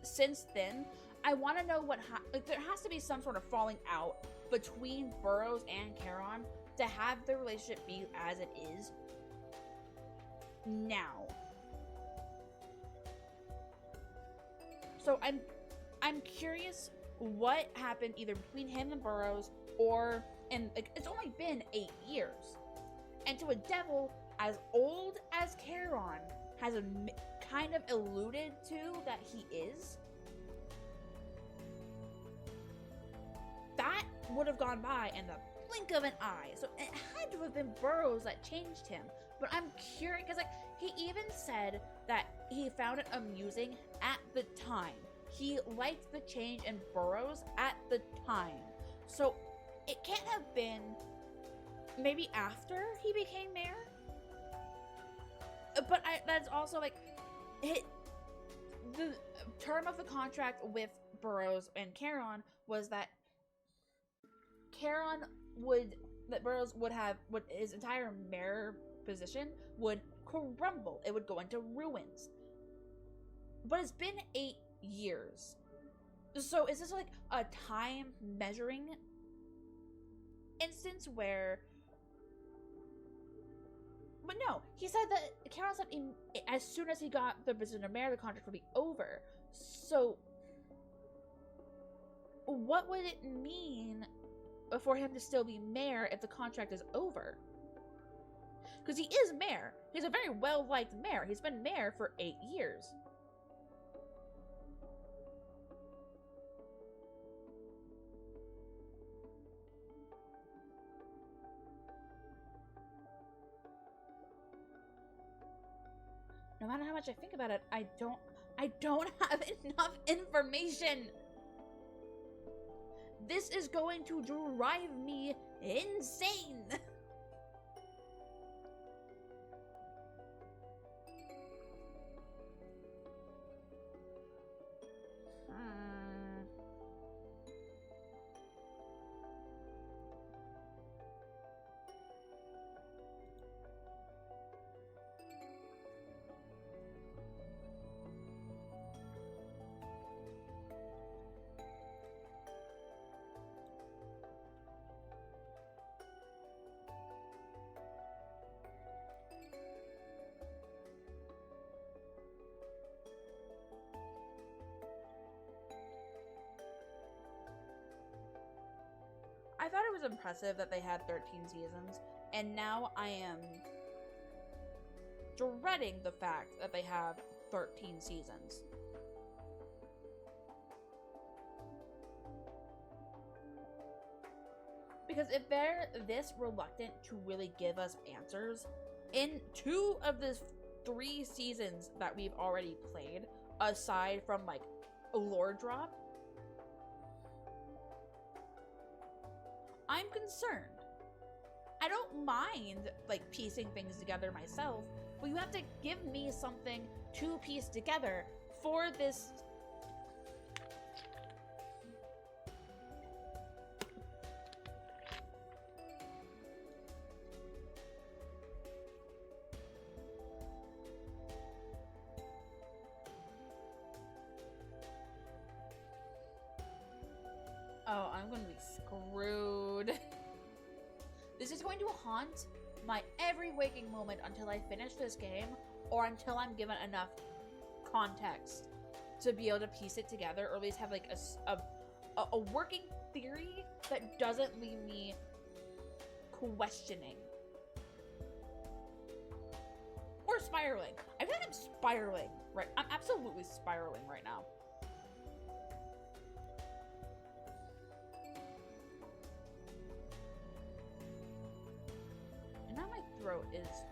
since then, I want to know like, there has to be some sort of falling out between Burroughs and Charon to have the relationship be as it is now. So I'm curious what happened either between him and Burroughs, and like, it's only been 8 years, and to a devil as old as Charon has kind of alluded to that he is, that would have gone by in the blink of an eye. So it had to have been Burroughs that changed him. But I'm curious, because like he even said that he found it amusing at the time. He liked the change in Burroughs at the time. So it can't have been maybe after he became mayor. But that's also like the term of the contract with Burroughs and Caron was that Burroughs would have his entire mayor position would crumble. It would go into ruins. But it's been 8 years. So is this like a time measuring instance where... But no, he said that Carol said as soon as he got the position of mayor, the contract would be over. So what would it mean for him to still be mayor if the contract is over? Because he is mayor. He's a very well-liked mayor. He's been mayor for 8 years. No matter how much I think about it, I don't have enough information. This is going to drive me insane. I thought it was impressive that they had 13 seasons, and now I am dreading the fact that they have 13 seasons. Because if they're this reluctant to really give us answers, in 2 of the 3 seasons that we've already played, aside from like a lore drop, I'm concerned. I don't mind like piecing things together myself, but you have to give me something to piece together for this. Oh, I'm going to be screwed. This is going to haunt my every waking moment until I finish this game, or until I'm given enough context to be able to piece it together, or at least have like a working theory that doesn't leave me questioning. Or spiraling. I feel like I'm spiraling, right? I'm absolutely spiraling right now. Now my throat is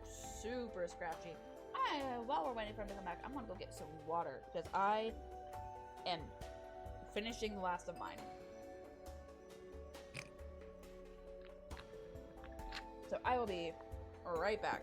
super scratchy. While we're waiting for him to come back, I'm gonna go get some water because I am finishing the last of mine. So I will be right back.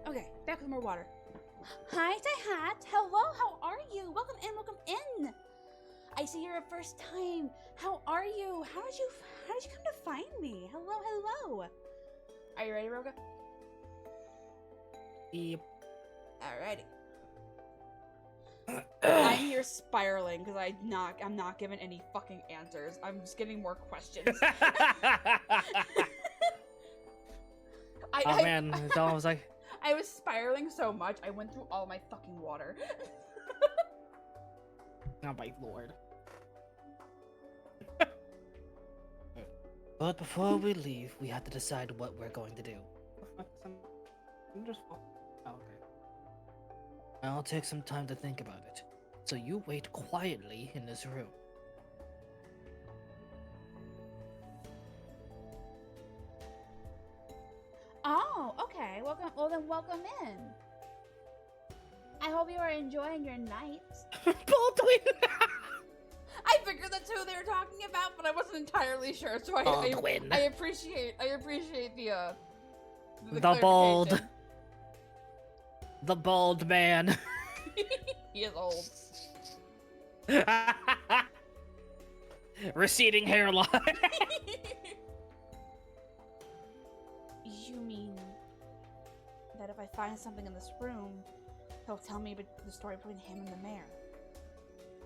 Okay, back with more water. Hi, Hat. Hello, how are you? Welcome in. I see you're a first time. How are you? How did you come to find me? Hello. Are you ready, Roga? Yep. Alrighty. I'm here spiraling because I'm not giving any fucking answers. I'm just getting more questions. Man, it's almost like I was spiraling so much, I went through all my fucking water. oh my lord. But before we leave, we have to decide what we're going to do. Oh, okay. I'll take some time to think about it. So you wait quietly in this room. Oh, okay. Welcome in. I hope you are enjoying your night. Baldwin! I figured that's who they were talking about, but I wasn't entirely sure. So Baldwin. I appreciate the bald. clarification. The bald man. He is old. Receding hairline. You mean that if I find something in this room, he'll tell me the story between him and the mayor?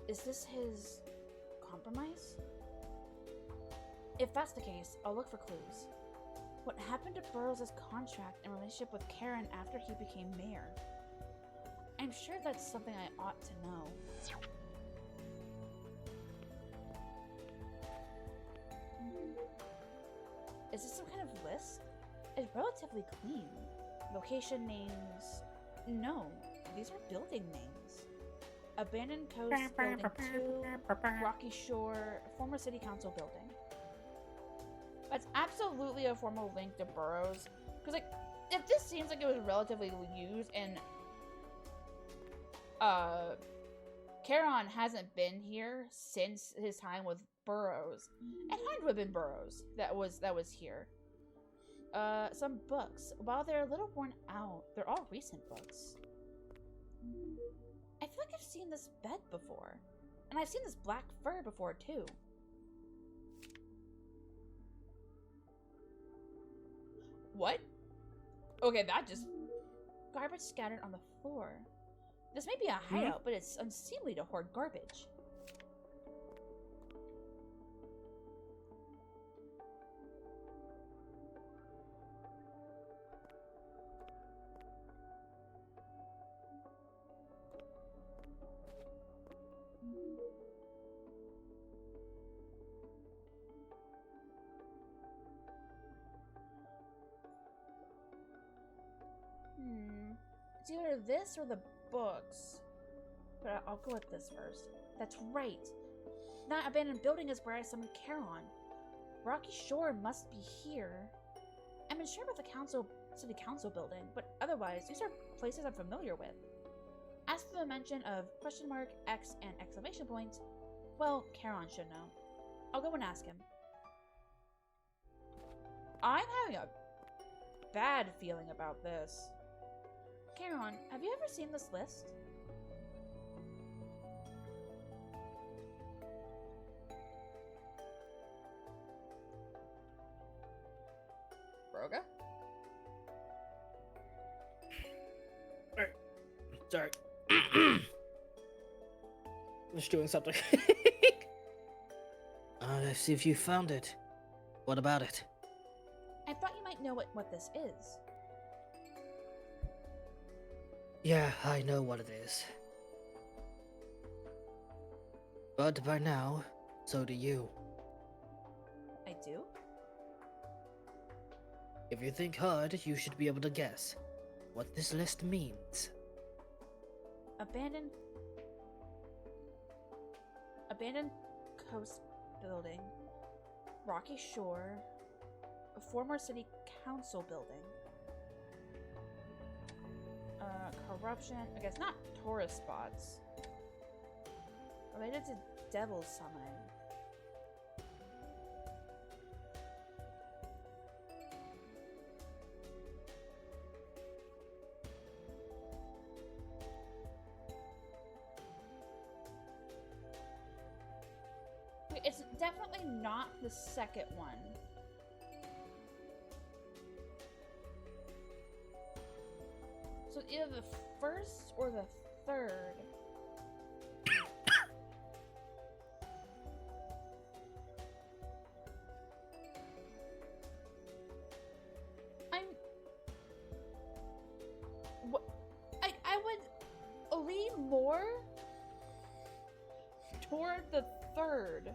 Is this his compromise? If that's the case, I'll look for clues. What happened to Burroughs' contract and relationship with Karen after he became mayor? I'm sure that's something I ought to know. Is this some kind of list? It's relatively clean. Location names... No, these are building names. Abandoned Coast Building 2, Rocky Shore, former City Council building. That's absolutely a formal link to Burroughs. Because, like, if this seems like it was relatively used and Charon hasn't been here since his time with Burroughs, it had to have been Burroughs that was here. Some books. While they're a little worn out, they're all recent books. I feel like I've seen this bed before. And I've seen this black fur before, too. What? Okay, that just... Garbage scattered on the floor. This may be a hideout, but it's unseemly to hoard garbage. It's either this or the books. But I'll go with this first. That's right. That abandoned building is where I summoned Charon. Rocky Shore must be here. I'm unsure about the city council building, but otherwise, these are places I'm familiar with. As for the mention of question mark, X, and exclamation point, well, Charon should know. I'll go and ask him. I'm having a bad feeling about this. Charon, have you ever seen this list? Broga? Sorry. Just doing something. Let's see if you found it. What about it? I thought you might know what this is. Yeah, I know what it is. But by now, so do you. I do? If you think hard, you should be able to guess what this list means. Abandoned Coast Building, Rocky Shore, a former City Council building, corruption, I guess not tourist spots, related to devil summoning. definitely not the second one. So either the first or the third. I would lean more toward the third.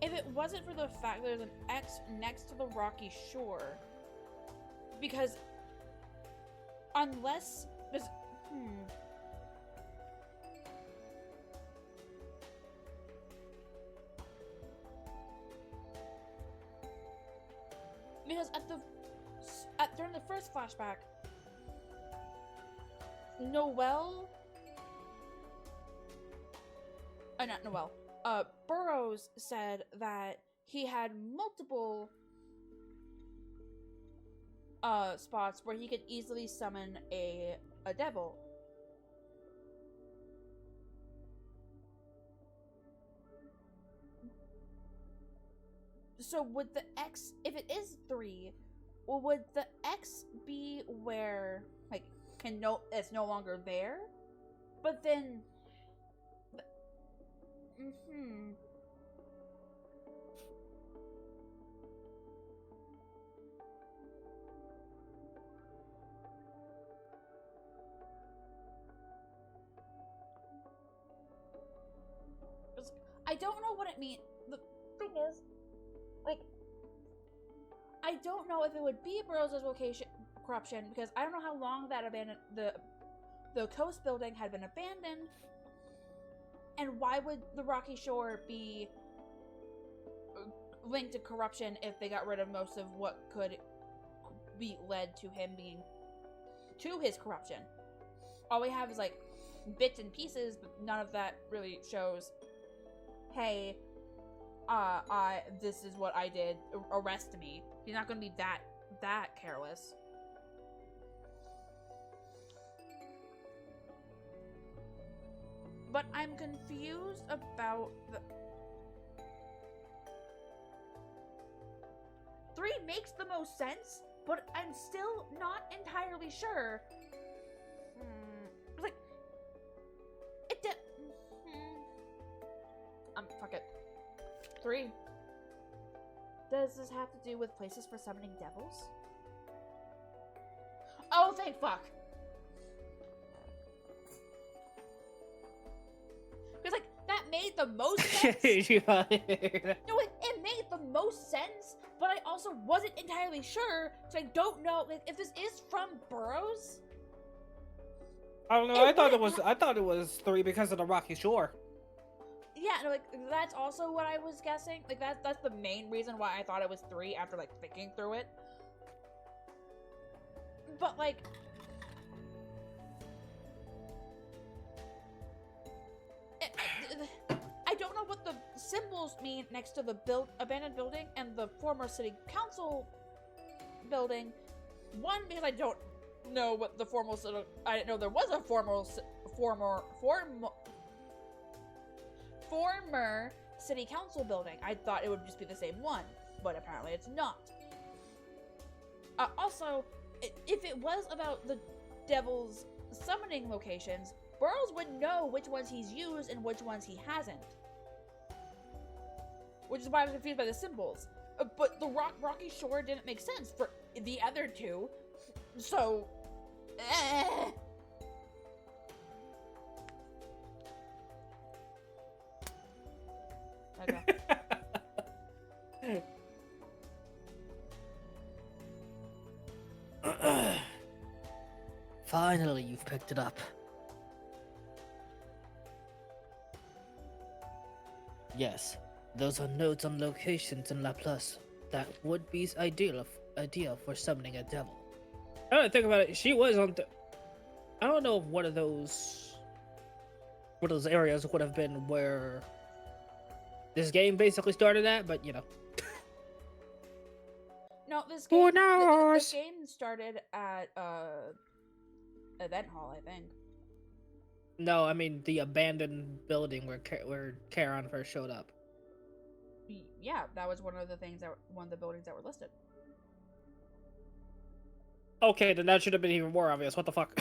If it wasn't for the fact there's an X next to the rocky shore. Because unless there's because during the first flashback, Noel, not Noel, Burroughs said that he had multiple spots where he could easily summon a devil. So would the X, if it is 3, well, would the X be where like it's no longer there? But then I don't know what it means. The thing is, like, I don't know if it would be Burroughs' location corruption because I don't know how long that the coast building had been abandoned, and why would the rocky shore be linked to corruption if they got rid of most of what could be led to him being to his corruption? All we have is like bits and pieces, but none of that really shows, hey, this is what I did, arrest me. He's not gonna be that careless. But I'm confused about the 3 makes the most sense, but I'm still not entirely sure. Like, it did. Fuck it. 3. Does this have to do with places for summoning devils? Oh, thank fuck. Because, like, that made the most sense. No, it made the most sense, but I also wasn't entirely sure, so I don't know if this is from Burroughs. I don't know. I thought it was 3 because of the rocky shore. Yeah, no, like, that's also what I was guessing. Like, that's the main reason why I thought it was 3 after, like, thinking through it. But, like, I don't know what the symbols mean next to the abandoned building and the former city council building. One, because I don't know what the I didn't know there was a former city council building. I thought it would just be the same one, but apparently it's not. Also, if it was about the devil's summoning locations, Burroughs would know which ones he's used and which ones he hasn't. Which is why I was confused by the symbols. But the rocky shore didn't make sense for the other 2, so... Okay. Finally, you've picked it up. Yes, those are notes on locations in Laplace that would be ideal for summoning a devil. I don't think about it. She was on. I don't know if one of those areas would have been where this game basically started at, but you know. No, this Who game. knows? The game started at Event Hall, I think. No, I mean the abandoned building where Charon first showed up. Yeah, that was one of the buildings that were listed. Okay, then that should have been even more obvious. What the fuck?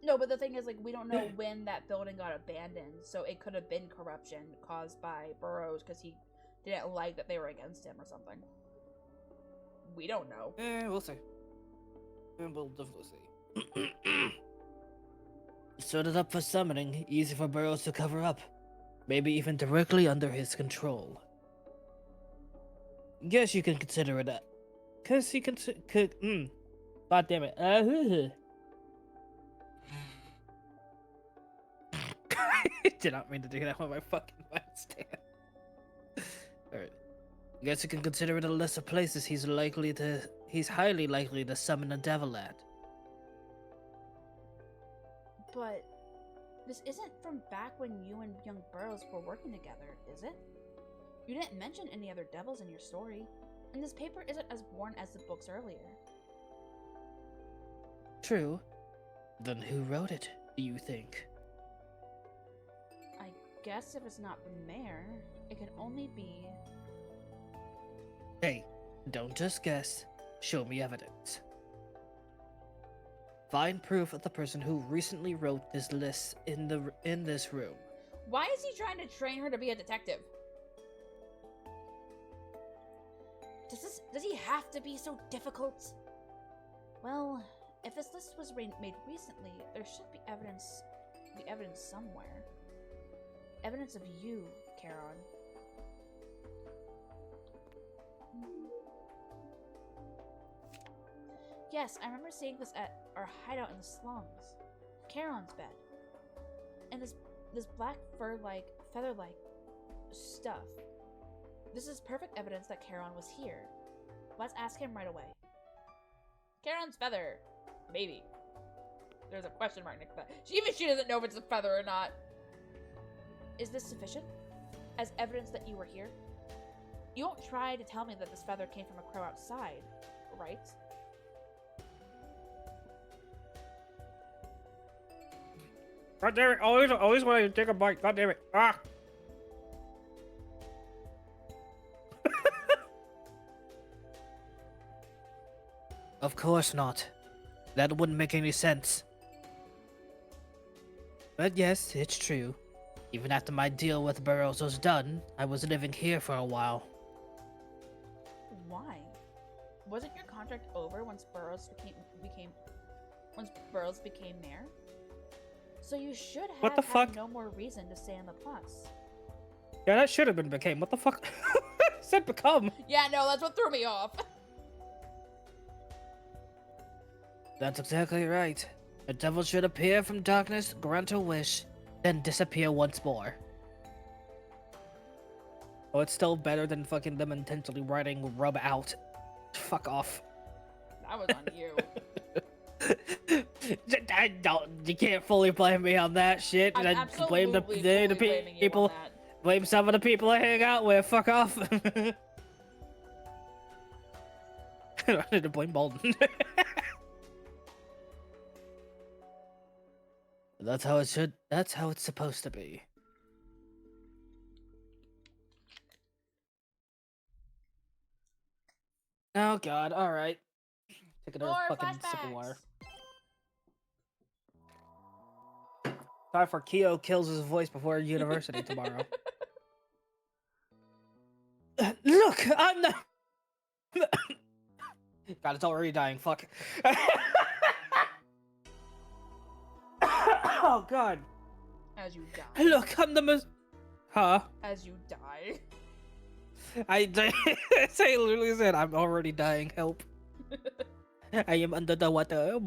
No, but the thing is, like, we don't know when that building got abandoned, so it could have been corruption caused by Burroughs because he didn't like that they were against him or something. We don't know. We'll see. We'll definitely see. Set it up for summoning, easy for Burroughs to cover up. Maybe even directly under his control. Guess you can consider it a... Cause he could... God damn it. Did not mean to do that with my fucking mic stand. Alright. Guess you can consider it a list of places he's highly likely to summon a devil at. But this isn't from back when you and young Burroughs were working together, is it? You didn't mention any other devils in your story, and this paper isn't as worn as the books earlier. True. Then who wrote it, do you think? I guess if it's not the mayor, it can only be... Hey, don't just guess. Show me evidence. Find proof of the person who recently wrote this list in this room. Why is he trying to train her to be a detective? Does he have to be so difficult? Well, if this list was made recently, there should be evidence somewhere. Evidence of you, Charon. Yes, I remember seeing this at our hideout in the slums. Charon's bed. And this black feather-like stuff. This is perfect evidence that Charon was here. Let's ask him right away. Charon's feather. Maybe. There's a question mark next to that. She doesn't know if it's a feather or not. Is this sufficient? As evidence that you were here? You won't try to tell me that this feather came from a crow outside, right? God damn it! Always wanted to take a bite. God damn it! Ah. Of course not. That wouldn't make any sense. But yes, it's true. Even after my deal with Burroughs was done, I was living here for a while. Why? Wasn't your contract over once Burroughs became mayor? So you should What have the fuck? had no more reason to stay on the plus. Yeah, that should have been became. What the fuck? Said become. Yeah, no, that's what threw me off. That's exactly right. The devil should appear from darkness, grant a wish, then disappear once more. Oh, it's still better than fucking them intentionally writing rub out. Fuck off. That was on you. I don't. You can't fully blame me on that shit. I'm I absolutely blame the fully blaming you people. on that. Blame some of the people I hang out with. Fuck off. I need to blame Bolden. That's how it should. That's how it's supposed to be. Oh God! All right. Take another More fucking sip of water. flashbacks. Time for Keo kills his voice before university tomorrow. Look, I'm not. God, it's already dying. Fuck. Oh God. As you die. Look, I'm the most. Huh? As you die. I literally said I'm already dying. Help. I am under the water.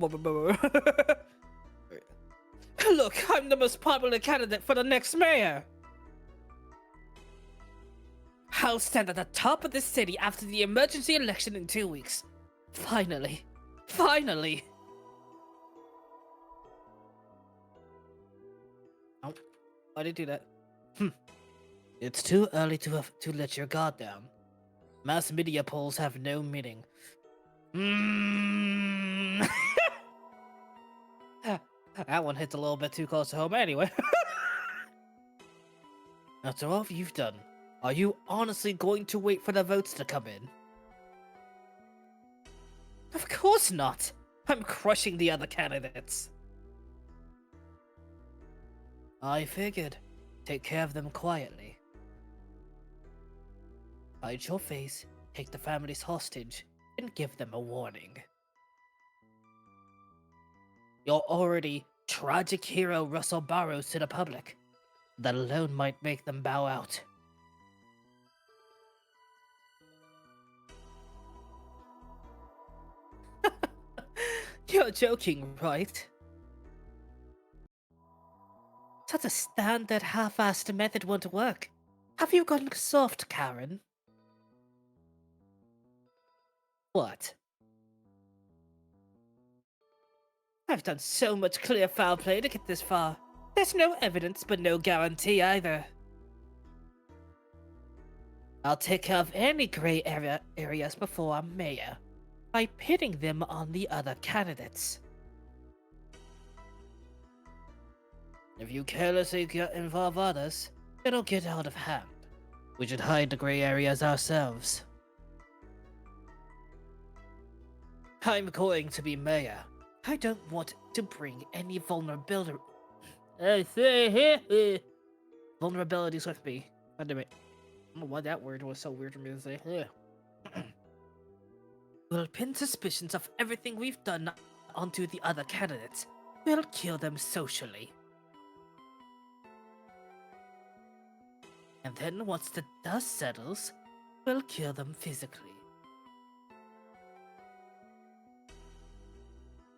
Look, I'm the most popular candidate for the next mayor. I'll stand at the top of the city after the emergency election in 2 weeks. Finally. Finally. Oh, why did you do that? It's too early to let your guard down. Mass media polls have no meaning. That one hits a little bit too close to home anyway. After all you've done, are you honestly going to wait for the votes to come in? Of course not! I'm crushing the other candidates. I figured. Take care of them quietly. Hide your face, take the families hostage, and give them a warning. You're already tragic hero Russell Barrows to the public. That alone might make them bow out. You're joking, right? Such a standard half-assed method won't work. Have you gone soft, Karen? What? I've done so much clear foul play to get this far. There's no evidence, but no guarantee either. I'll take care of any gray areas before I'm mayor, by pitting them on the other candidates. If you carelessly involve others, it'll get out of hand. We should hide the gray areas ourselves. I'm going to be mayor. I don't want to bring any vulnerabilities with me. I don't know why that word was so weird for me to say. We'll pin suspicions of everything we've done onto the other candidates. We'll kill them socially. And then once the dust settles, we'll kill them physically.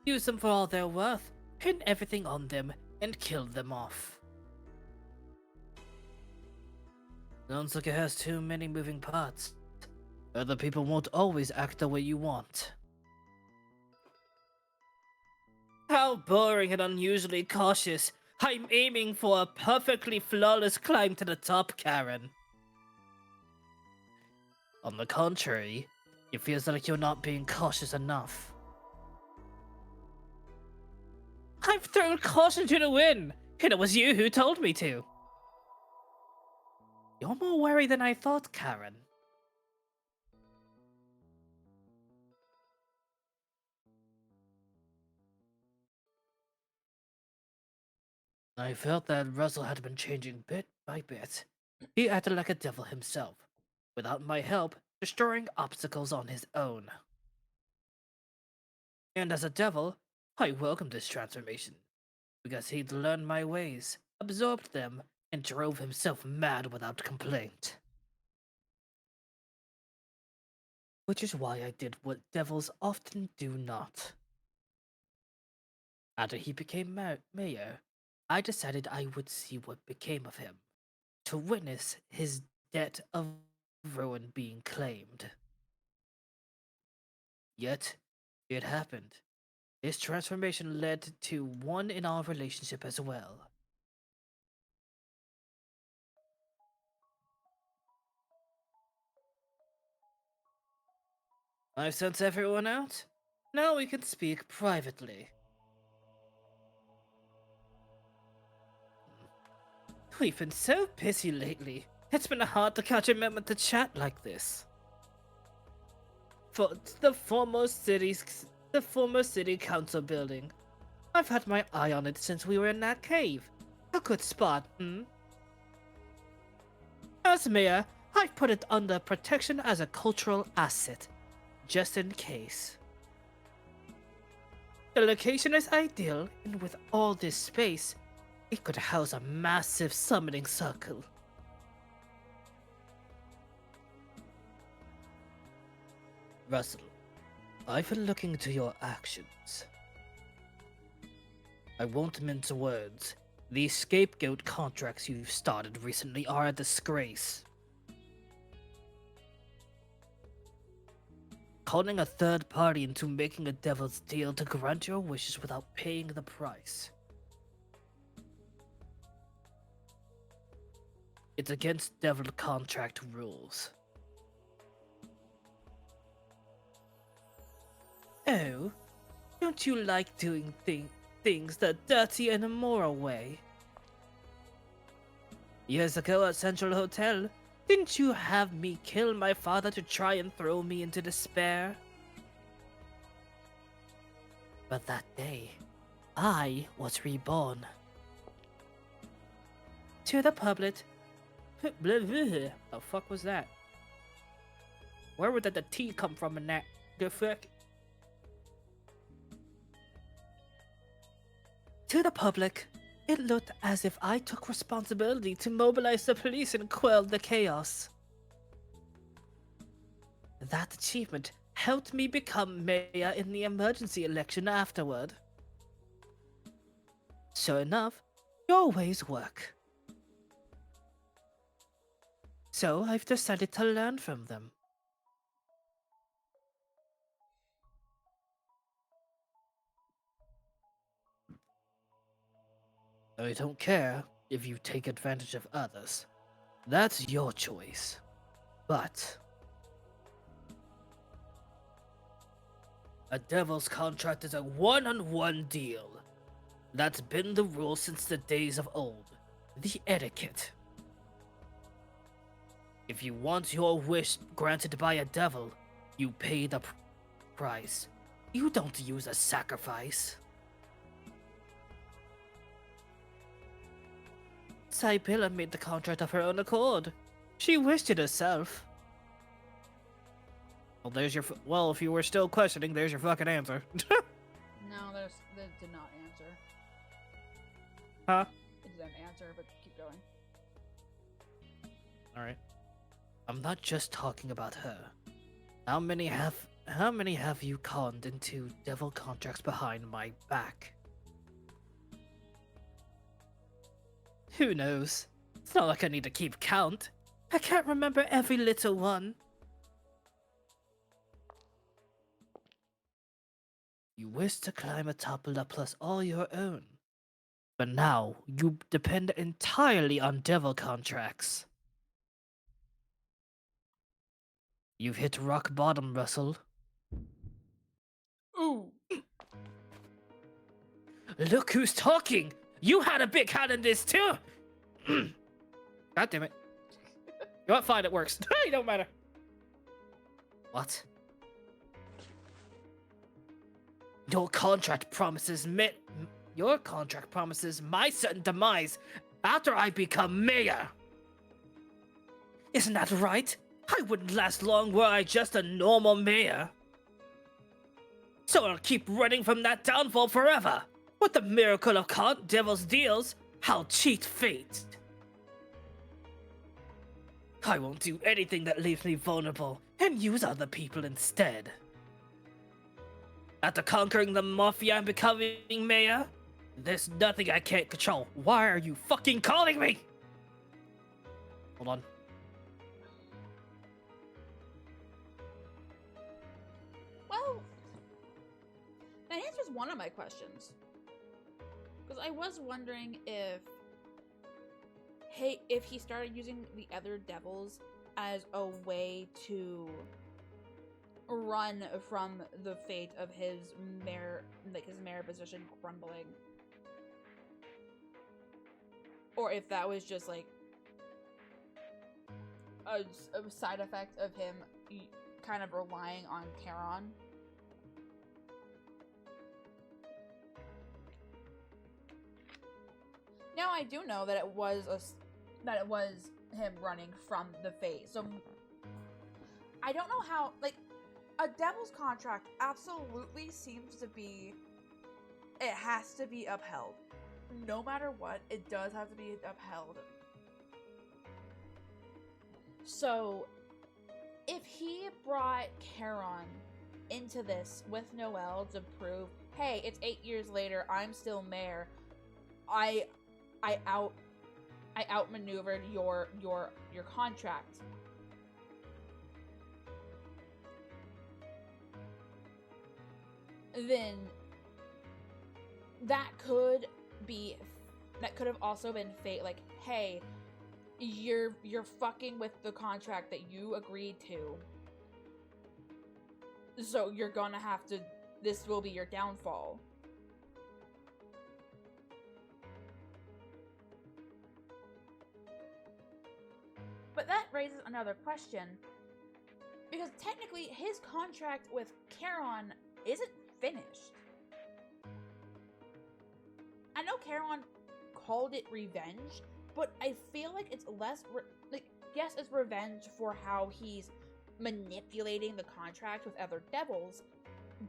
Use them for all they're worth, pin everything on them, and kill them off. Sounds like it has too many moving parts. Other people won't always act the way you want. How boring and unusually cautious. I'm aiming for a perfectly flawless climb to the top, Karen. On the contrary, it feels like you're not being cautious enough. I've thrown caution to the wind, and it was you who told me to. You're more wary than I thought, Karen. I felt that Russell had been changing bit by bit. He acted like a devil himself, without my help, destroying obstacles on his own. And as a devil, I welcomed this transformation, because he'd learned my ways, absorbed them, and drove himself mad without complaint. Which is why I did what devils often do not. After he became mayor, I decided I would see what became of him, to witness his debt of ruin being claimed. Yet, it happened. This transformation led to one in our relationship as well. I've sent everyone out. Now we can speak privately. We've been so busy lately. It's been hard to catch a moment to chat like this. For the former city council building. I've had my eye on it since we were in that cave. A good spot, hmm? As mayor, I've put it under protection as a cultural asset, just in case. The location is ideal, and with all this space, it could house a massive summoning circle. Russell, I've been looking into your actions. I won't mince words. These scapegoat contracts you've started recently are a disgrace. Calling a third party into making a devil's deal to grant your wishes without paying the price. It's against devil contract rules. Oh, don't you like doing things? things the dirty and immoral way. Years ago at Central Hotel, didn't you have me kill my father to try and throw me into despair? But that day, I was reborn. To the public. The fuck was that? Where would the T come from in that? The fuck? To the public, it looked as if I took responsibility to mobilize the police and quell the chaos. That achievement helped me become mayor in the emergency election afterward. Sure enough, your ways work. So I've decided to learn from them. I don't care if you take advantage of others. That's your choice. But a devil's contract is a one-on-one deal. That's been the rule since the days of old. The etiquette. If you want your wish granted by a devil, you pay the price. You don't use a sacrifice. Sybilla made the contract of her own accord. She wished it herself. Well, there's your. Well, if you were still questioning, there's your fucking answer. No, that did not answer. Huh? It didn't answer, but keep going. All right. I'm not just talking about her. How many have you conned into devil contracts behind my back? Who knows? It's not like I need to keep count. I can't remember every little one. You wish to climb atop La Plus all your own. But now, you depend entirely on devil contracts. You've hit rock bottom, Russell. Ooh. Look who's talking! You had a big hand in this too! God damn it. You know what? Fine, it works. It don't matter. What? Your contract promises my sudden demise after I become mayor. Isn't that right? I wouldn't last long were I just a normal mayor. So I'll keep running from that downfall forever. With the miracle of devil's deals, I'll cheat fate. I won't do anything that leaves me vulnerable and use other people instead. After conquering the mafia and becoming mayor, there's nothing I can't control. Why are you fucking calling me? Hold on. Well, that answers one of my questions. Because I was wondering if he started using the other devils as a way to run from the fate of his mayor position crumbling. Or if that was just like a side effect of him kind of relying on Charon. Now I do know that it was him running from the fate. So I don't know how, like, a devil's contract absolutely seems to be, it has to be upheld. No matter what, it does have to be upheld. So if he brought Charon into this with Noel to prove, hey, it's 8 years later, I'm still mayor, I outmaneuvered your contract. Then that could have also been fate. Like, hey, you're fucking with the contract that you agreed to, so you're gonna have to. This will be your downfall. raises another question. Because technically, his contract with Charon isn't finished. I know Charon called it revenge, but I feel like it's less... yes, it's revenge for how he's manipulating the contract with other devils.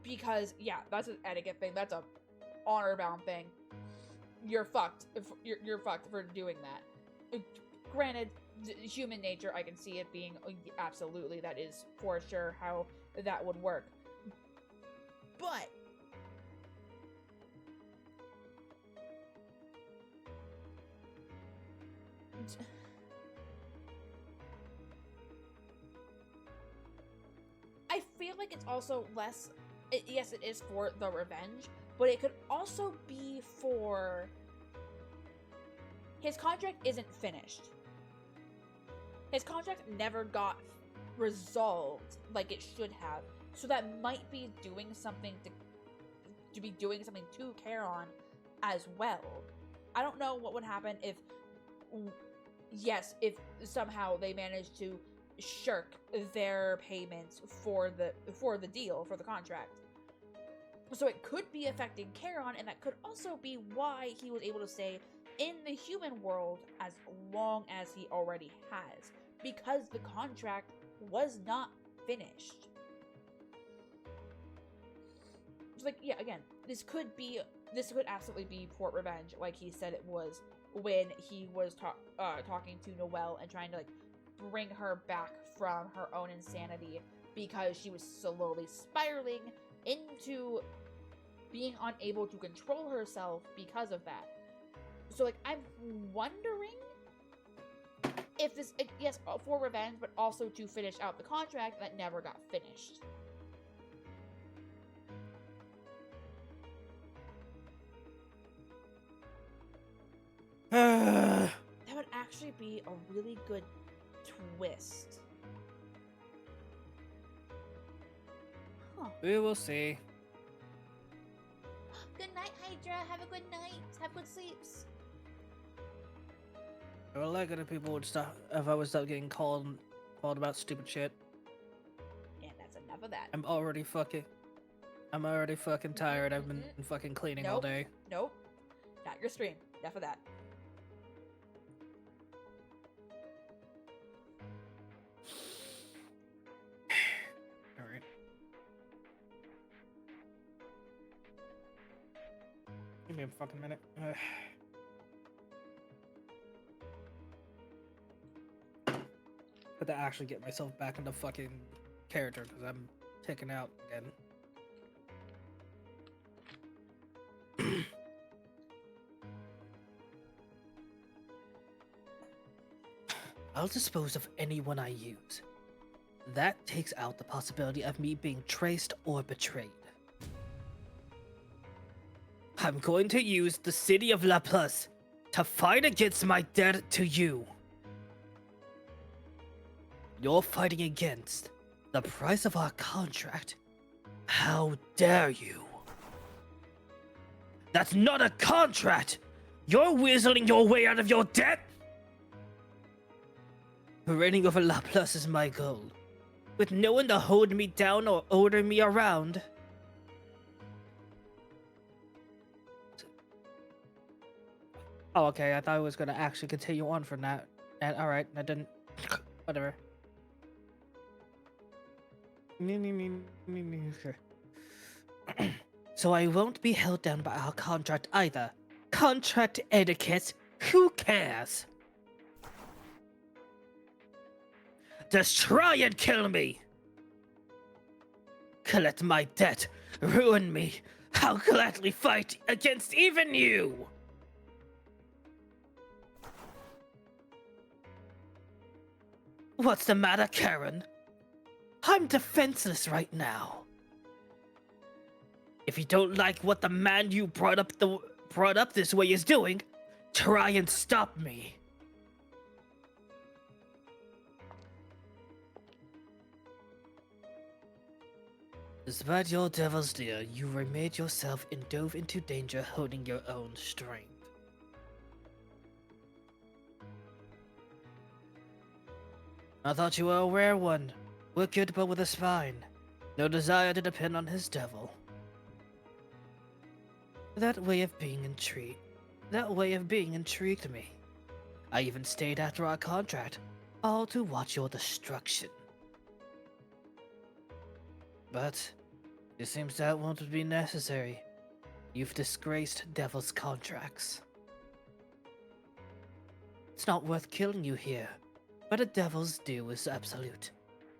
Because, yeah, that's an etiquette thing. That's a honor-bound thing. You're fucked. You're fucked for doing that. Granted, human nature, I can see it being absolutely, that is for sure how that would work. But I feel like it's also less, yes, it is for the revenge, but it could also be for his contract isn't finished. His contract never got resolved like it should have, so that might be doing something to be doing something to Charon as well. I don't know what would happen if, yes, if somehow they managed to shirk their payments for the deal, for the contract. So it could be affecting Charon, and that could also be why he was able to stay in the human world as long as he already has, because the contract was not finished. It's like, yeah, again, this could absolutely be for revenge, like he said it was when he was talking to Noel and trying to like bring her back from her own insanity, because she was slowly spiraling into being unable to control herself because of that. So like, I'm wondering if this, yes, for revenge, but also to finish out the contract that never got finished. That would actually be a really good twist. Huh. We will see. Good night, Hydra. Have a good night. Have good sleeps. A lot of people would stop if I was getting called about stupid shit. And that's enough of that. I'm already fucking tired. I've been fucking cleaning all day. Nope. Not your stream. Enough of that. Alright. Give me a fucking minute. But to actually get myself back into fucking character, because I'm taken out again. I'll dispose of anyone I use. That takes out the possibility of me being traced or betrayed. I'm going to use the city of La Place to fight against my debt to you. You're fighting against the price of our contract. How dare you? That's not a contract! You're weaseling your way out of your debt! Reigning over La Place is my goal. With no one to hold me down or order me around. Oh, okay, I thought I was gonna actually continue on from that. And alright, I didn't. Whatever. So I won't be held down by our contract either. Contract etiquette? Who cares? Just try and kill me! Collect my debt, ruin me. I'll gladly fight against even you! What's the matter, Karen? I'm defenseless right now. If you don't like what the man you brought up this way is doing, try and stop me. Despite your devil's deal, you remade yourself and dove into danger holding your own strength. I thought you were a rare one. Wicked but with a spine. No desire to depend on his devil. That way of being intrigued me. I even stayed after our contract, all to watch your destruction. But it seems that won't be necessary. You've disgraced Devil's contracts. It's not worth killing you here, but a Devil's due is absolute.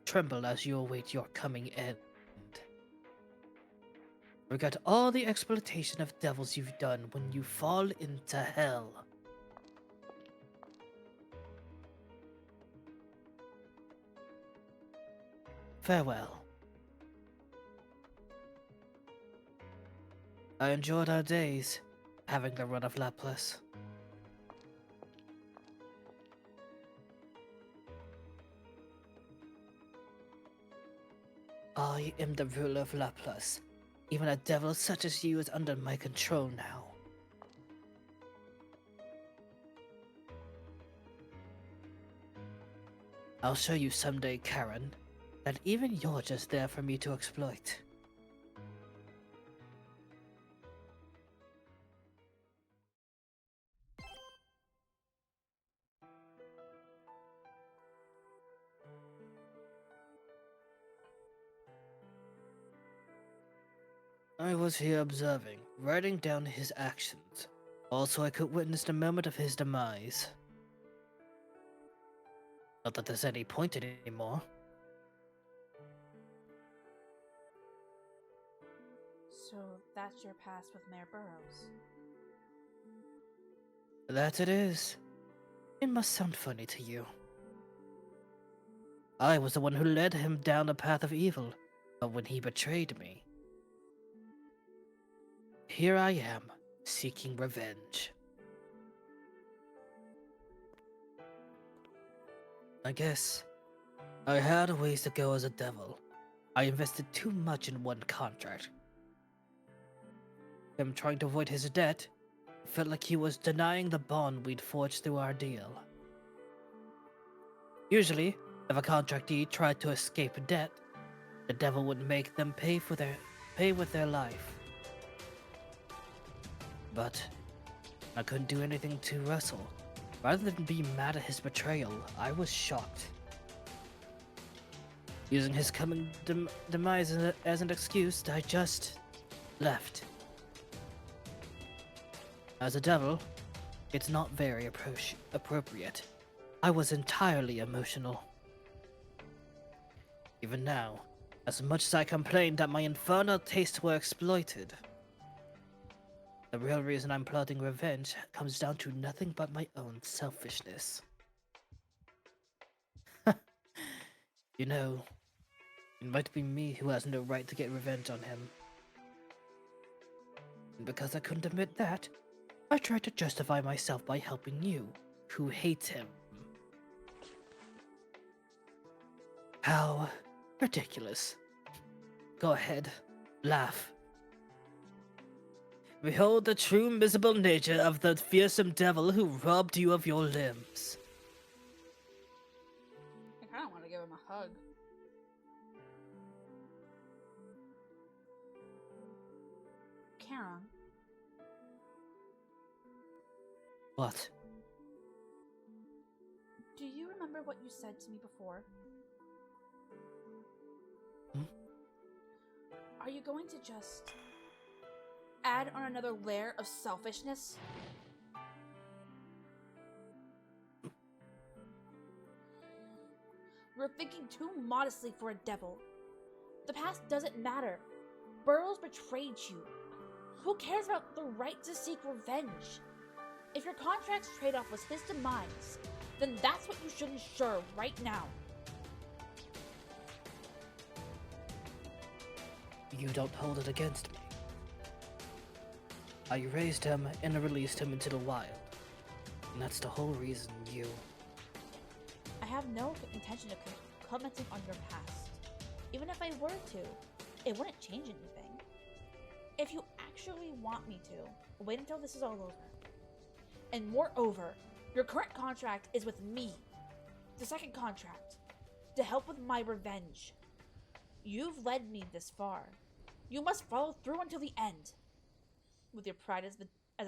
Tremble as you await your coming end. Regret all the exploitation of devils you've done when you fall into hell. Farewell. I enjoyed our days, having the run of Laplace. I am the ruler of Laplace. Even a devil such as you is under my control now. I'll show you someday, Karen, that even you're just there for me to exploit. I was here observing, writing down his actions. Also, I could witness the moment of his demise. Not that there's any point in it anymore. So that's your past with Mayor Burrows. That it is. It must sound funny to you. I was the one who led him down the path of evil, but when he betrayed me, here I am, seeking revenge. I guess I had a ways to go as a devil. I invested too much in one contract. Him trying to avoid his debt felt like he was denying the bond we'd forged through our deal. Usually, if a contractee tried to escape debt, the devil would make them pay with their life. But I couldn't do anything to Russell. Rather than be mad at his betrayal, I was shocked. Using his coming demise as an excuse, I just left. As a devil, it's not very appropriate. I was entirely emotional. Even now, as much as I complained that my infernal tastes were exploited, the real reason I'm plotting revenge comes down to nothing but my own selfishness. You know, it might be me who has no right to get revenge on him. And because I couldn't admit that, I tried to justify myself by helping you, who hate him. How ridiculous. Go ahead, laugh. Behold the true miserable nature of the fearsome devil who robbed you of your limbs. I kind of want to give him a hug. Karen, What? do you remember what you said to me before? Are you going to just add on another layer of selfishness? You're thinking too modestly for a devil. The past doesn't matter. Burrows betrayed you. Who cares about the right to seek revenge? If your contract's trade-off was his demise, then that's what you should ensure right now. You don't hold it against me. I raised him and released him into the wild. And that's the whole reason you... I have no intention of commenting on your past. Even if I were to, it wouldn't change anything. If you actually want me to, wait until this is all over. And moreover, your current contract is with me. The second contract. to help with my revenge. You've led me this far. You must follow through until the end. With your pride as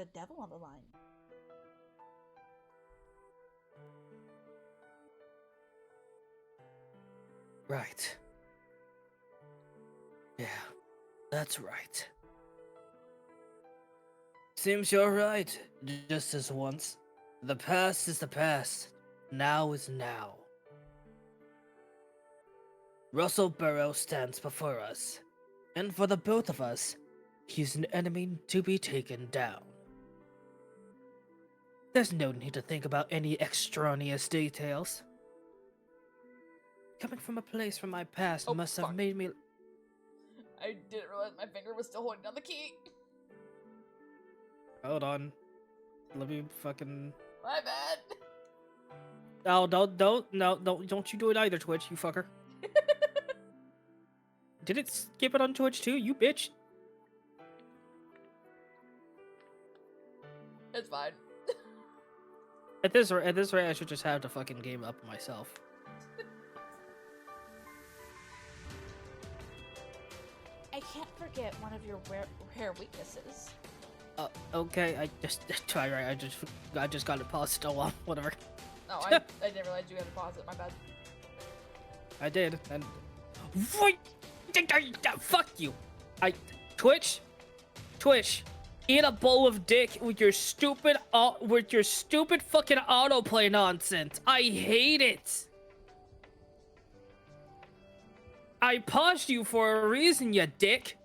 a devil on the line. Right. Yeah, that's right. Seems you're right, just as once. The past is the past. Now is now. Russell Burrows stands before us. And for the both of us, he's an enemy to be taken down. There's no need to think about any extraneous details. Coming from a place from my past must have made me... I didn't realize my finger was still holding down the key. Hold on. Let me fucking... My bad. Oh, don't you do it either, Twitch, you fucker. Did it skip it on Twitch too, you bitch? It's fine. At this rate, I should just have the fucking game up myself. I can't forget one of your rare weaknesses. Okay, I just got it paused. Oh well, whatever. No, I didn't realize you had to pause it. My bad. I did, and what? Fuck you! Twitch, eat a bowl of dick with your stupid fucking autoplay nonsense. I hate it. I paused you for a reason, you dick.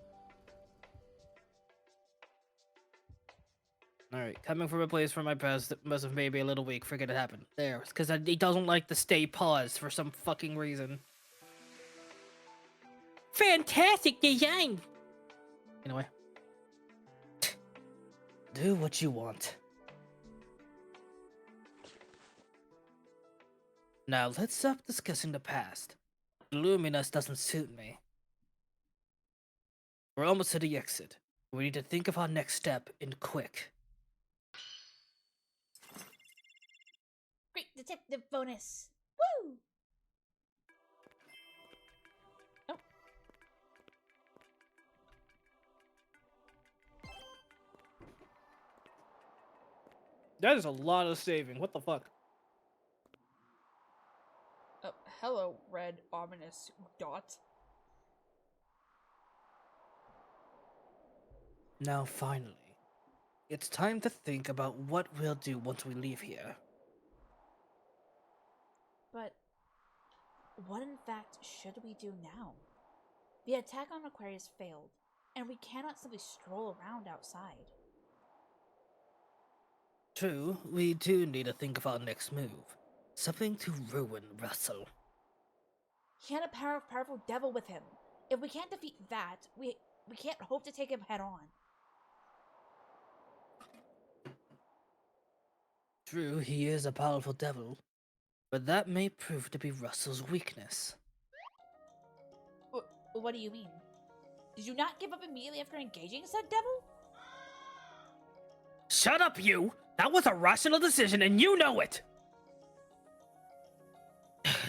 Alright, coming from a place from my past that must have made me a little weak. Forget it happened. There, it's because he doesn't like to stay paused for some fucking reason. Fantastic design! Anyway. Do what you want. Now let's stop discussing the past. Luminous doesn't suit me. We're almost to the exit. We need to think of our next step in quick. Great detective bonus. Woo! Oh. That is a lot of saving. What the fuck? Oh, hello, red ominous dot. Now finally, it's time to think about what we'll do once we leave here. But what in fact should we do now? The attack on Aquarius failed, and we cannot simply stroll around outside. True, we do need to think of our next move. Something to ruin Russell. He had a powerful devil with him. If we can't defeat that, we can't hope to take him head on. True, he is a powerful devil, but that may prove to be Russell's weakness. What do you mean? Did you not give up immediately after engaging said devil? Shut up, you! That was a rational decision, and you know it!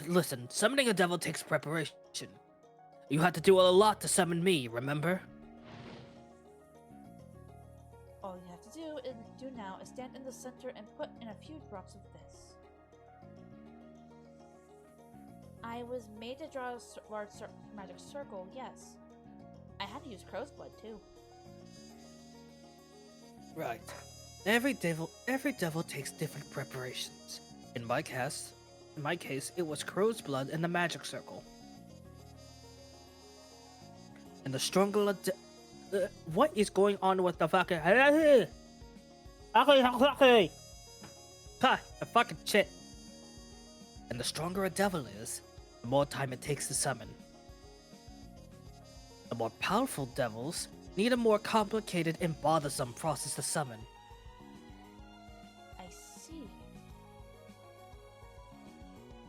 Listen, summoning a devil takes preparation. You had to do a lot to summon me, remember? All you have to do now is stand in the center and put in a few drops of this. I was made to draw a large magic circle, yes. I had to use crow's blood, too. Right. Every devil takes different preparations. In my case, it was crow's blood and the magic circle. And the stronger what is going on with the fucking... the fucking shit. And the stronger a devil is, the more time it takes to summon. The more powerful devils need a more complicated and bothersome process to summon. I see.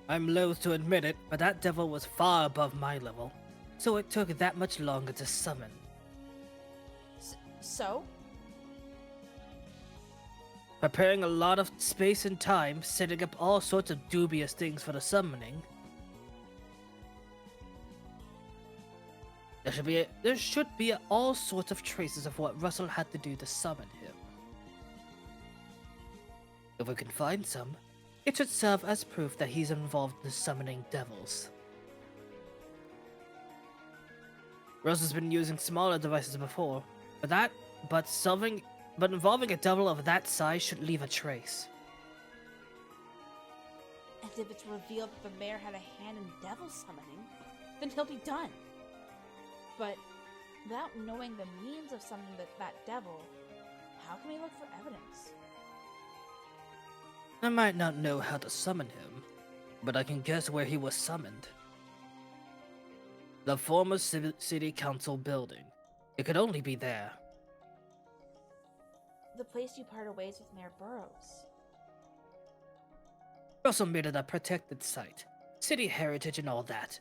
I'm loath to admit it, but that devil was far above my level, so it took that much longer to summon. So? Preparing a lot of space and time, setting up all sorts of dubious things for the summoning. There should be all sorts of traces of what Russell had to do to summon him. If we can find some, it should serve as proof that he's involved in summoning devils. Russell's been using smaller devices before, but involving a devil of that size should leave a trace. And if it's revealed that the mayor had a hand in devil summoning, then he'll be done. But without knowing the means of summoning that devil, how can we look for evidence? I might not know how to summon him, but I can guess where he was summoned. The former city council building. It could only be there. The place you parted ways with Mayor Burrows. Russell made it a protected site, city heritage and all that.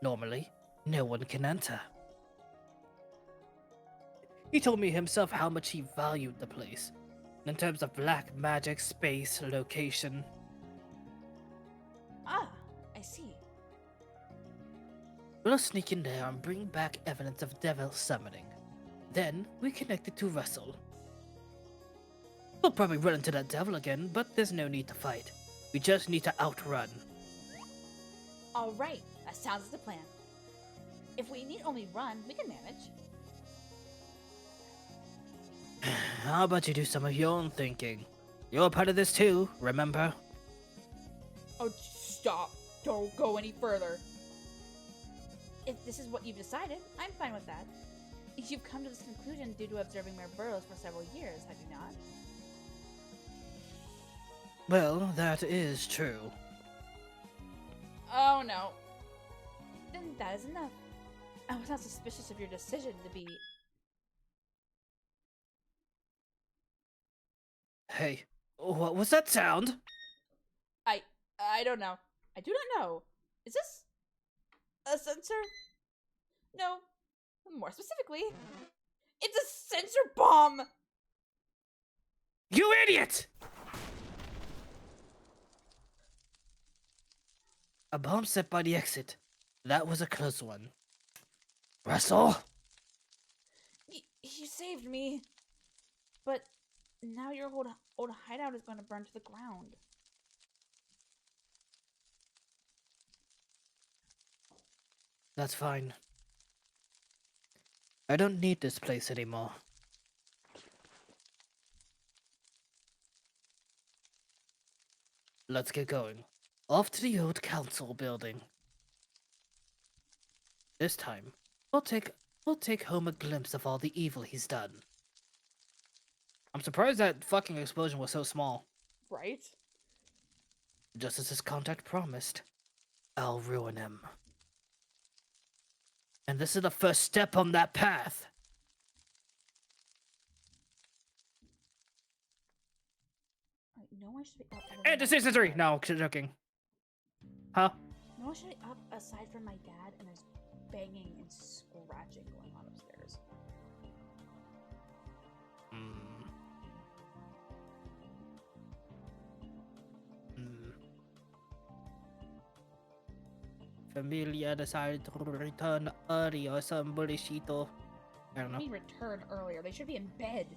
Normally, no one can enter. He told me himself how much he valued the place, in terms of black magic, space, location. Ah, I see. We'll sneak in there and bring back evidence of devil summoning. Then, we connect it to Russell. We'll probably run into that devil again, but there's no need to fight. We just need to outrun. Alright, that sounds like the plan. If we need only run, we can manage. How about you do some of your own thinking? You're a part of this too, remember? Oh, stop. Don't go any further. If this is what you've decided, I'm fine with that. You've come to this conclusion due to observing Mayor Burrows for several years, have you not? Well, that is true. Oh no. Then that is enough. I was not suspicious of your decision to be... Hey, what was that sound? I don't know. I do not know. Is this a sensor? No. More specifically, it's a sensor bomb! You idiot! A bomb set by the exit. That was a close one. Russell? You saved me. But now your old hideout is going to burn to the ground. That's fine. I don't need this place anymore. Let's get going. Off to the old council building. This time, we'll take home a glimpse of all the evil he's done. I'm surprised that fucking explosion was so small. Right? Just as his contact promised, I'll ruin him. And this is the first step on that path. Right, no one should be up. And decision 3! No, joking. Huh? No one should be up aside from my dad, and there's banging and scratching going on upstairs. Familia decided to return early or some bullshito. I don't know. I mean, return earlier. They should be in bed.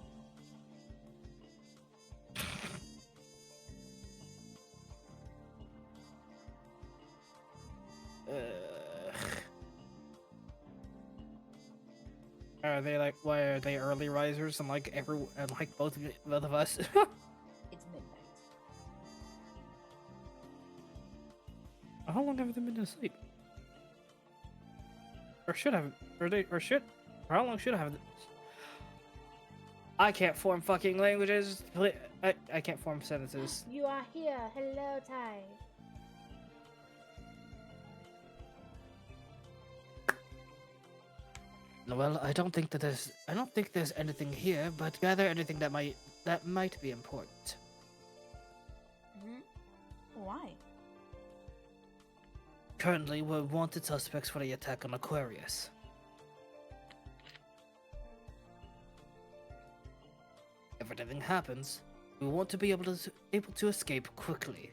Are they like? Why are they early risers? And like both of us. It's midnight. How long have they been asleep? Or should have? Or how long should I have? I can't form fucking languages. I can't form sentences. You are here. Hello, Ty. Well, I don't think there's anything here, but gather anything that might be important. Why? Currently, we're wanted suspects for the attack on Aquarius. If anything happens, we want to be able to escape quickly.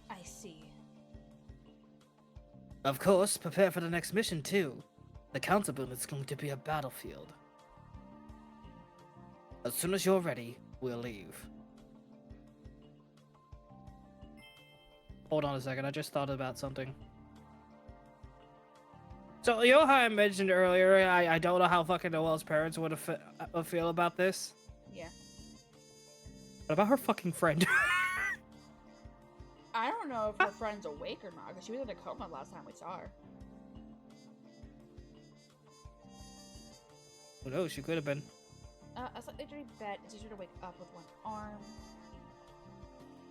I see. Of course, prepare for the next mission too. The council building is going to be a battlefield. As soon as you're ready, we'll leave. Hold on a second, I just thought about something. So, you know how I mentioned earlier, I don't know how fucking Noel's parents would feel about this? Yeah. What about her fucking friend? I don't know if her friend's awake or not, because she was in a coma last time we saw her. Who knows, she could have been. A slightly dirty bed. It's easier to wake up with one arm.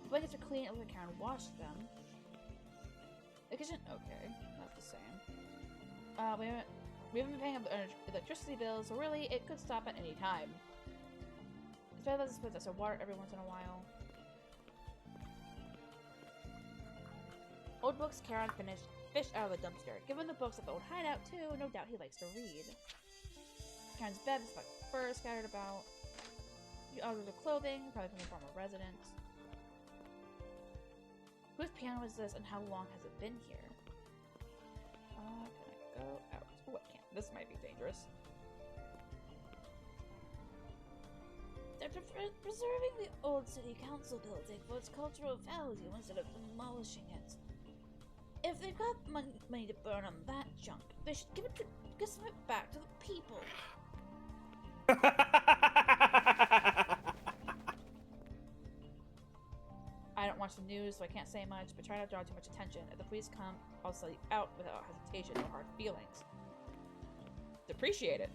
The blankets are clean. It looks like Karen washed them. The kitchen, okay, not the same. We haven't been paying electricity bills, so really, it could stop at any time. It's better to put this in water every once in a while. Old books Karen fished out of the dumpster. Given the books at the old hideout too, no doubt he likes to read. Karen's bed is like fur scattered about. Others of clothing, probably from a former resident. Whose piano is this, and how long has it been here? Can I go out? Oh, I can't. This might be dangerous. They're preserving the old city council building for its cultural value instead of demolishing it. If they've got money to burn on that junk, they should give some of it back to the people. I don't watch the news, so I can't say much, but try not to draw too much attention. If the police come, I'll sell you out without hesitation or hard feelings. Appreciate it.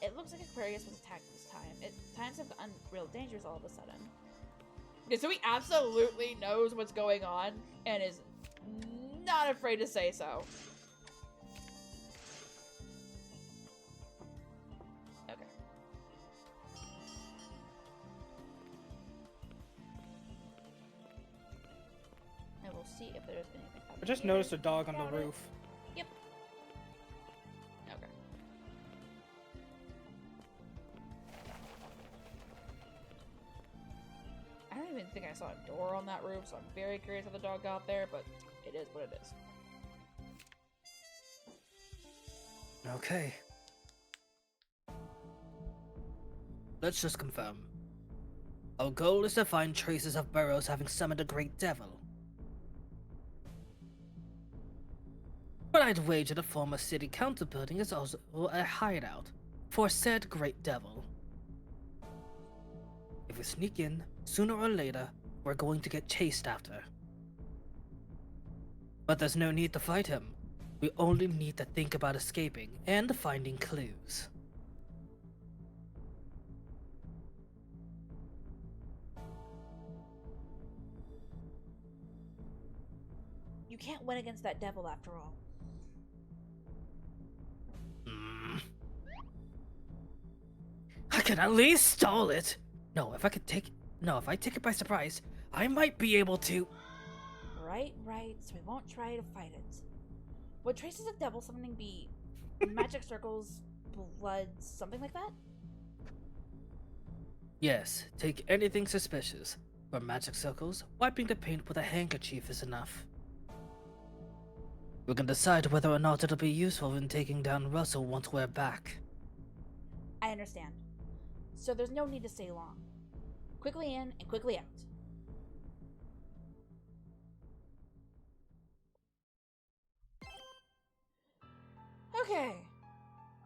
It looks like Aquarius was attacked this time. Times have gotten real dangerous all of a sudden. Okay, so he absolutely knows what's going on and is not afraid to say so. Okay. And we'll see if there's anything up I just here noticed a dog on about the it. roof. Yep. Okay. I don't even think I saw a door on that roof, so I'm very curious how the dog got there, but it is what it is. Okay. Let's just confirm. Our goal is to find traces of Burrows having summoned a great devil. But I'd wager the former city council building is also a hideout for said great devil. If we sneak in, sooner or later, we're going to get chased after. But there's no need to fight him. We only need to think about escaping and finding clues. You can't win against that devil after all. I can at least stall it. No, if I take it by surprise, I might be able to. Right, so we won't try to fight it. Would traces of devil summoning be magic circles, blood, something like that? Yes, take anything suspicious. For magic circles, wiping the paint with a handkerchief is enough. We can decide whether or not it'll be useful in taking down Russell once we're back. I understand. So there's no need to stay long. Quickly in and quickly out. Okay.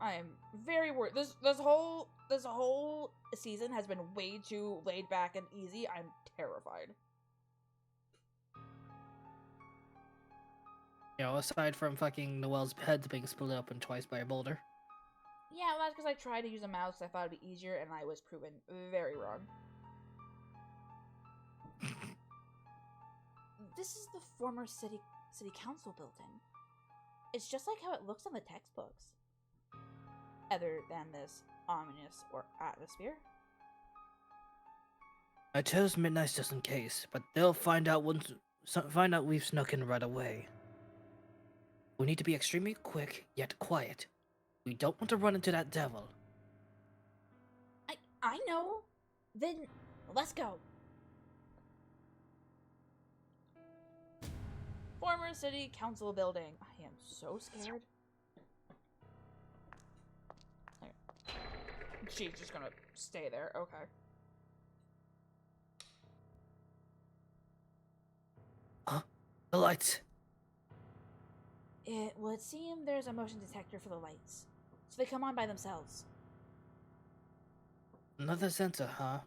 I am very worried. This whole season has been way too laid back and easy. I'm terrified. You know, aside from fucking Noel's head being split open twice by a boulder. Yeah, well, that's because I tried to use a mouse. I thought it'd be easier, and I was proven very wrong. This is the former city council building. It's just like how it looks in the textbooks. Other than this ominous or atmosphere. I chose Midnight just in case, but they'll find out we've snuck in right away. We need to be extremely quick yet quiet. We don't want to run into that devil. I know. Then let's go. Former former city council building. I am so scared. Okay. She's just gonna stay there. Okay. Huh? The lights. It would seem there's a motion detector for the lights, so they come on by themselves. Another sensor, huh?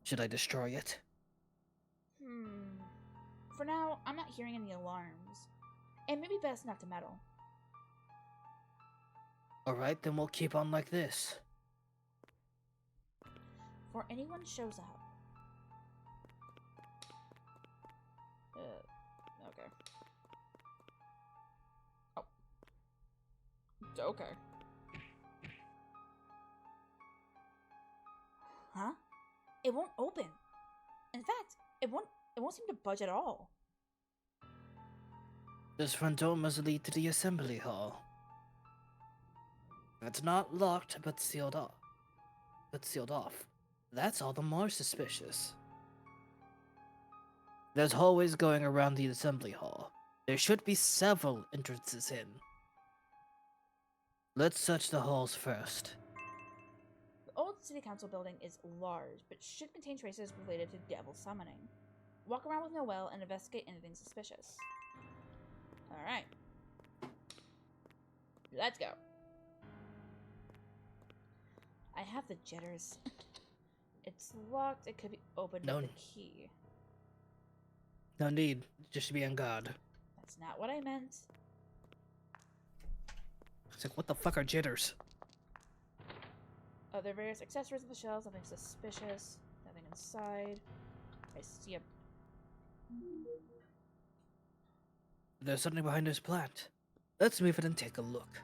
Should I destroy it? For now, I'm not hearing any alarms. It may be best not to meddle. Alright, then we'll keep on like this. Before anyone shows up. Okay. Oh. Okay. Huh? It won't open. In fact, it won't seem to budge at all. This front door must lead to the assembly hall. It's not locked, but sealed off. That's all the more suspicious. There's hallways going around the assembly hall. There should be several entrances in. Let's search the halls first. The old city council building is large, but should contain traces related to devil summoning. Walk around with Noel and investigate anything suspicious. Alright. Let's go. I have the jitters. It's locked. It could be opened with a key. No need. Just be on guard. That's not what I meant. It's like, what the fuck are jitters? Oh, there are various accessories on the shelves. Nothing suspicious. Nothing inside. I see a... There's something behind this plant. Let's move it and take a look.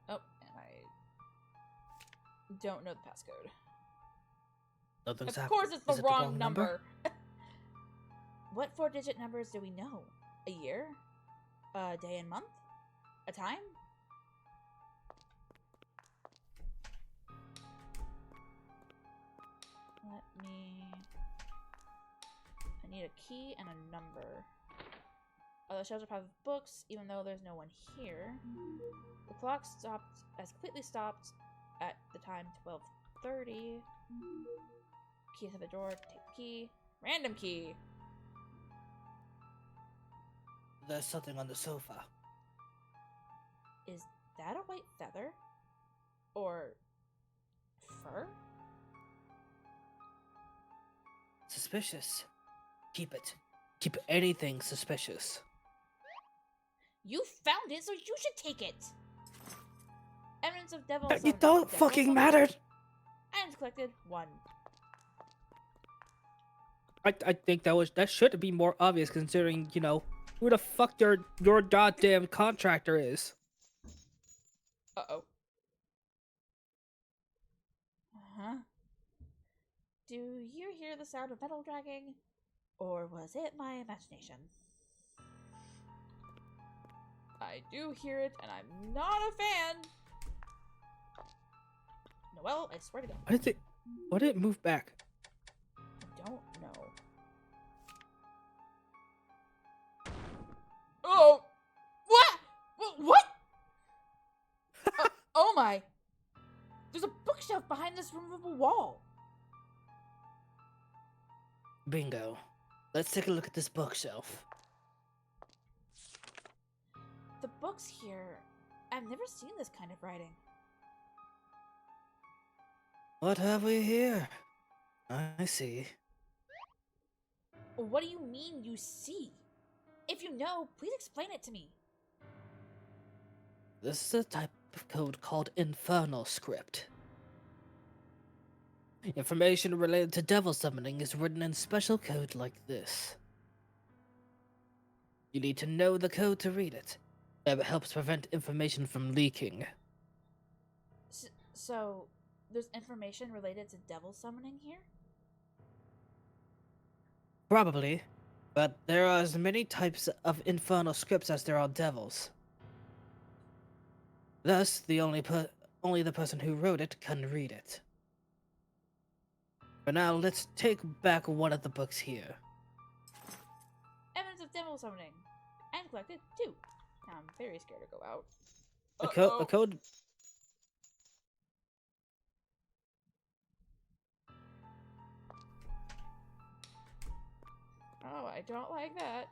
Oh, and I don't know the passcode. Nothing's Of happening. course it's the Is it wrong number. What 4-digit numbers do we know? A year? A day and month? A time? I need a key and a number. The shelves are packed with books, even though there's no one here. The clock has completely stopped at the time 12:30. Key to the door, take the key. Random key! There's something on the sofa. Is that a white feather? Or fur? Suspicious. Keep it. Keep anything suspicious. You found it, so you should take it! Evidence of devil You don't fucking matter! Items collected, 1. I think that should be more obvious considering, you know, who the fuck your goddamn contractor is. Uh-oh. Uh-huh. Do you hear the sound of metal dragging? Or was it my imagination? I do hear it, and I'm not a fan! Noel, I swear to God. Why did it move back? I don't know. Oh! What? What? Oh my! There's a bookshelf behind this removable wall! Bingo. Let's take a look at this bookshelf. The books here, I've never seen this kind of writing. What have we here? I see. What do you mean you see? If you know, please explain it to me. This is a type of code called Infernal Script. Information related to devil summoning is written in special code like this. You need to know the code to read it. It helps prevent information from leaking. So, there's information related to devil summoning here? Probably, but there are as many types of infernal scripts as there are devils. Thus, only the person who wrote it can read it. For now, let's take back one of the books here. devil summoning. And collected 2. Now I'm very scared to go out. A code. Oh, I don't like that.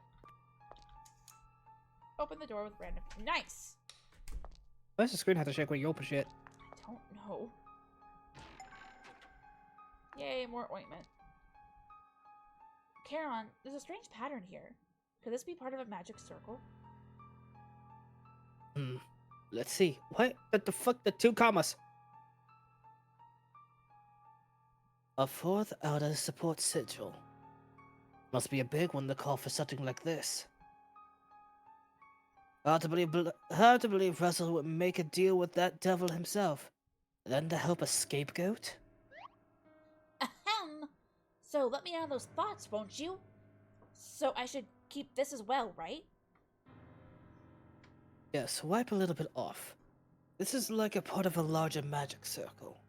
Open the door with random. Nice! Why does the screen have to shake when you open shit? I don't know. Yay, more ointment. Charon, there's a strange pattern here. Could this be part of a magic circle? Let's see. What the fuck? The 2 commas. A 4th outer support sigil. Must be a big one to call for something like this. Hard to believe Russell would make a deal with that devil himself. Then to help a scapegoat? Ahem! So let me out of those thoughts, won't you? So I should keep this as well, right? Yes, wipe a little bit off. This is like a part of a larger magic circle.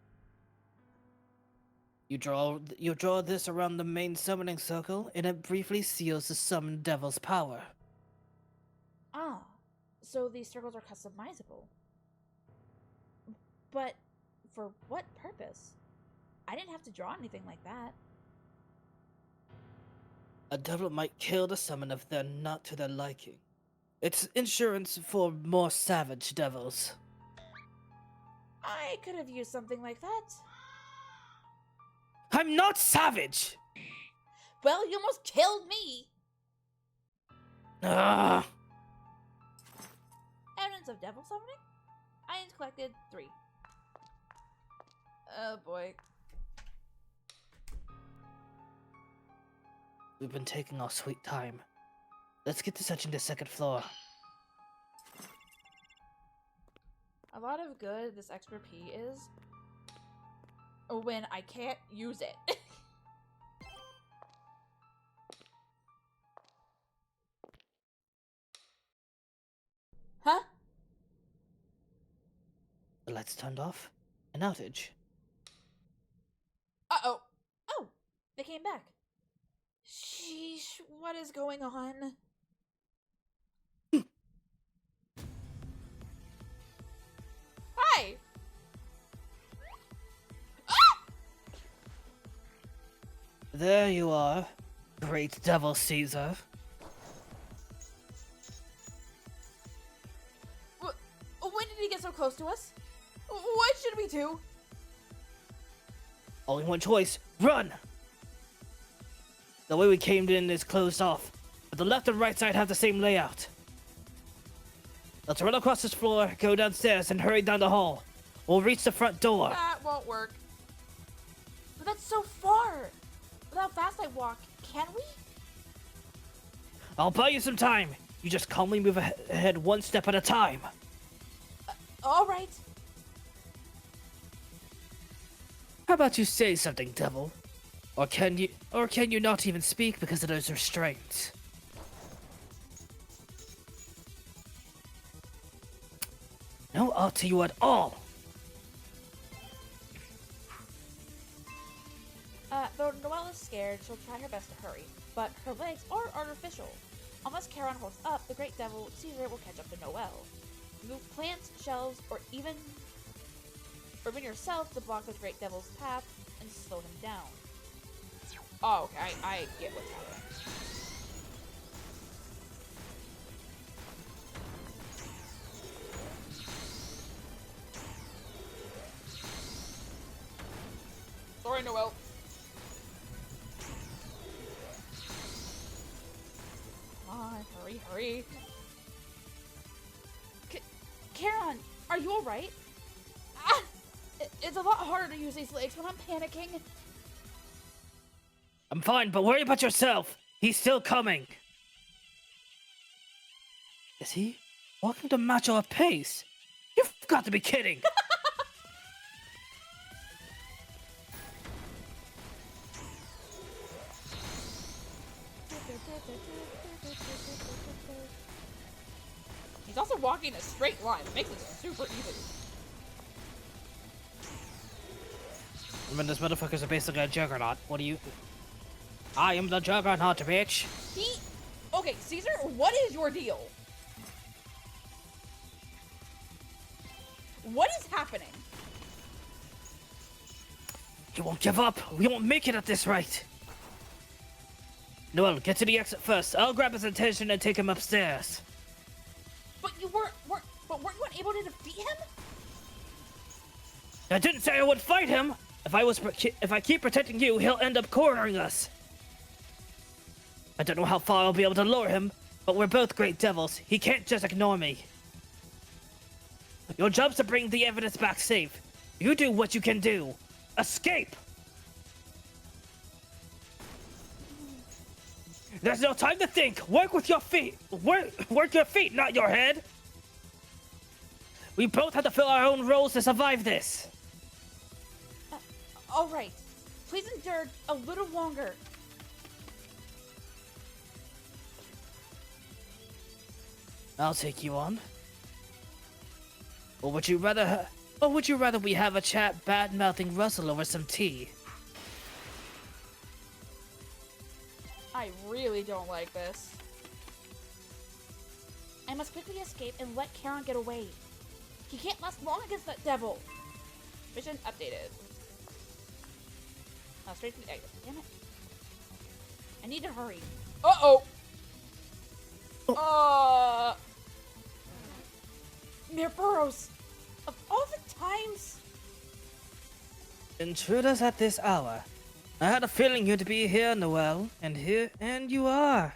You draw this around the main summoning circle, and it briefly seals the summoned devil's power. Ah, so these circles are customizable. But for what purpose? I didn't have to draw anything like that. A devil might kill the summon if they're not to their liking. It's insurance for more savage devils. I could have used something like that. I'm not savage! Well, you almost killed me! Ah! Evidence of devil summoning? I collected 3. Oh boy. We've been taking our sweet time. Let's get to searching the 2nd floor. A lot of good this extra P is when I can't use it. Huh? The lights turned off. An outage. Uh-oh. Oh, they came back. Sheesh, what is going on? Hi! There you are, great devil Caesar. When did he get so close to us? What should we do? Only one choice, run! The way we came in is closed off, but the left and right side have the same layout. Let's run across this floor, go downstairs, and hurry down the hall. We'll reach the front door. That won't work. But that's so far! With how fast I walk, can we? I'll buy you some time. You just calmly move ahead 1 step at a time. Alright. How about you say something, devil? Or can you not even speak because of those restraints? No art to you at all. Though Noel is scared, she'll try her best to hurry. But her legs are artificial. Unless Charon holds up, the great devil Caesar will catch up to Noel. Move plants, shelves, or even yourself to block the great devil's path and slow him down. Oh, okay, I get what's happening. Sorry, Noel. Come on, hurry, hurry. Charon, are you alright? Ah! It's a lot harder to use these legs when I'm panicking. I'm fine, but worry about yourself. He's still coming. Is he walking to match our pace? You've got to be kidding. He's also walking a straight line. It makes it super easy. I mean, this motherfucker's basically a juggernaut. What do you... I am the juggernaut, bitch. He Okay, Caesar, what is your deal? What is happening? You won't give up. We won't make it at this rate. Noel, get to the exit first. I'll grab his attention and take him upstairs. But you weren't you unable to defeat him? I didn't say I would fight him. If I keep protecting you, he'll end up cornering us. I don't know how far I'll be able to lure him, but we're both great devils. He can't just ignore me. Your job's to bring the evidence back safe. You do what you can do. Escape! There's no time to think. Work with your feet. Work your feet, not your head. We both have to fill our own roles to survive this. All right. Please endure a little longer. I'll take you on. Or would you rather we have a chat bad-mouthing Russell over some tea? I really don't like this. I must quickly escape and let Charon get away. He can't last long against that devil. Mission updated. Straight to the exit. Damn it. I need to hurry. Uh-oh. Mere burrows. Of all the times. Intruders at this hour. I had a feeling you'd be here, Noel, and you are.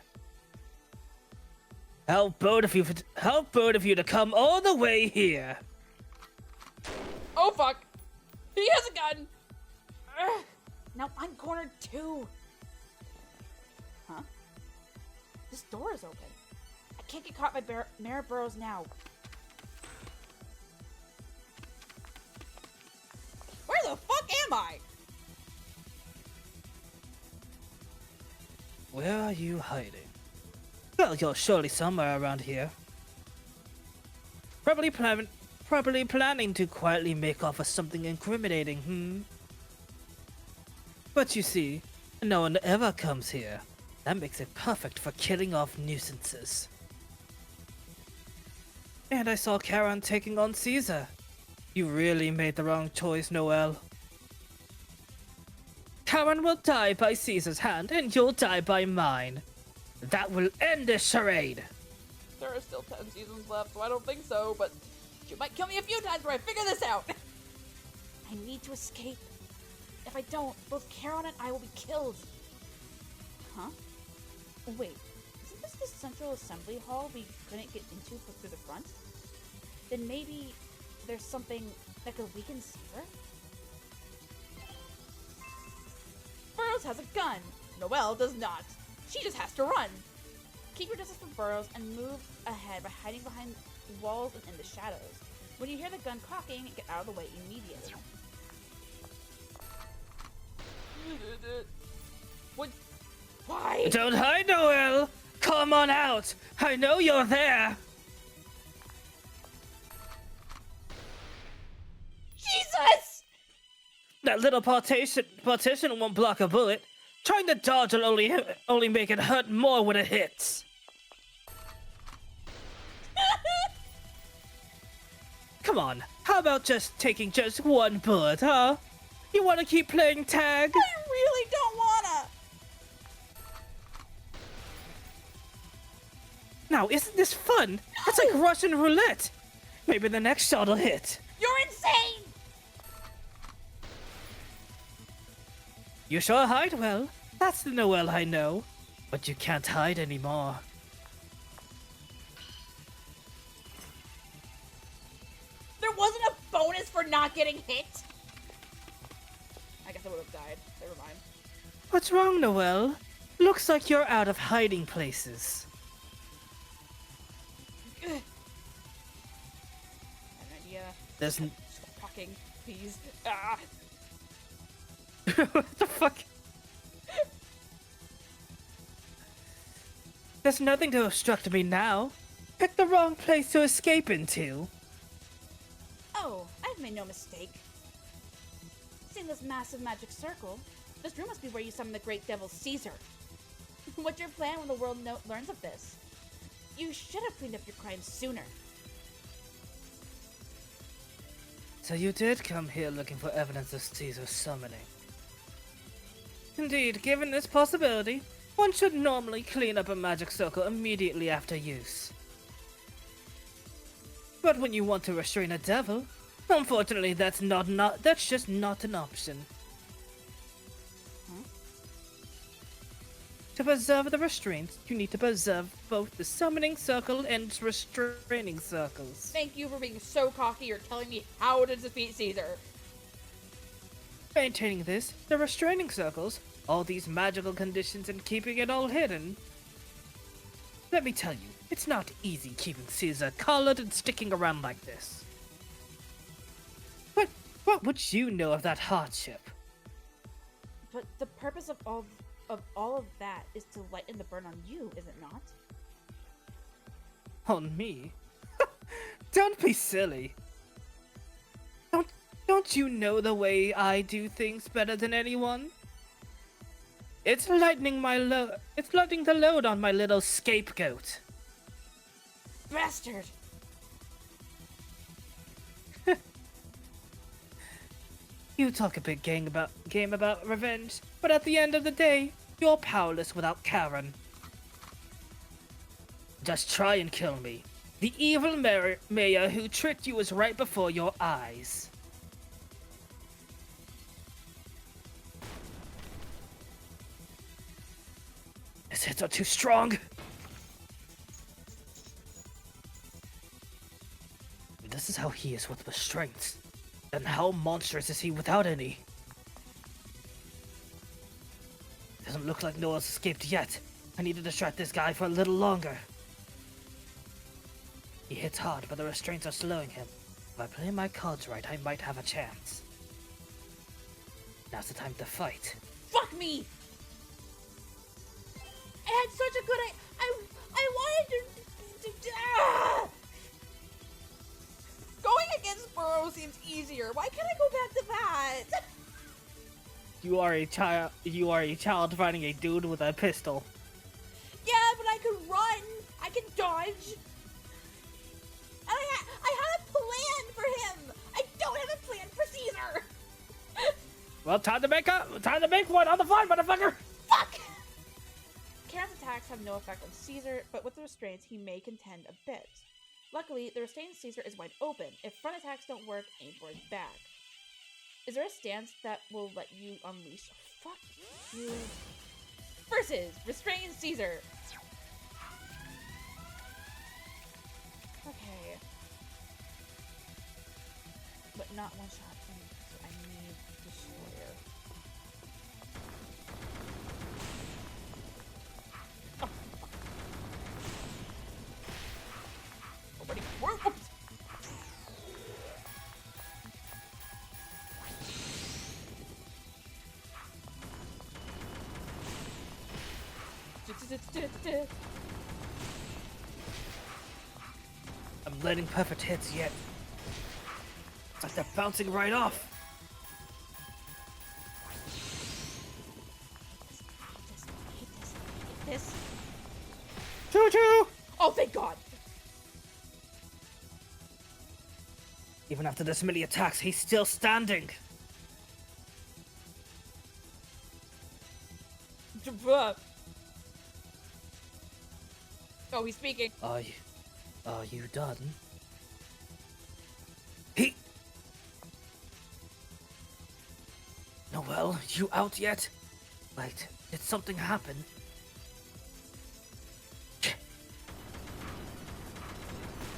How bold of you to come all the way here. Oh fuck. He has a gun. Ugh. Now I'm cornered too. Huh? This door is open. I can't get caught by Mare Burrows now. Where the fuck am I? Where are you hiding? Well, you're surely somewhere around here. Probably planning to quietly make off with something incriminating, But you see, no one ever comes here. That makes it perfect for killing off nuisances. And I saw Charon taking on Caesar. You really made the wrong choice, Noel. Charon will die by Caesar's hand, and you'll die by mine. That will end this charade. There are still 10 seasons left, so I don't think so, but you might kill me a few times before I figure this out. I need to escape. If I don't, both Charon and I will be killed. Huh? Wait, isn't this the central assembly hall we couldn't get into through the front? Then maybe there's something that could weaken Caesar? Burrows has a gun. Noel does not. She just has to run. Keep your distance from Burrows and move ahead by hiding behind walls and in the shadows. When you hear the gun cocking, get out of the way immediately. What? Why? Don't hide, Noel! Come on out! I know you're there! Jesus! That little partition won't block a bullet. Trying to dodge will only make it hurt more when it hits. Come on, how about just taking just one bullet, huh? You wanna keep playing tag? I really don't wanna! Now, isn't this fun? No. It's like Russian roulette. Maybe the next shot will hit. You're insane! You sure hide well. That's the Noel I know. But you can't hide anymore. There wasn't a bonus for not getting hit? I guess I would have died. Never mind. What's wrong, Noel? Looks like you're out of hiding places. I have an idea. There's Stop talking, please. Ah. What the fuck? There's nothing to obstruct me now. Pick the wrong place to escape into. Oh, I've made no mistake. Seeing this massive magic circle, this room must be where you summon the great devil Caesar. What's your plan when the world learns of this? You should have cleaned up your crimes sooner. So you did come here looking for evidence of Caesar's summoning. Indeed, given this possibility, one should normally clean up a magic circle immediately after use. But when you want to restrain a devil, unfortunately that's just not an option. To preserve the restraints, you need to preserve both the summoning circle and restraining circles. Thank you for being so cocky. You're telling me how to defeat Caesar. Maintaining this, the restraining circles, all these magical conditions, and keeping it all hidden. Let me tell you, it's not easy keeping Caesar collared and sticking around like this. But what would you know of that hardship? But the purpose of all of that is to lighten the burn on you, is it not? On me? Don't be silly. Don't you know the way I do things better than anyone? It's lightening the load on my little scapegoat. Bastard! You talk a big game about revenge, but at the end of the day, you're powerless without Karen. Just try and kill me. The evil mayor who tricked you is right before your eyes. His hits are too strong. This is how he is with restraints. Then how monstrous is he without any? Doesn't look like Noel's escaped yet. I need to distract this guy for a little longer. He hits hard, but the restraints are slowing him. If I play my cards right, I might have a chance. Now's the time to fight. Fuck me! I had such a good I wanted to Going against Burrow seems easier. Why can't I go back to that? You are a child fighting a dude with a pistol. Yeah, but I can run. I can dodge. And I have a plan for him. I don't have a plan for Caesar. Well, time to make one on the fly, motherfucker! Fuck! Karen's attacks have no effect on Caesar, but with the restraints, he may contend a bit. Luckily, the restrained Caesar is wide open. If front attacks don't work, aim for his back. Is there a stance that will let you unleash? Fuck you. Versus restrained Caesar. Okay. But not one shot. So I need Destroyer. Oh. Nobody. Oops. I'm letting perfect hits yet. It's like they're bouncing right off. Hit this. Choo-choo! Oh, thank God. Even after this many attacks, he's still standing. Oh, he's speaking. Are you done? Noel, you out yet? Wait, did something happen?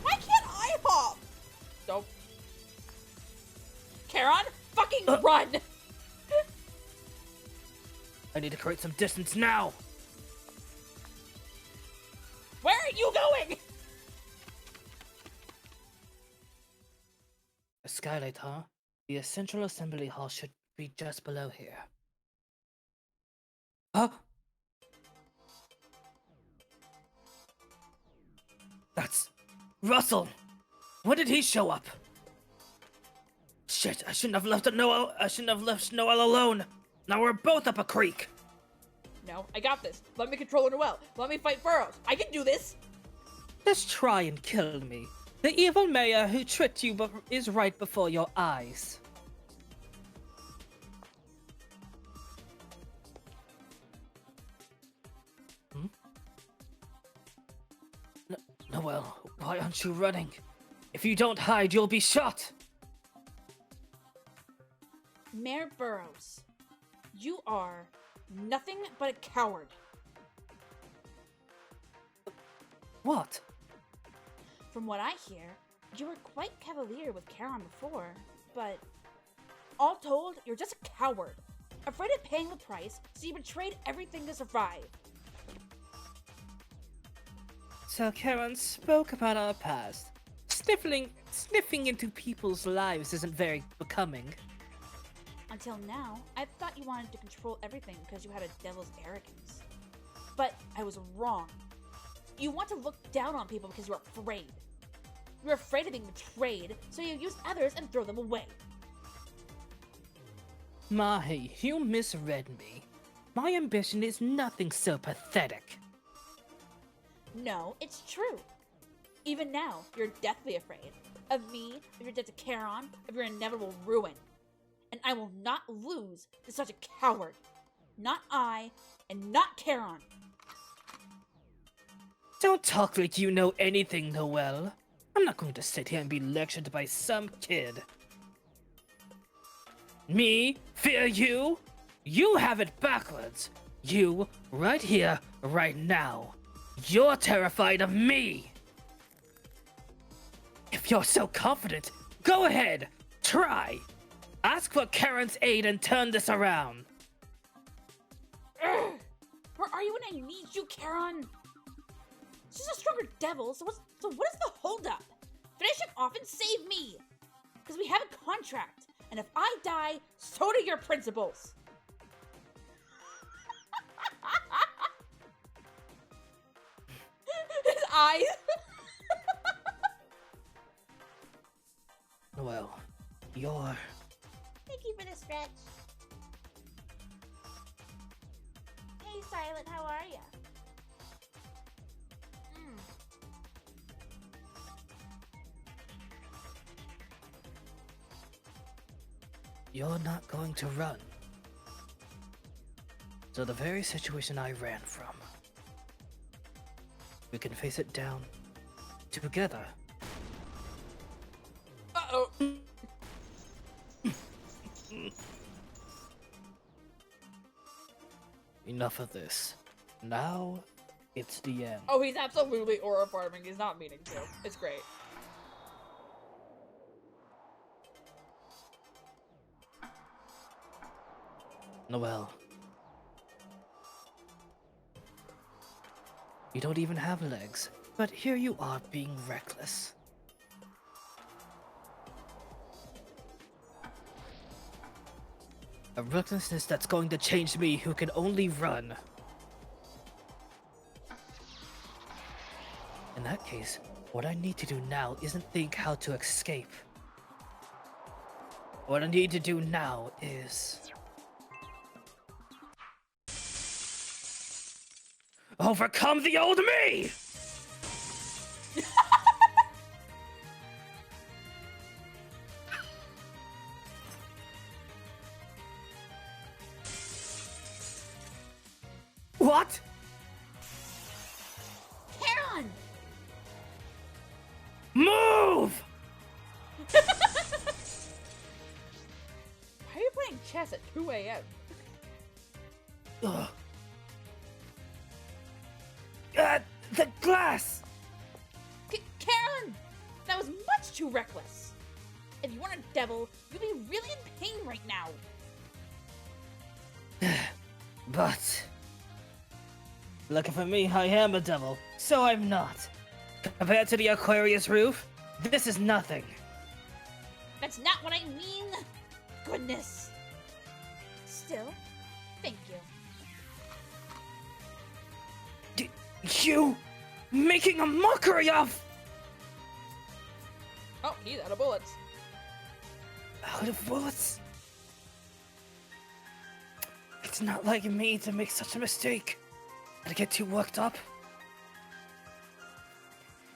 Why can't I hop? Nope. Charon, fucking run! I need to create some distance now. Where are you going? A skylight, huh? The central assembly hall should be just below here. Huh? That's Russell! When did he show up? Shit, I shouldn't have left Noel alone. Now we're both up a creek. No, I got this. Let me control Noel. Let me fight Burrows. I can do this. Just try and kill me. The evil mayor who tricked you is right before your eyes. Noel, why aren't you running? If you don't hide, you'll be shot! Mayor Burrows, you are nothing but a coward. What? From what I hear, you were quite cavalier with Charon before, but all told, you're just a coward. Afraid of paying the price, so you betrayed everything to survive. So Charon spoke about our past. Sniffing into people's lives isn't very becoming. Until now, I thought you wanted to control everything because you had a devil's arrogance. But I was wrong. You want to look down on people because you're afraid. You're afraid of being betrayed, so you use others and throw them away. Mahi, you misread me. My ambition is nothing so pathetic. No, it's true. Even now, you're deathly afraid. Of me, of your debt to Charon, of your inevitable ruin. And I will not lose to such a coward. Not I, and not Charon. Don't talk like you know anything, Noel. I'm not going to sit here and be lectured by some kid. Me? Fear you? You have it backwards. You, right here, right now. You're terrified of me. If you're so confident, go ahead. Try. Ask for Karen's aid and turn this around. Ugh. Where are you when I need you, Charon? She's a stronger devil, so what is the holdup? Finish it off and save me! Because we have a contract, and if I die, so do your principles! His eyes! Well, you're... Thank you for the stretch. Hey, Silent, how are ya? You're not going to run. So the very situation I ran from, we can face it down together. Uh-oh. Enough of this. Now, it's the end. Oh, he's absolutely aura farming. He's not meaning to. It's great. Noel. You don't even have legs, but here you are being reckless. A recklessness that's going to change me who can only run. In that case, what I need to do now isn't think how to escape. What I need to do now is... overcome the old me! What? Charon! Move! Why are you playing chess at 2 a.m.? Ugh. The glass! Charon! That was much too reckless! If you weren't a devil, you'd be really in pain right now! But... lucky for me, I am a devil, so I'm not. Compared to the Aquarius roof, this is nothing. That's not what I mean! Goodness! Still, thank you. You... making a mockery of... Oh, he's out of bullets. Out of bullets? It's not like me to make such a mistake. I get too worked up.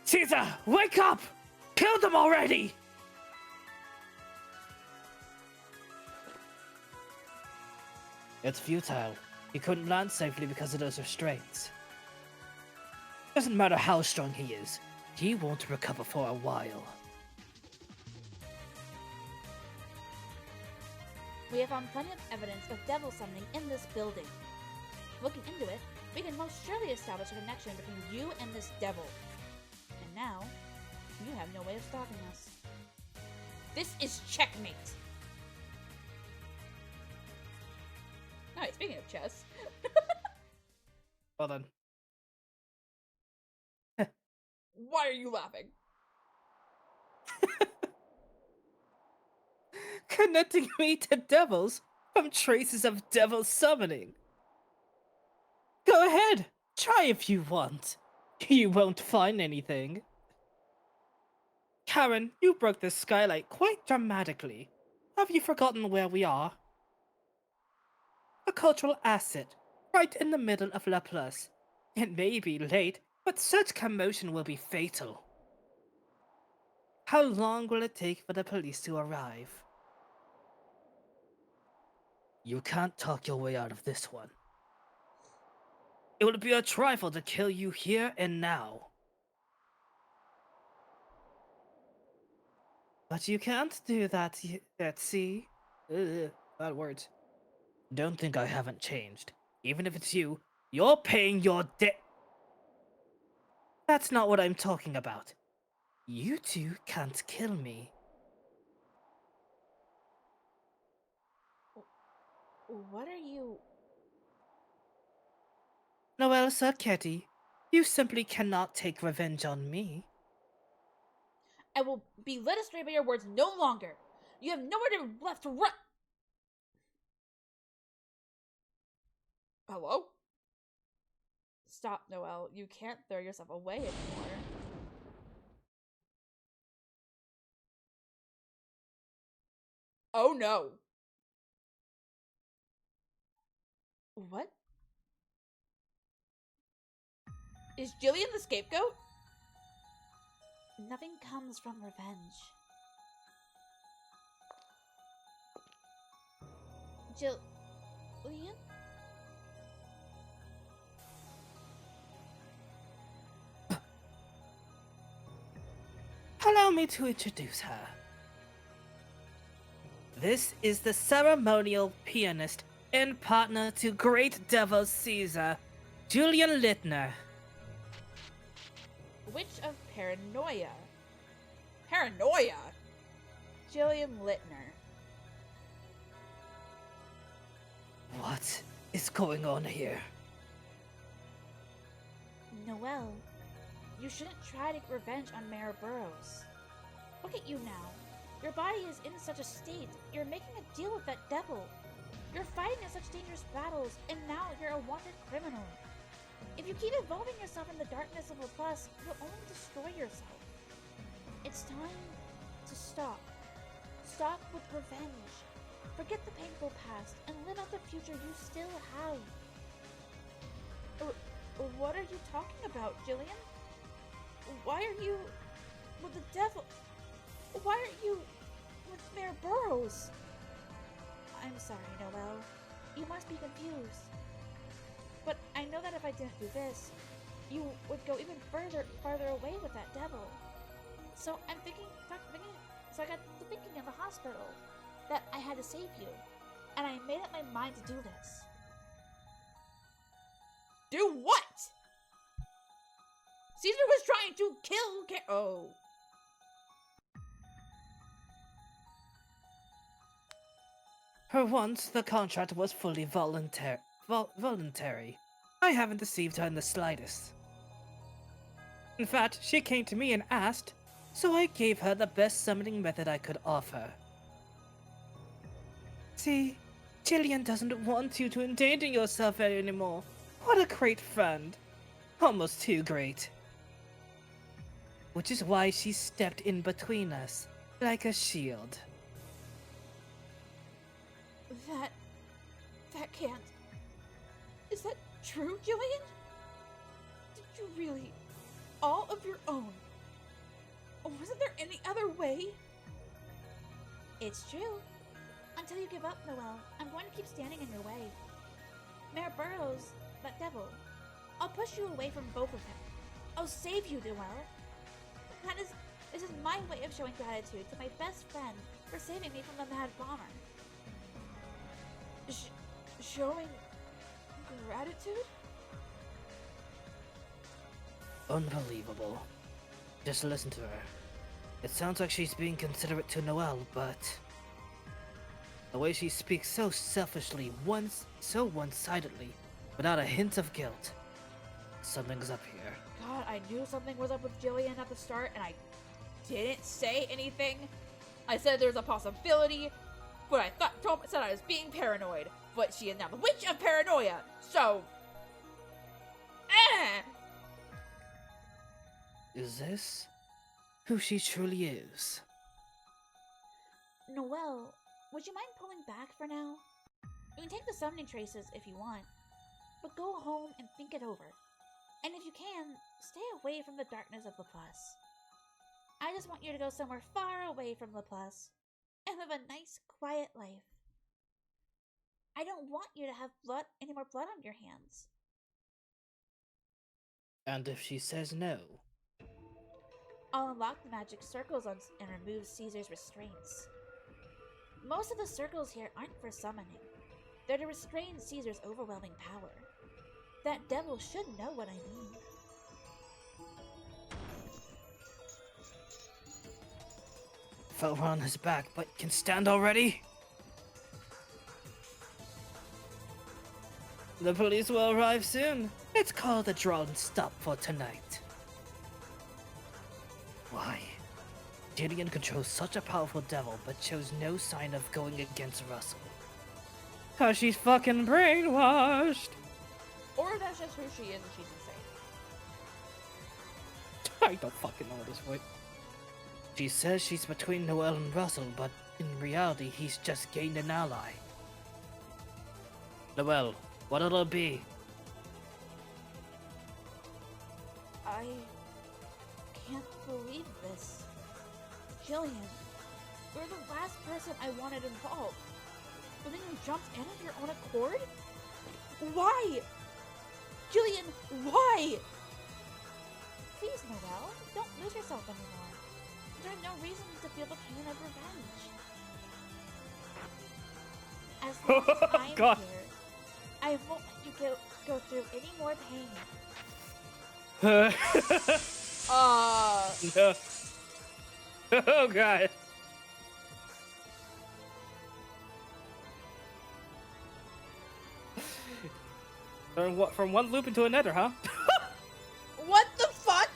Caesar, wake up! Kill them already! It's futile. He couldn't land safely because of those restraints. Doesn't matter how strong he is, he won't recover for a while. We have found plenty of evidence of devil summoning in this building. Looking into it, we can most surely establish a connection between you and this devil. And now, you have no way of stopping us. This is checkmate. Alright, speaking of chess. Well then. Why are you laughing? Connecting me to devils from traces of devil summoning. Go ahead, try if you want. You won't find anything. Karen, you broke the skylight quite dramatically. Have you forgotten where we are? A cultural asset, right in the middle of La Place. It may be late, but such commotion will be fatal. How long will it take for the police to arrive? You can't talk your way out of this one. It would be a trifle to kill you here and now. But you can't do that, see? Bad words. Don't think I haven't changed. Even if it's you, you're paying your debt. That's not what I'm talking about. You two can't kill me. What are you... Noel Sacchetti, you simply cannot take revenge on me. I will be led astray by your words no longer. You have nowhere left to run. Hello? Stop, Noel. You can't throw yourself away anymore. Oh no. What? Is Jillian the scapegoat? Nothing comes from revenge. Jillian? Allow me to introduce her. This is the ceremonial pianist and partner to Great Devil Caesar, Julian Littner. Witch of Paranoia. Paranoia? Jillian Littner. What is going on here? Noel, you shouldn't try to get revenge on Mayor Burroughs. Look at you now. Your body is in such a state. You're making a deal with that devil. You're fighting in such dangerous battles, and now you're a wanted criminal. If you keep involving yourself in the darkness of Laplace, you'll only destroy yourself. It's time to stop. Stop with revenge. Forget the painful past and live out the future you still have. What are you talking about, Jillian? Why are you with the devil? Why aren't you with Mayor Burroughs? I'm sorry, Noel. You must be confused. But I know that if I didn't do this, you would go even farther away with that devil. So I got to thinking in the hospital that I had to save you, and I made up my mind to do this. Do what? Caesar was trying to kill Oh. For once, the contract was fully voluntary. I haven't deceived her in the slightest. In fact, she came to me and asked, so I gave her the best summoning method I could offer. See, Jillian doesn't want you to endanger yourself anymore. What a great friend. Almost too great. Which is why she stepped in between us, like a shield. That can't. Is that true, Jillian? Did you really? All of your own? Wasn't there any other way? It's true. Until you give up, Noel, I'm going to keep standing in your way. Mayor Burroughs, that devil. I'll push you away from both of them. I'll save you, Noel. This is my way of showing gratitude to my best friend for saving me from the Mad Bomber. Showing gratitude? Unbelievable. Just listen to her. It sounds like she's being considerate to Noel, but the way she speaks so selfishly, so one-sidedly, without a hint of guilt. Something's up here. God, I knew something was up with Jillian at the start, and I didn't say anything. I said there's a possibility, but I said I was being paranoid. But she is now the witch of paranoia, so... Is this who she truly is? Noel, would you mind pulling back for now? You can take the summoning traces if you want, but go home and think it over. And if you can, stay away from the darkness of Laplace. I just want you to go somewhere far away from Laplace and live a nice, quiet life. I don't want you to have any more blood on your hands. And if she says no? I'll unlock the magic circles and remove Caesar's restraints. Most of the circles here aren't for summoning. They're to restrain Caesar's overwhelming power. That devil should know what I mean. Felt on his back, but can stand already? The police will arrive soon. Let's call the drawn stop for tonight. Why? Gideon controls such a powerful devil, but shows no sign of going against Russell. 'Cause she's fucking brainwashed. Or that's just who she is and she's insane. I don't fucking know at this point. She says she's between Noel and Russell, but in reality, he's just gained an ally. Noel, what'll it be? I can't believe this. Jillian, you're the last person I wanted involved. But then you jumped in of your own accord? Why? Jillian, why? Please, Noel, don't lose yourself anymore. There's no reason to feel the pain of revenge. As long as I'm God. here, I won't let you go through any more pain. No. Oh god. From one loop into another, huh? What the fuck?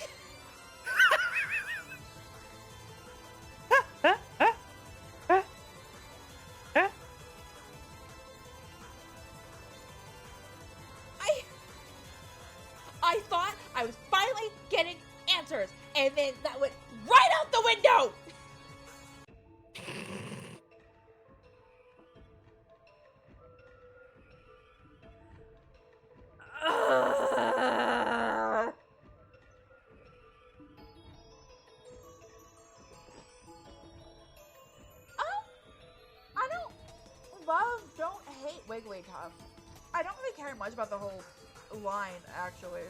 I thought I was finally getting answers, and then that went right out the window! I don't hate Wigglytuff. I don't really care much about the whole line, actually.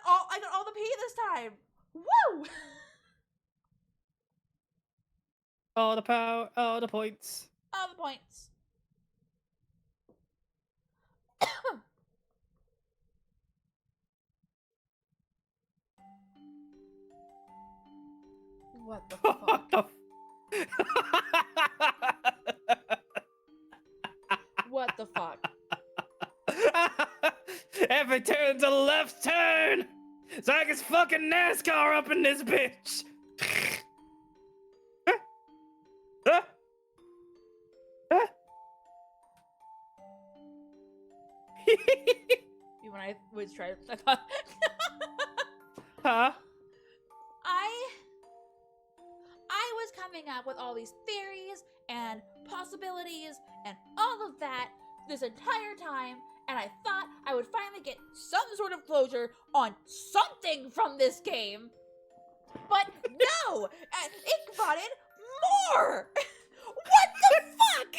Oh, I got all the P this time. Woo! All the power, all the points. All the points. What the fuck? What the What the fuck? Every turn's a left turn! It's like it's fucking NASCAR up in this bitch! When I was trying to... Huh? I was coming coming up with all these theories and possibilities and all of that this entire time, and I thought I would finally get some sort of closure on something from this game. But no! It wanted more! What the fuck?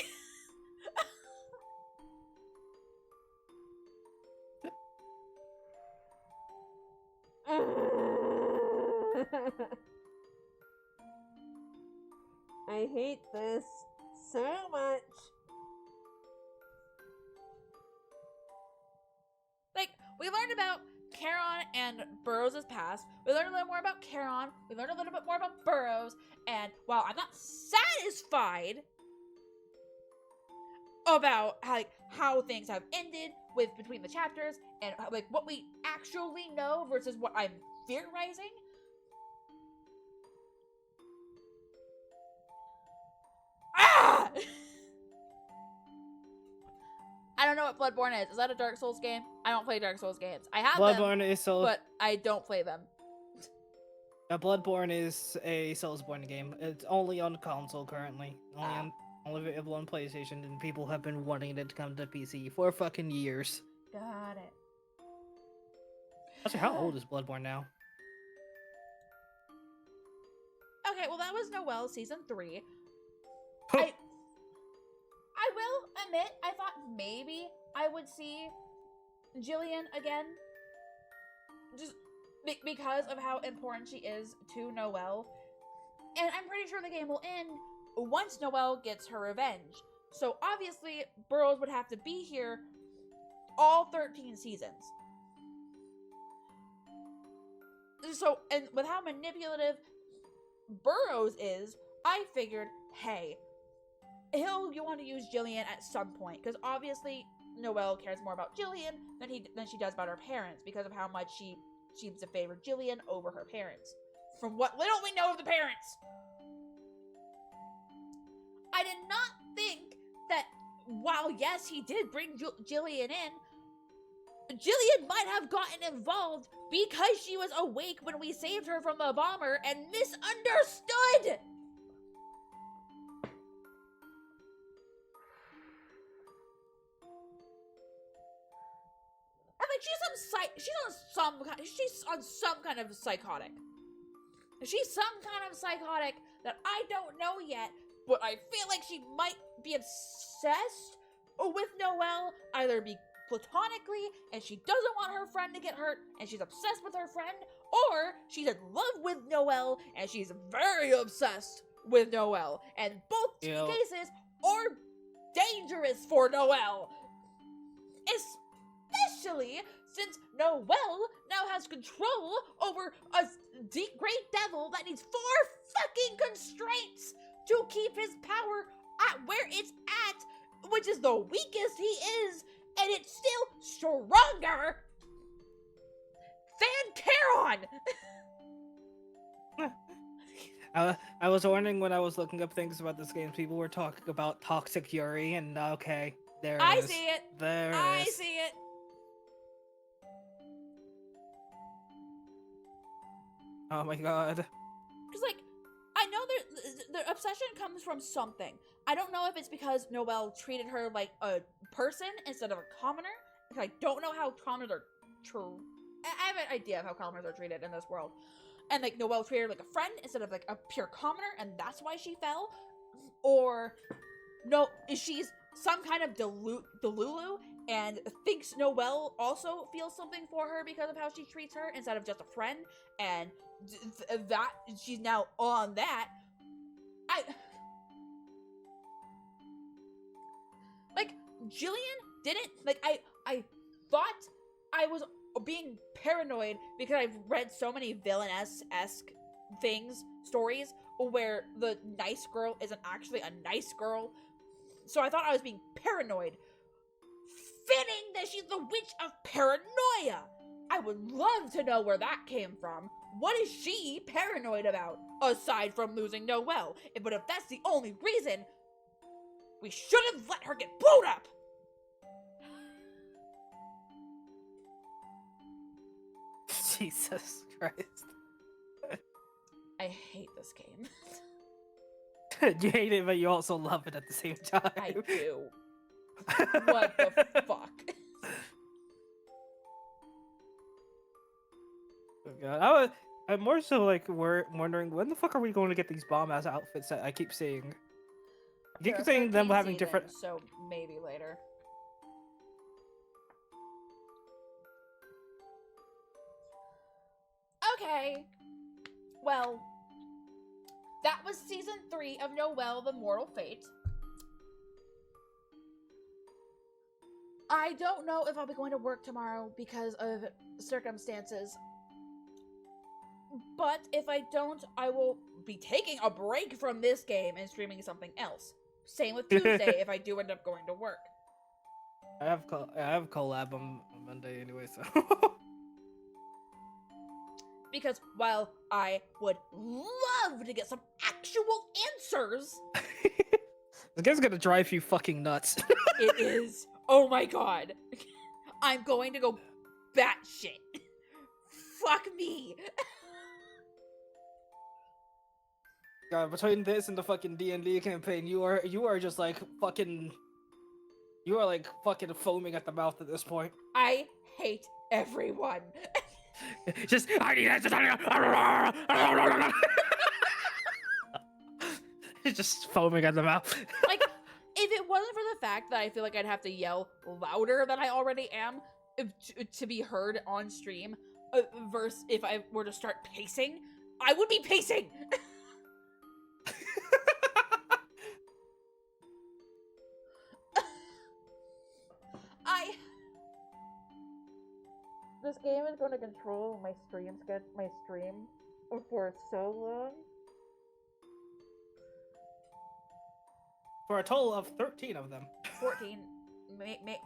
I hate this so much. Like, we learned about Charon and Burrows' past. We learned a little more about Charon. We learned a little bit more about Burrows. And while I'm not satisfied about how things have ended with between the chapters and like what we actually know versus what I'm theorizing, I don't know what Bloodborne is. Is that a Dark Souls game? I don't play Dark Souls games. I have Bloodborne them, is Souls. but I don't play them. Bloodborne is a Soulsborne game. It's only on console currently. Only available on PlayStation, and people have been wanting it to come to PC for fucking years. Got it. Also, how old is Bloodborne now? Okay, well that was Noel season 3. Huh. I will admit, I thought maybe I would see Jillian again. Just because of how important she is to Noel. And I'm pretty sure the game will end once Noel gets her revenge. So obviously, Burrows would have to be here all 13 seasons. So, and with how manipulative Burrows is, I figured, hey, he'll want to use Jillian at some point, because obviously Noel cares more about Jillian than she does about her parents, because of how much she seems to favor Jillian over her parents. From what little we know of the parents. I did not think that while yes, he did bring Jillian in, Jillian might have gotten involved because she was awake when we saved her from the bomber and misunderstood. I mean, she's on some kind of psychotic. She's some kind of psychotic that I don't know yet, but I feel like she might be obsessed with Noel, either be platonically, and she doesn't want her friend to get hurt, and she's obsessed with her friend, or she's in love with Noel, and she's very obsessed with Noel. And both cases are dangerous for Noel. Especially since Noel now has control over a great devil that needs 4 fucking constraints to keep his power at where it's at, which is the weakest he is, and it's still stronger than Charon. I was wondering when I was looking up things about this game, people were talking about Toxic Yuri, and okay, there it I is. see it. There it I is. see it. Oh my god. Because, like, I know the obsession comes from something. I don't know if it's because Noel treated her like a person instead of a commoner. I don't know how commoners are true. I have an idea of how commoners are treated in this world. And, like, Noel treated her like a friend instead of, like, a pure commoner, and that's why she fell. Or, no, she's some kind of Delulu and thinks Noel also feels something for her because of how she treats her instead of just a friend, and that she's now on that. Jillian didn't, I thought I was being paranoid because I've read so many villainess-esque stories where the nice girl isn't actually a nice girl. So I thought I was being paranoid. Fitting that she's the witch of paranoia. I would love to know where that came from. What is she paranoid about, aside from losing Noel? But if that's the only reason, we should have let her get blown up! Jesus Christ. I hate this game. You hate it, but you also love it at the same time. I do. What the fuck? Oh God. I'm more so like wondering when the fuck are we going to get these bomb ass outfits that I keep seeing. I keep There are saying them 13 having different. seasons, so maybe later. Okay. Well, that was season 3 of Noel, the Mortal Fate. I don't know if I'll be going to work tomorrow because of circumstances. But if I don't, I will be taking a break from this game and streaming something else. Same with Tuesday if I do end up going to work. I have collab on Monday anyway, so. Because while I would love to get some actual answers, This game's gonna drive you fucking nuts. it is. Oh my god. I'm going to go batshit. Fuck me. God, between this and the fucking D&D campaign, you are just like fucking. You are like fucking foaming at the mouth at this point. I hate everyone. Just I need answers. It's just foaming at the mouth. Like, if it wasn't for the fact that I feel like I'd have to yell louder than I already am to be heard on stream, versus if I were to start pacing, I would be pacing. This game is going to control my stream for so long. For a total of 13 of them. 14,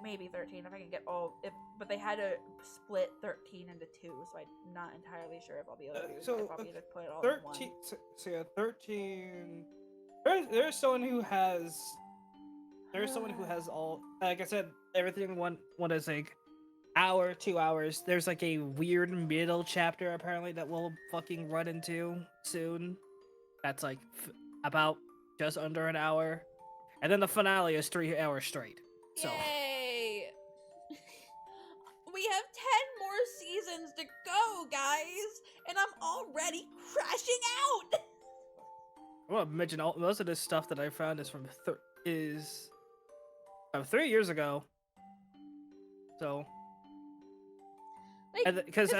maybe 13 if I can get all. But they had to split 13 into 2, so I'm not entirely sure if I'll be able to. If I'll be able to put it all in one. 13. So yeah, 13. There's someone who has. There's someone who has all. Like I said, everything one is like hour, 2 hours. There's like a weird middle chapter apparently that we'll fucking run into soon. That's like about just under an hour, and then the finale is 3 hours straight. So. Yay! We have 10 more seasons to go, guys, and I'm already crashing out. I want to mention most of this stuff that I found is from 3 years ago. So. Because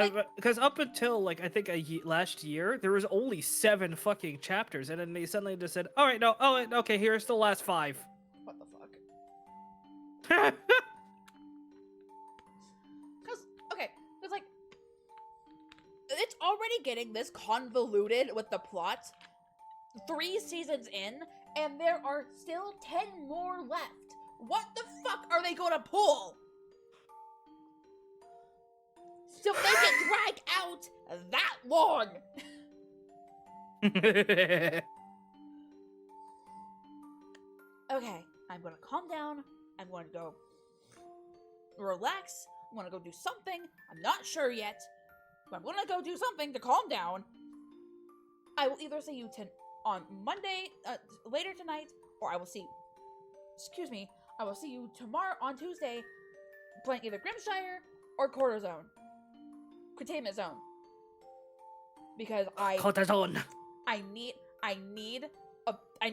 up until like I think last year there was only 7 fucking chapters, and then they suddenly just said, "All right, no, okay, here's the last 5." What the fuck? Because like it's already getting this convoluted with the plot. 3 seasons in, and there are still 10 more left. What the fuck are they gonna pull? To make it drag out that long. Okay, I'm gonna calm down. I'm gonna go relax. I'm gonna go do something. I'm not sure yet, but I'm gonna go do something to calm down. I will either see you on Monday, later tonight, or I will see you tomorrow on Tuesday, playing either Grimshire or Quarter Zone. Containment Zone. Because I need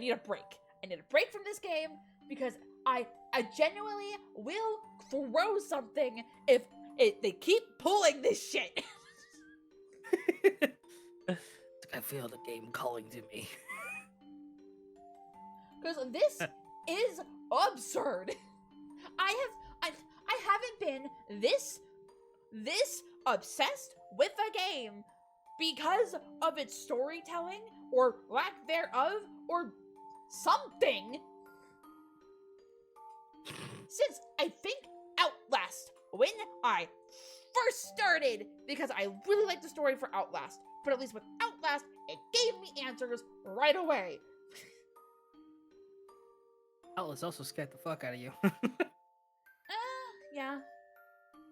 a break. I need a break from this game because I genuinely will throw something if they keep pulling this shit. I feel the game calling to me. Because this is absurd. I haven't been this obsessed with a game because of its storytelling or lack thereof or something since I think Outlast, when I first started, because I really liked the story for Outlast, but at least with Outlast it gave me answers right away. Outlast also scared the fuck out of you. Yeah.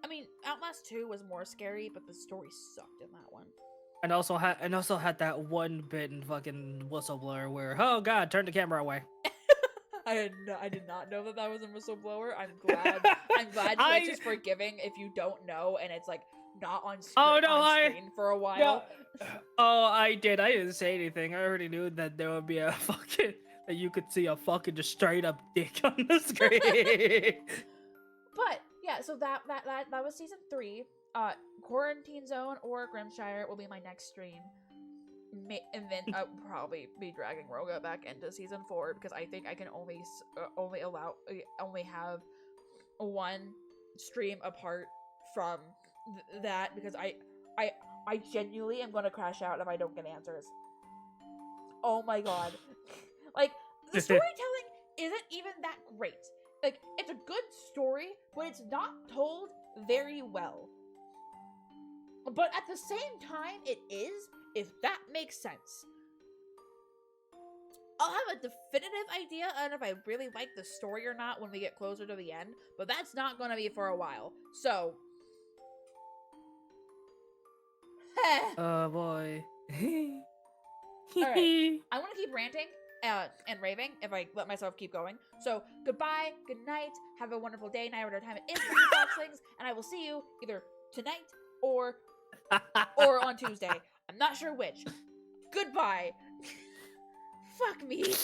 I mean, Outlast 2 was more scary, but the story sucked in that one. And also had that one bit in fucking Whistleblower where, oh god, turn the camera away. I did not know that was a whistleblower. I'm glad Twitch is forgiving if you don't know and it's like not on screen for a while. No, oh, I didn't say anything. I already knew that there would be a fucking that you could see a fucking just straight up dick on the screen. But yeah, so that was season 3. Quarantine Zone or Grimshire will be my next stream. And then I'll probably be dragging Roga back into season 4 because I think I can only have one stream apart from that because I genuinely am going to crash out if I don't get answers. Oh my god. Like, the storytelling isn't even that great. Like, it's a good story, but it's not told very well. But at the same time, it is, if that makes sense. I'll have a definitive idea on if I really like the story or not when we get closer to the end, but that's not going to be for a while. So... Oh boy. Alright, I want to keep ranting and raving if I let myself keep going. So, goodbye, good night, have a wonderful day, night, whatever time it is for you foxlings, and I will see you either tonight or on Tuesday. I'm not sure which. Goodbye. Fuck me.